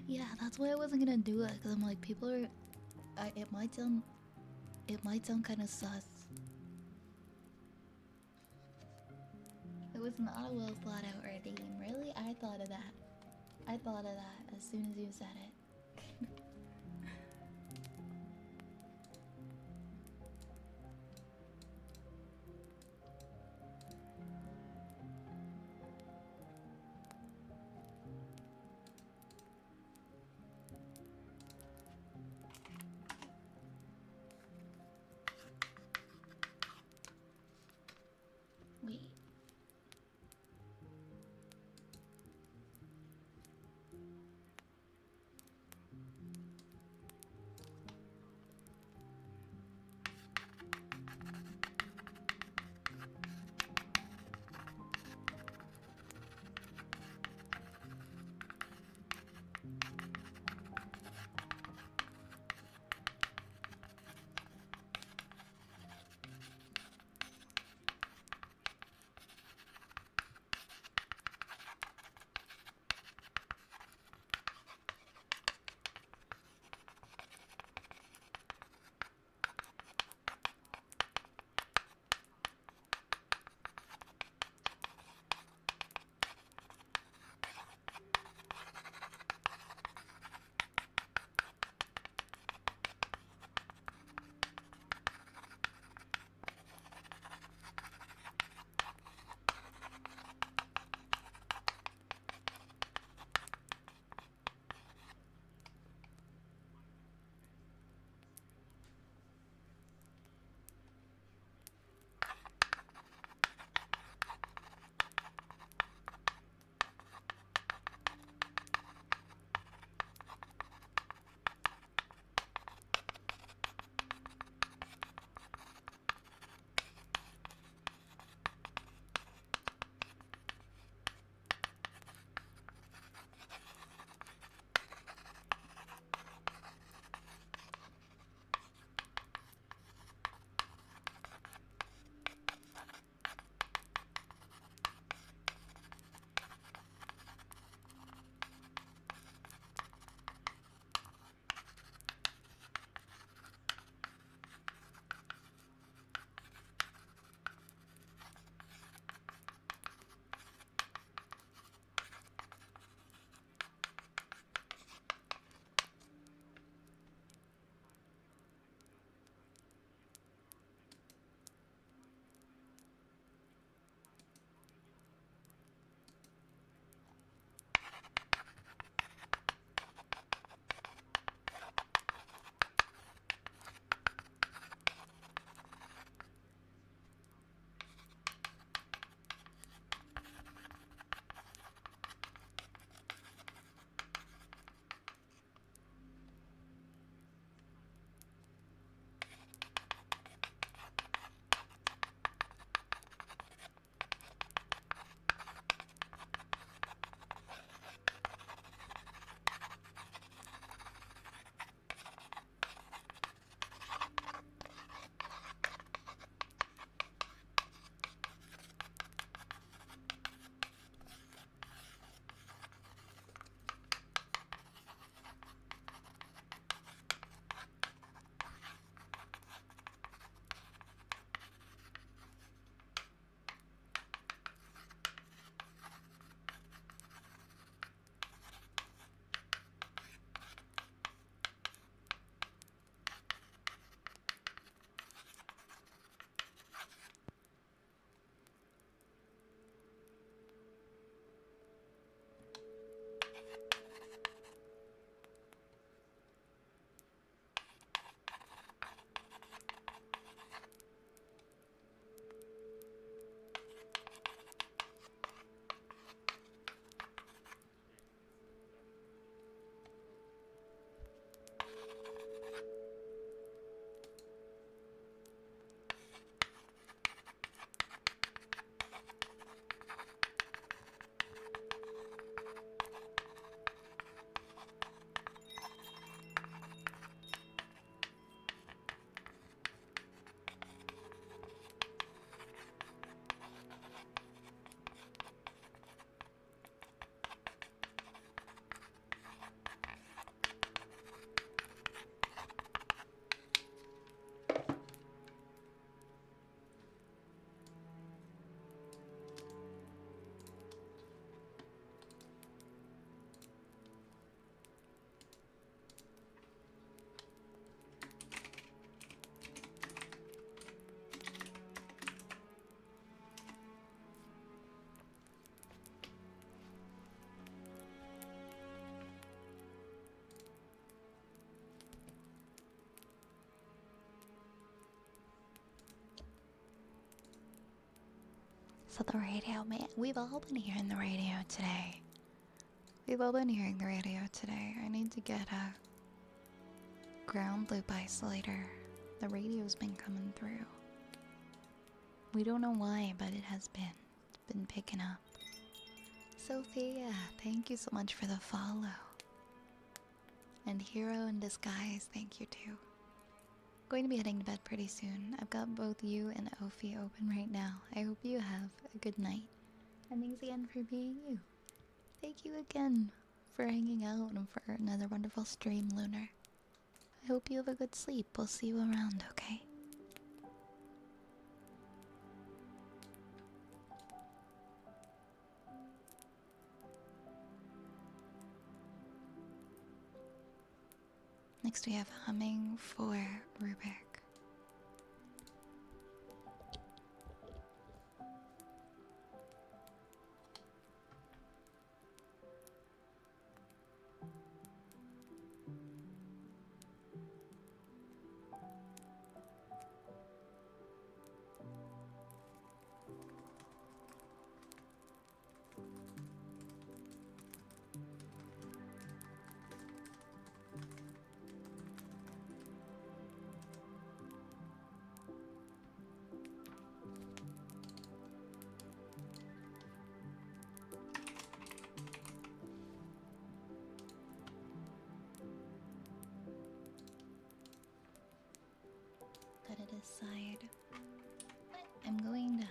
Yeah, that's why I wasn't gonna do it. Cause I'm like, people are. It might sound. It might sound kind of sus. It was not a well thought out redeem. Really, I thought of that. I thought of that as soon as you said it. Wait. So the radio, man, we've all been hearing the radio today. We've all been hearing the radio today. I need to get a ground loop isolator. The radio's been coming through. We don't know why, but it has been. It's been picking up. Sophia, thank you so much for the follow. And Hero in Disguise, thank you too. Going to be heading to bed pretty soon. I've got both you and Ophi open right now. I hope you have a good night. And thanks again for being you. Thank you again for hanging out and for another wonderful stream, Lunar. I hope you have a good sleep. We'll see you around, okay? Next we have Humming for Rubik. Gotta decide what I'm going to.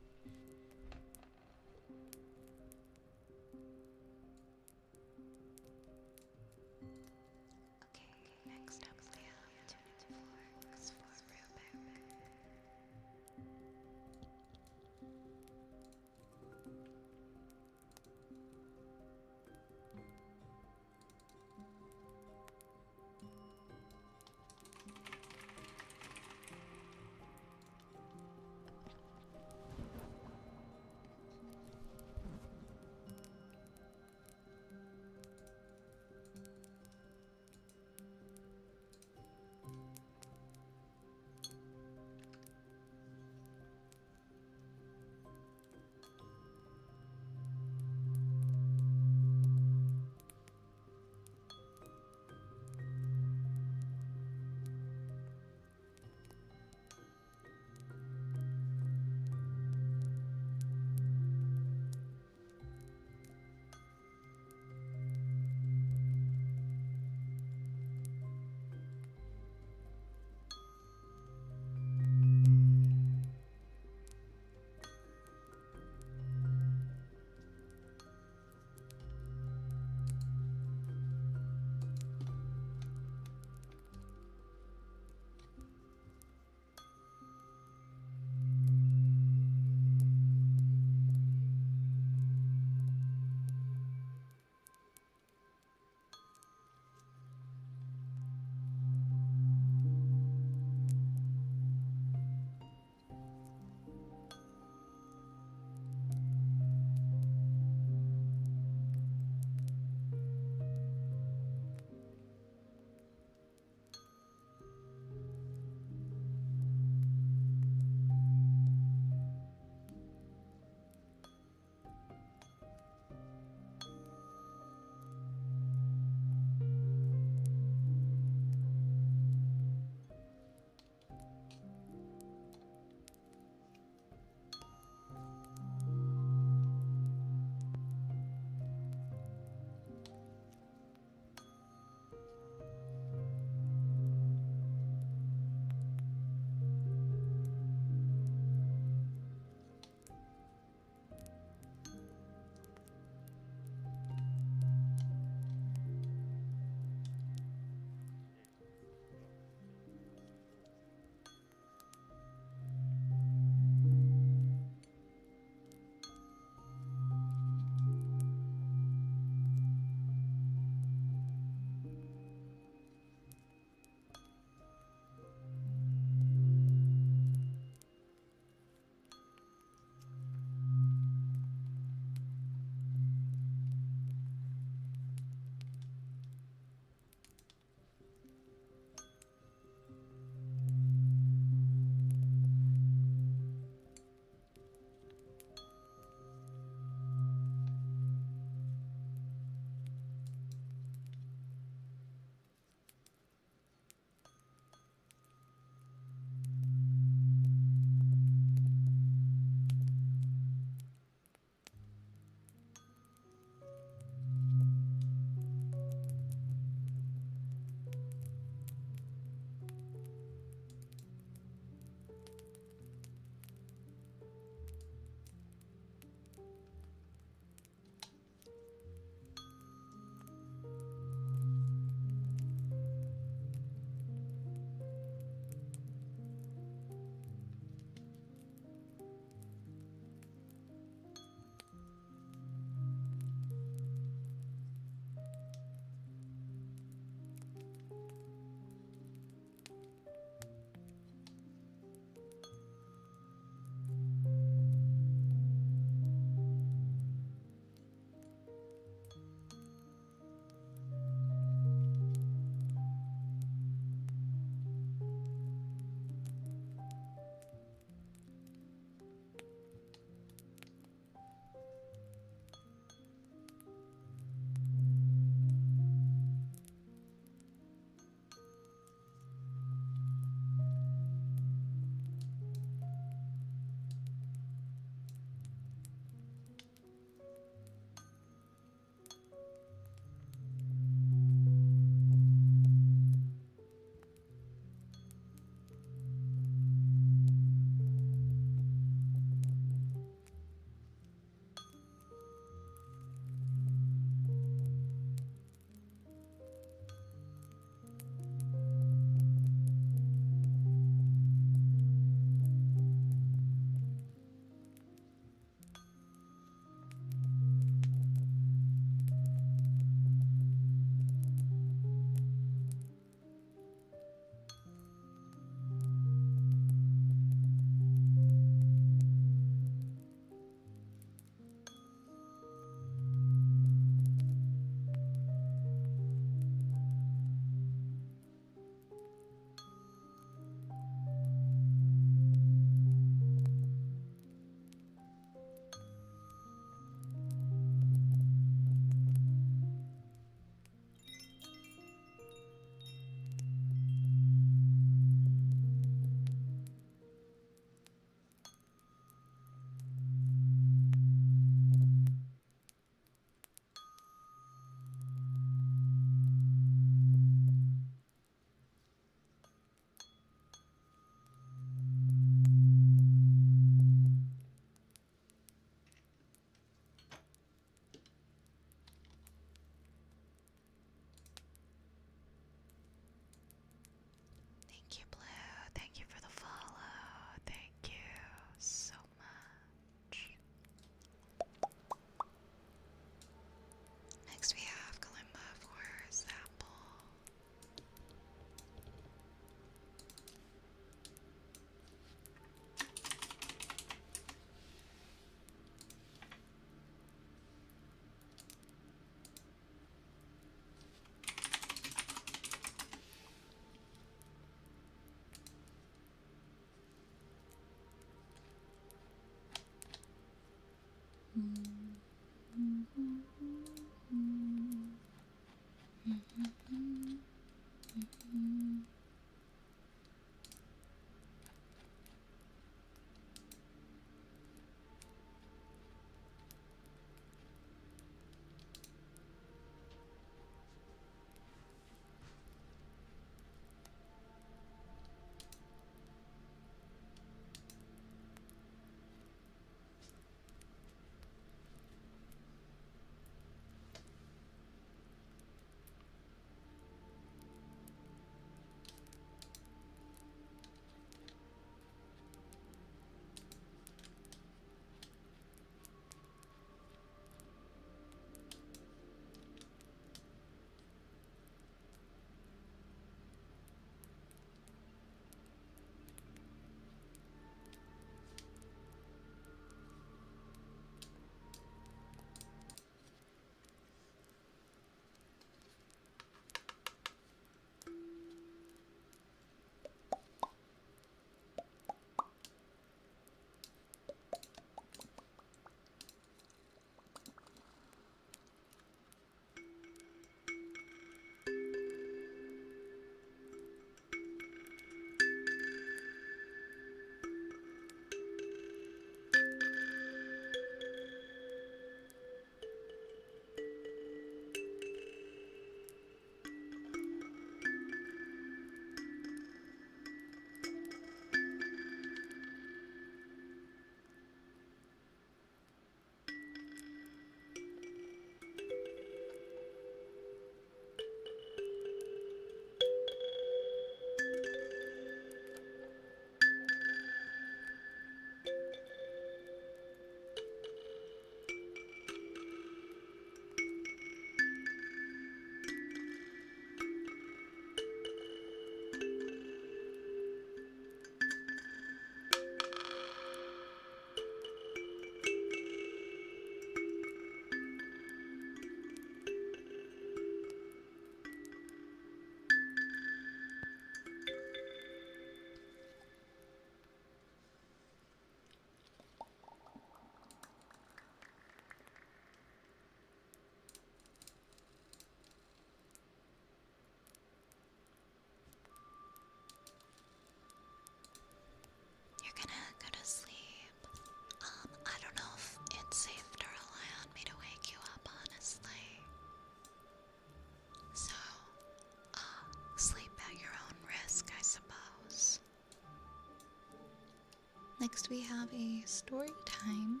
Next we have a story time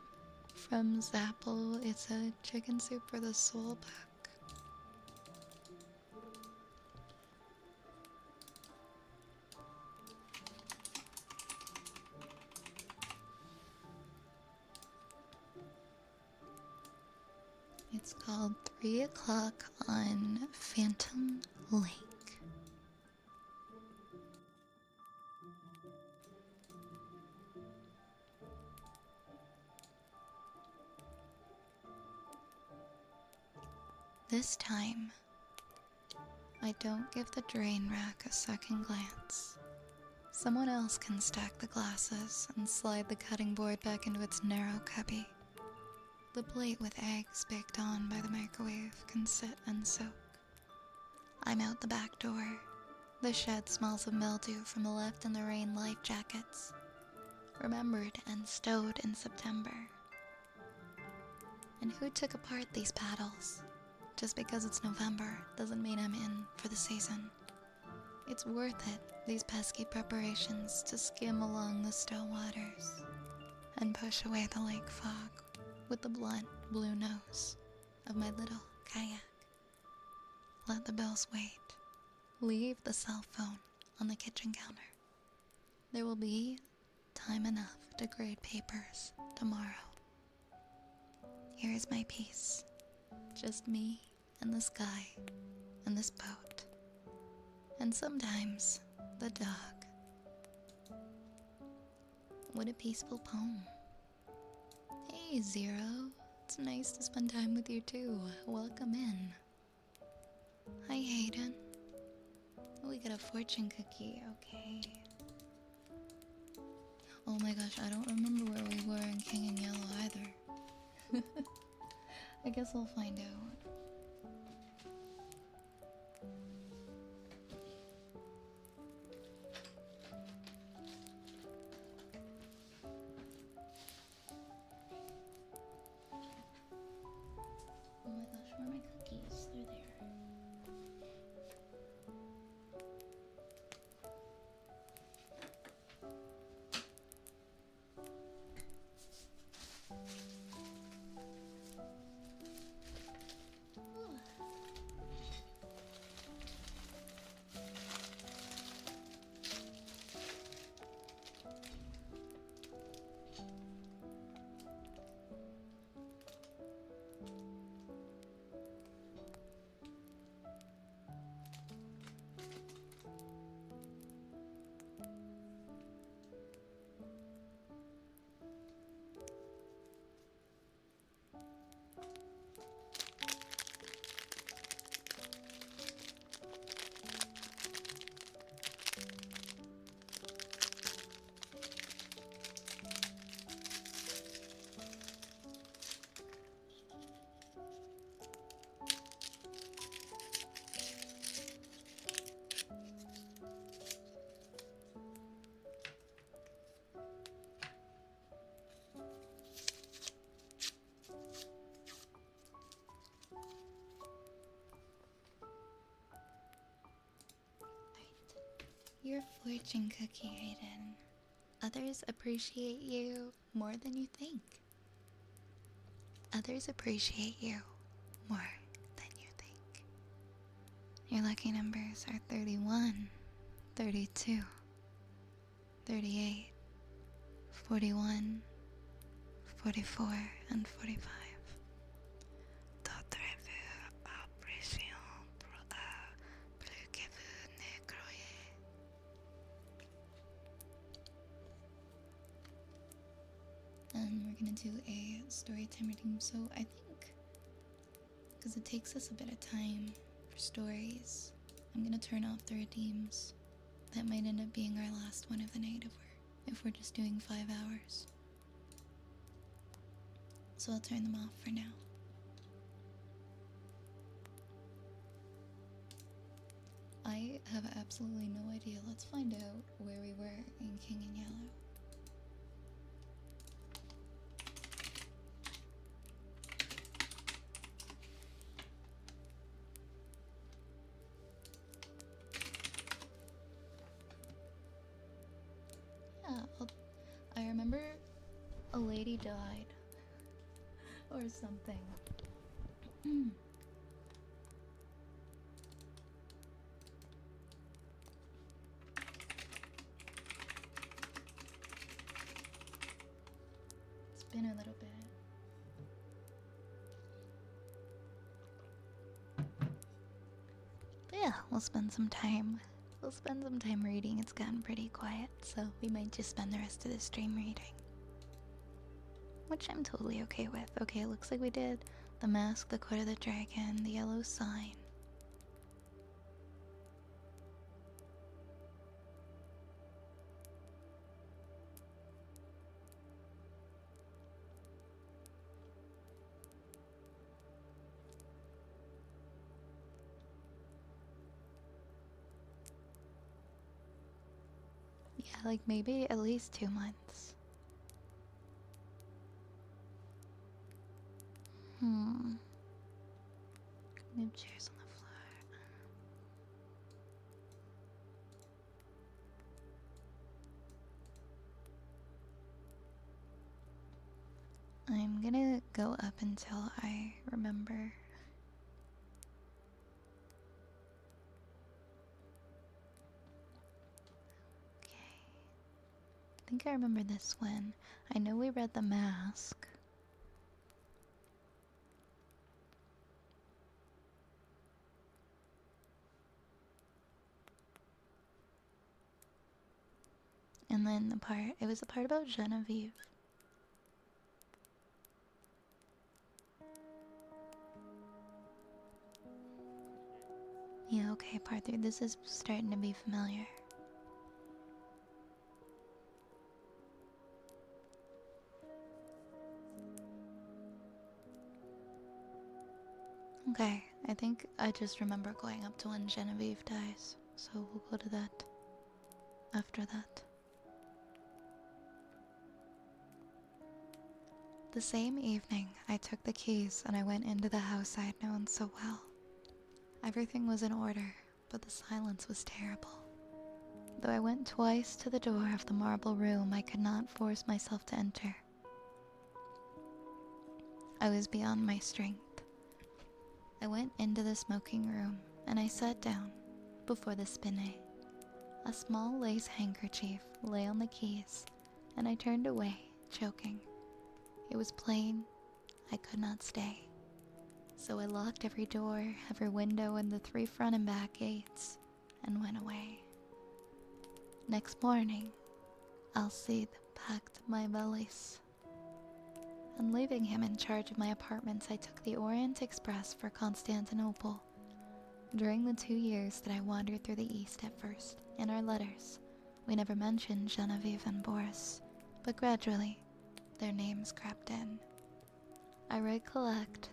from Zapple. It's a chicken soup for the soul pack. It's called 3 o'clock on Phantom Lake. This time, I don't give the drain rack a second glance. Someone else can stack the glasses and slide the cutting board back into its narrow cubby. The plate with eggs baked on by the microwave can sit and soak. I'm out the back door. The shed smells of mildew from the left in the rain life jackets, remembered and stowed in September. And who took apart these paddles? Just because it's November doesn't mean I'm in for the season. It's worth it, these pesky preparations, to skim along the still waters and push away the lake fog with the blunt blue nose of my little kayak. Let the bills wait. Leave the cell phone on the kitchen counter. There will be time enough to grade papers tomorrow. Here is my piece. Just me and the sky and this boat. And sometimes the dog. What a peaceful poem. Hey, Zero. It's nice to spend time with you too. Welcome in. Hi, Hayden. Oh, we got a fortune cookie. Okay. Oh my gosh, I don't remember where we were in King and Yellow either. I guess we'll find out. Oh my gosh, where are my cookies? They're there. Your fortune cookie, Hayden. Others appreciate you more than you think. Others appreciate you more than you think. Your lucky numbers are 31, 32, 38, 41, 44, and 45. D'autrez-vous appréciez plus que vous ne croyez. And we're gonna do a story time redeem. So I think, because it takes us a bit of time for stories, I'm gonna turn off the redeems. That might end up being our last one of the night if we're just doing 5 hours. So I'll turn them off for now. I have absolutely no idea. Let's find out where we were in King and Yellow. Yeah, I remember a lady died. Or something. It's been a little bit. But yeah, we'll spend some time. We'll spend some time reading. It's gotten pretty quiet, so we might just spend the rest of the stream reading. Which I'm totally okay with. Okay, it looks like we did the mask, the court of the dragon, the yellow sign. Yeah, like maybe at least 2 months. Move chairs on the floor. I'm gonna go up until I remember. Okay. I think I remember this one. I know we read the mask. And then it was the part about Genevieve. Yeah, okay, part 3. This is starting to be familiar. Okay, I think I just remember going up to when Genevieve dies. So we'll go to that after that. The same evening, I took the keys and I went into the house I had known so well. Everything was in order, but the silence was terrible. Though I went twice to the door of the marble room, I could not force myself to enter. I was beyond my strength. I went into the smoking room and I sat down before the spinet. A small lace handkerchief lay on the keys, and I turned away, choking. It was plain I could not stay. So I locked every door, every window, and the 3 front and back gates, and went away. Next morning, Alcide packed my valise. And leaving him in charge of my apartments, I took the Orient Express for Constantinople. During the 2 years that I wandered through the East at first, in our letters, we never mentioned Genevieve and Boris, but gradually, their names crept in. I recollect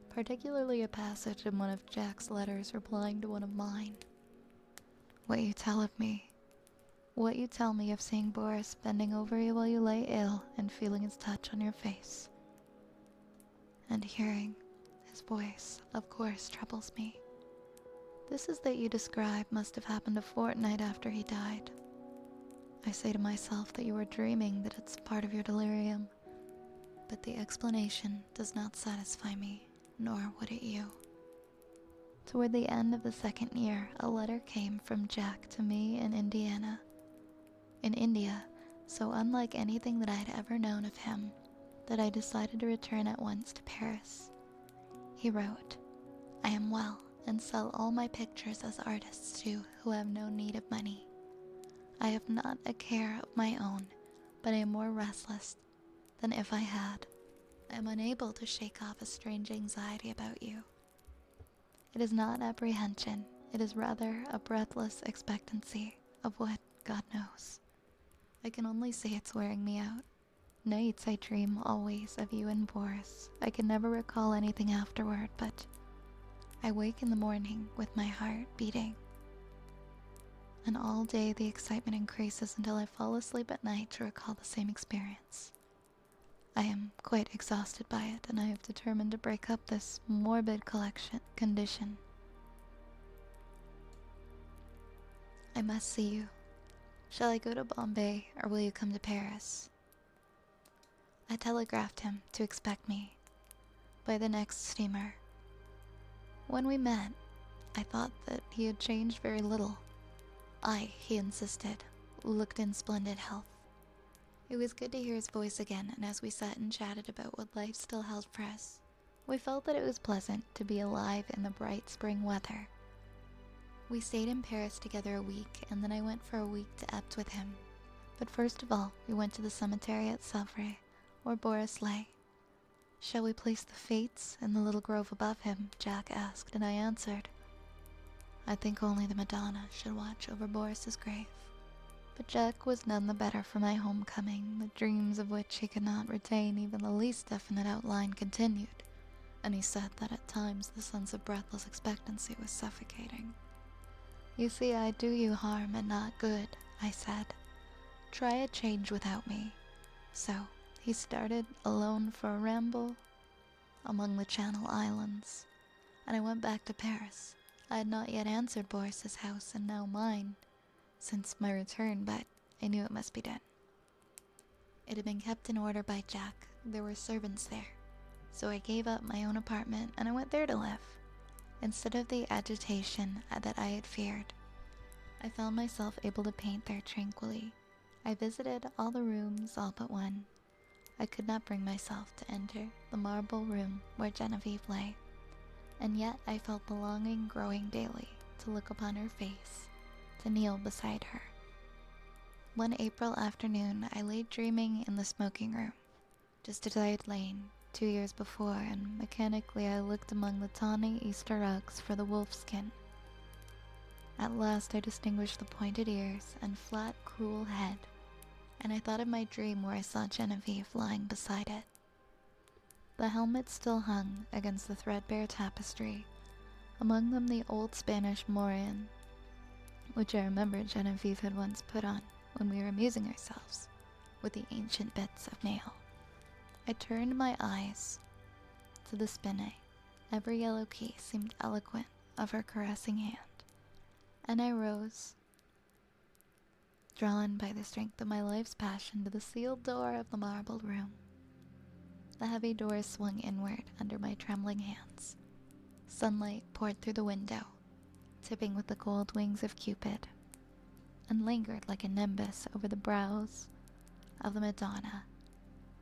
particularly a passage in one of Jack's letters replying to one of mine. What you tell me of seeing Boris bending over you while you lay ill and feeling his touch on your face. And hearing his voice, of course, troubles me. This is that you describe must have happened a fortnight after he died. I say to myself that you are dreaming, that it's part of your delirium. But the explanation does not satisfy me, nor would it you. Toward the end of the 2nd year, a letter came from Jack to me in Indiana. In India, so unlike anything that I had ever known of him, that I decided to return at once to Paris. He wrote, I am well and sell all my pictures as artists do who have no need of money. I have not a care of my own, but I am more restless than if I had. I am unable to shake off a strange anxiety about you. It is not apprehension, it is rather a breathless expectancy of what God knows. I can only say it's wearing me out. Nights I dream always of you and Boris. I can never recall anything afterward, but I wake in the morning with my heart beating. And all day the excitement increases until I fall asleep at night to recall the same experience. I am quite exhausted by it, and I have determined to break up this morbid condition. I must see you. Shall I go to Bombay, or will you come to Paris? I telegraphed him to expect me by the next steamer. When we met, I thought that he had changed very little. He insisted, looked in splendid health. It was good to hear his voice again, and as we sat and chatted about what life still held for us, we felt that it was pleasant to be alive in the bright spring weather. We stayed in Paris together a week, and then I went for a week to Epes with him. But first of all, we went to the cemetery at Savray, where Boris lay. "Shall we place the Fates in the little grove above him?" Jack asked, and I answered, "I think only the Madonna should watch over Boris's grave." But Jack was none the better for my homecoming, the dreams of which he could not retain even the least definite outline continued, and he said that at times the sense of breathless expectancy was suffocating. "You see, I do you harm and not good," I said. "Try a change without me." So he started alone for a ramble among the Channel Islands, and I went back to Paris. I had not yet answered Boris's house, and now mine, since my return, but I knew it must be done. It had been kept in order by Jack. There were servants there, so I gave up my own apartment and I went there to live. Instead of the agitation that I had feared, I found myself able to paint there tranquilly. I visited all the rooms, all but one. I could not bring myself to enter the marble room where Genevieve lay, and yet I felt the longing growing daily to look upon her face, to kneel beside her. One April afternoon, I lay dreaming in the smoking room, just as I had lain 2 years before, and mechanically I looked among the tawny Easter rugs for the wolfskin. At last I distinguished the pointed ears and flat, cruel head, and I thought of my dream where I saw Genevieve lying beside it. The helmet still hung against the threadbare tapestry, among them the old Spanish morion, which I remembered Genevieve had once put on when we were amusing ourselves with the ancient bits of nail. I turned my eyes to the spinning. Every yellow key seemed eloquent of her caressing hand, and I rose, drawn by the strength of my life's passion, to the sealed door of the marbled room. The heavy doors swung inward under my trembling hands. Sunlight poured through the window, tipping with the gold wings of Cupid, and lingered like a nimbus over the brows of the Madonna,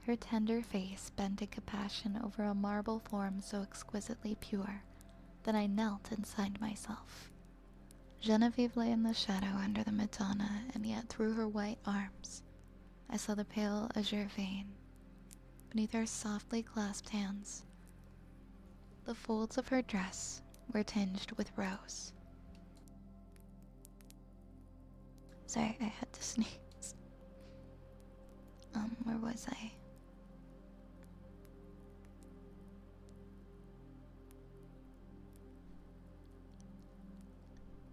her tender face bent in compassion over a marble form so exquisitely pure that I knelt and signed myself. Genevieve lay in the shadow under the Madonna, and yet through her white arms I saw the pale azure vein. Beneath her softly clasped hands, the folds of her dress were tinged with rose. Sorry, I had to sneeze. Where was I?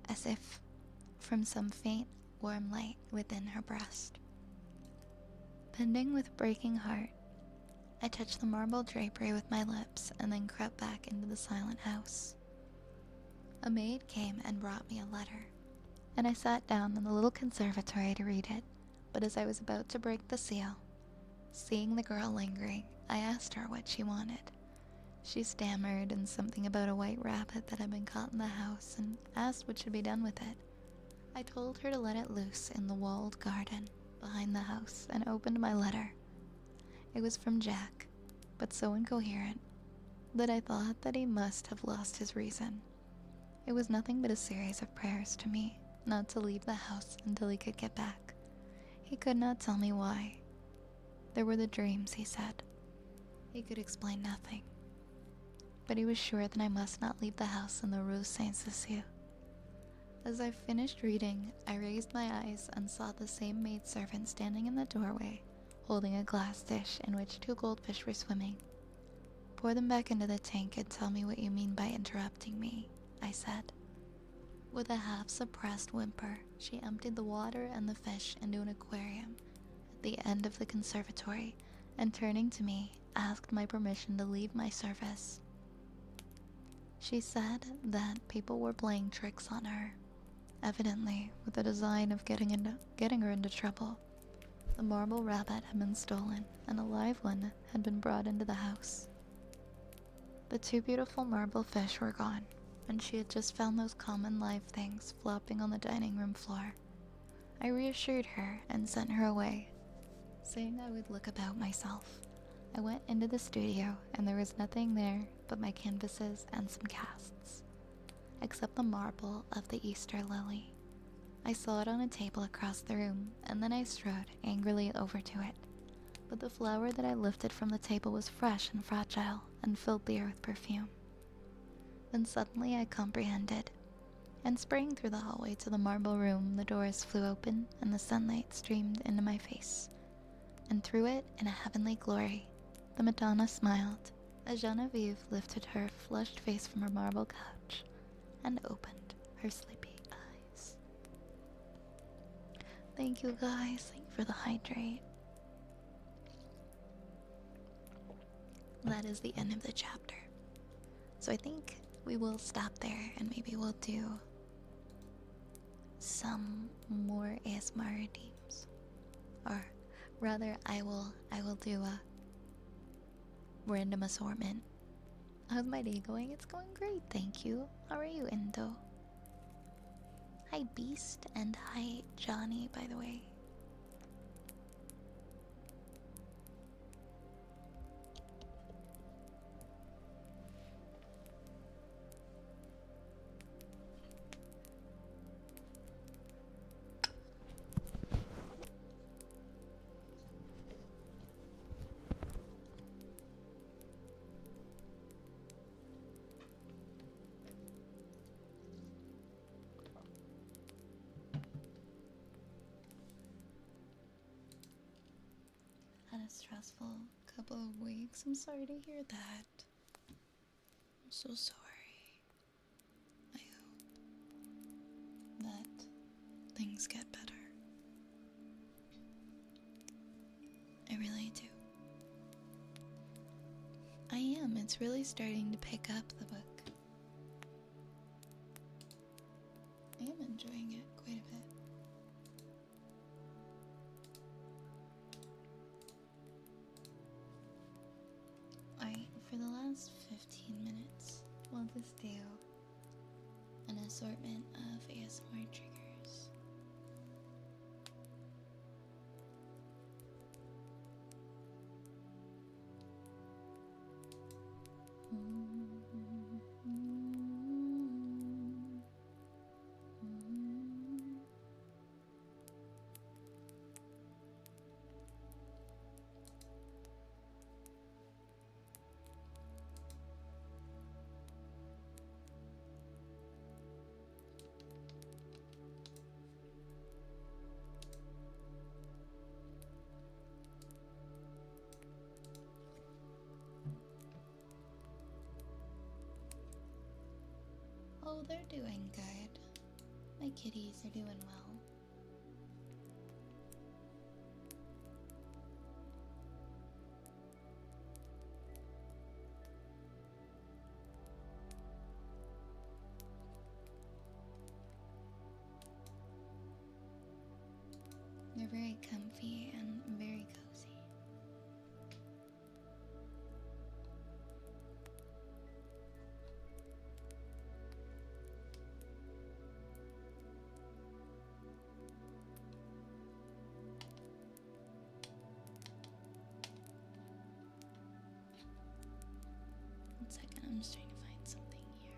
As if from some faint, warm light within her breast. Bending with breaking heart, I touched the marble drapery with my lips and then crept back into the silent house. A maid came and brought me a letter, and I sat down in the little conservatory to read it, but as I was about to break the seal, seeing the girl lingering, I asked her what she wanted. She stammered and something about a white rabbit that had been caught in the house and asked what should be done with it. I told her to let it loose in the walled garden behind the house and opened my letter. It was from Jack, but so incoherent that I thought that he must have lost his reason. It was nothing but a series of prayers to me not to leave the house until he could get back. He could not tell me why. There were the dreams, he said. He could explain nothing. But he was sure that I must not leave the house in the Rue Saint-Cécile. As I finished reading, I raised my eyes and saw the same maidservant standing in the doorway, holding a glass dish in which 2 goldfish were swimming. "Pour them back into the tank and tell me what you mean by interrupting me," I said. With a half-suppressed whimper, she emptied the water and the fish into an aquarium at the end of the conservatory, and turning to me, asked my permission to leave my service. She said that people were playing tricks on her, evidently with the design of getting her into trouble. The marble rabbit had been stolen, and a live one had been brought into the house. The two beautiful marble fish were gone, and she had just found those common live things flopping on the dining room floor. I reassured her and sent her away, saying I would look about myself. I went into the studio, and there was nothing there but my canvases and some casts, except the marble of the Easter lily. I saw it on a table across the room, and then I strode angrily over to it. But the flower that I lifted from the table was fresh and fragile, and filled the air with perfume. Then suddenly I comprehended, and sprang through the hallway to the marble room. The doors flew open, and the sunlight streamed into my face. And through it, in a heavenly glory, the Madonna smiled, as Genevieve lifted her flushed face from her marble couch, and opened her sleepy eyes. Thank you guys, thank you for the hydrate. That is the end of the chapter. So I think we will stop there, and maybe we'll do some more ASMR redeems. Or rather, I will do a random assortment. How's my day going? It's going great, thank you. How are you, Indo? Hi, Beast, and hi, Johnny, by the way. Had a stressful couple of weeks. I'm sorry to hear that. I'm so sorry. I hope that things get better. I really do. I am. It's really starting to pick up, the book. I am enjoying it quite a bit. For the last 15 minutes, we'll just do an assortment of ASMR triggers. Oh, they're doing good. My kitties are doing well. They're very comfy and very cozy. One second, I'm just trying to find something here.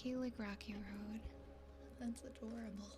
Kaylee Rocky Road. That's adorable.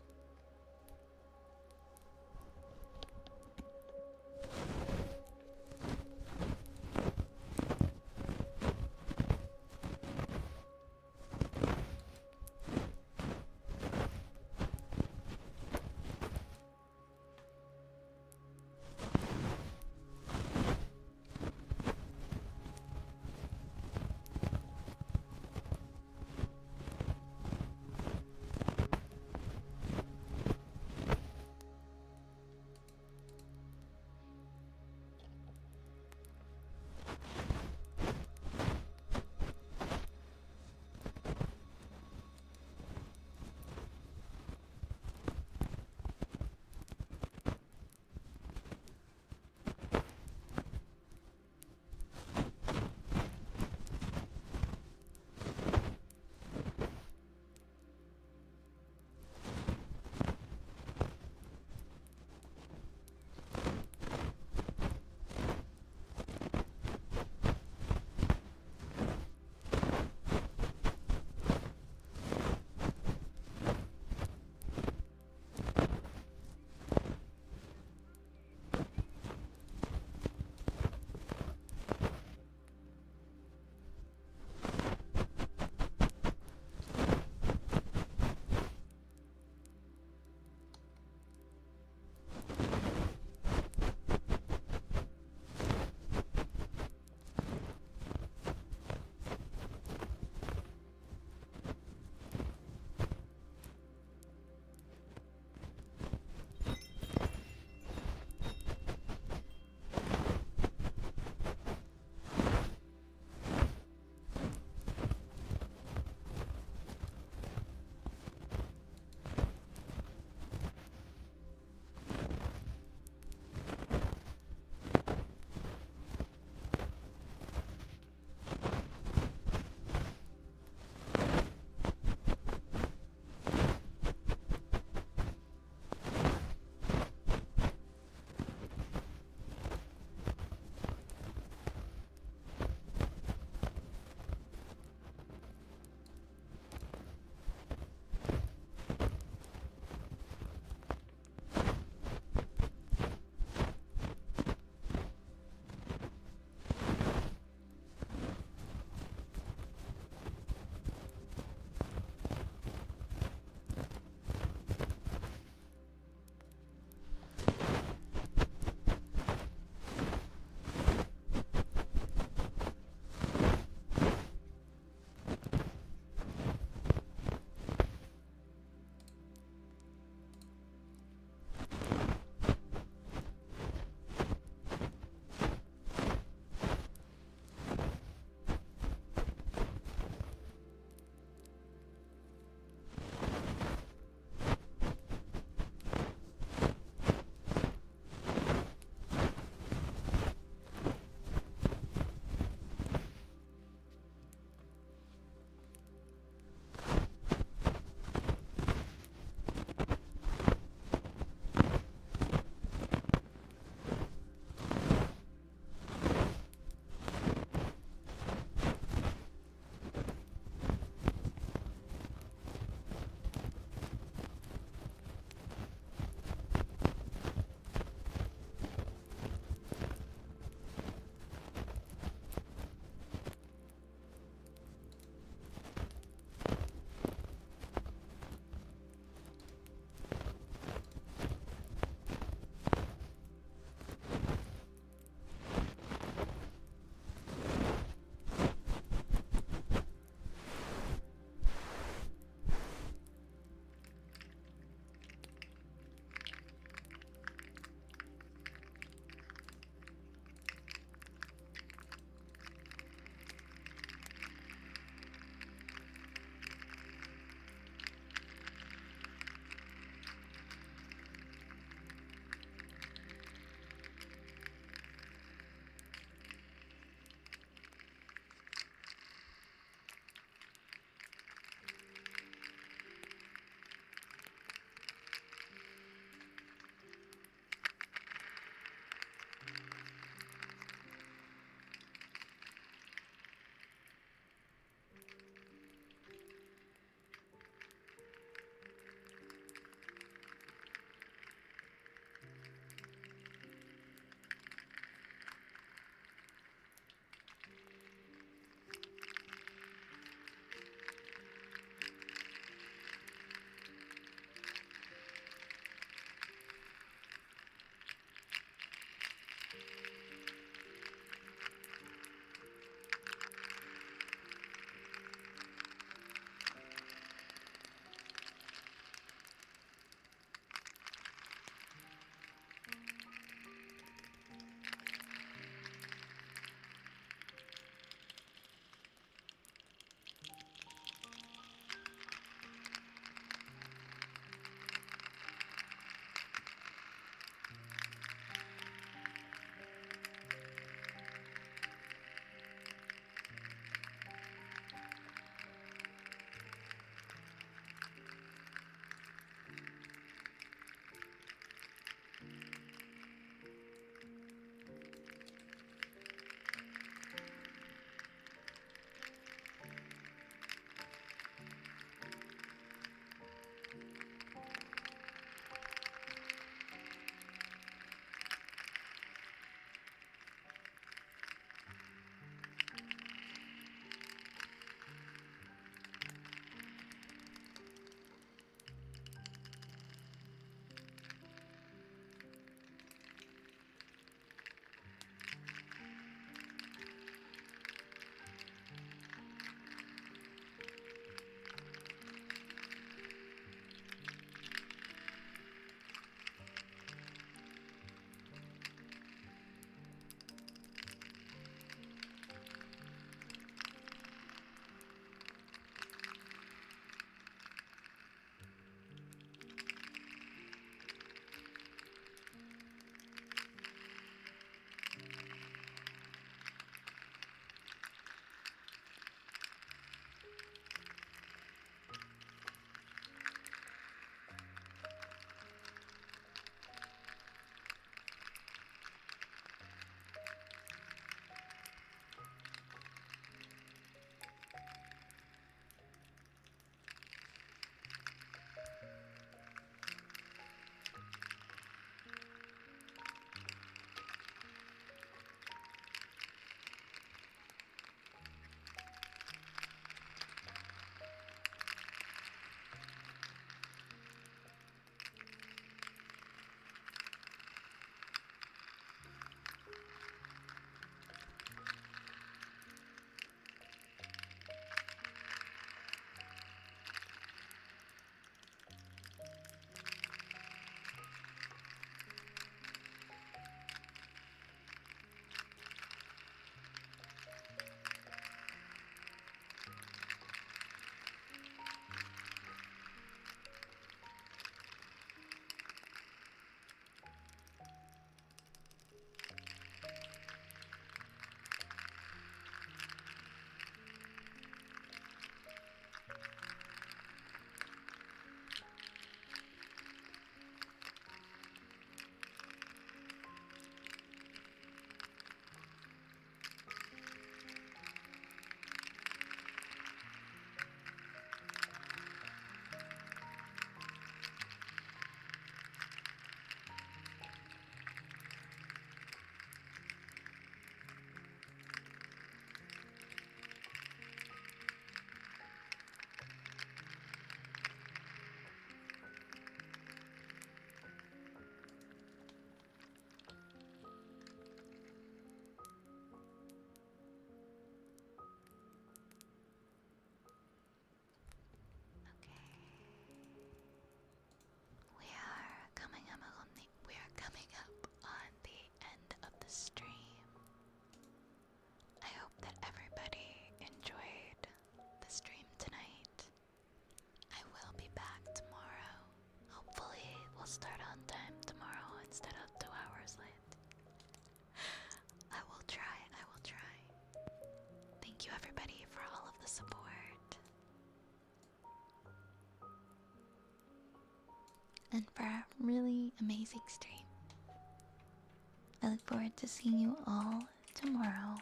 and for a really amazing stream. I look forward to seeing you all tomorrow.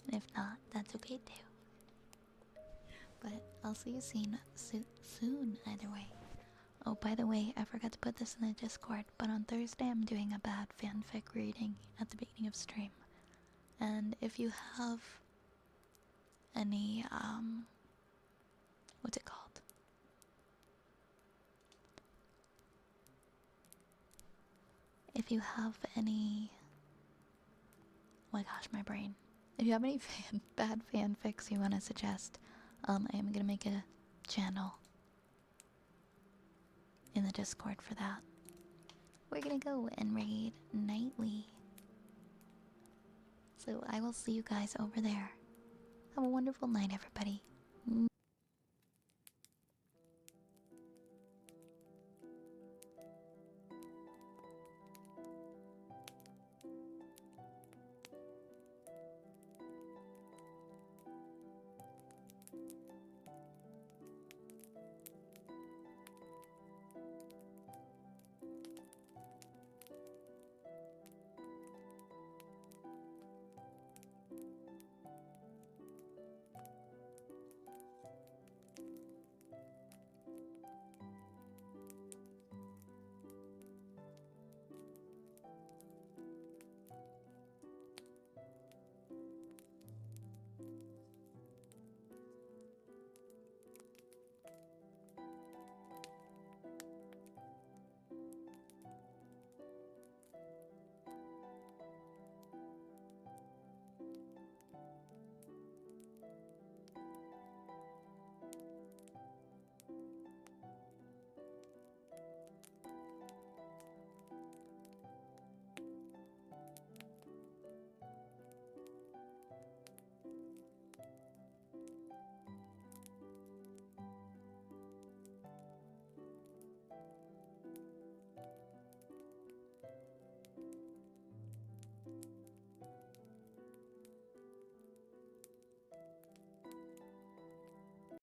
And if not, that's okay too. But I'll see you soon either way. Oh, by the way, I forgot to put this in the Discord, but on Thursday I'm doing a bad fanfic reading at the beginning of stream. And if you have any, what's it called? If you have any, oh my gosh, my brain. If you have any bad fanfics you want to suggest, I am gonna make a channel in the Discord for that. We're gonna go and raid nightly. So I will see you guys over there. Have a wonderful night, everybody.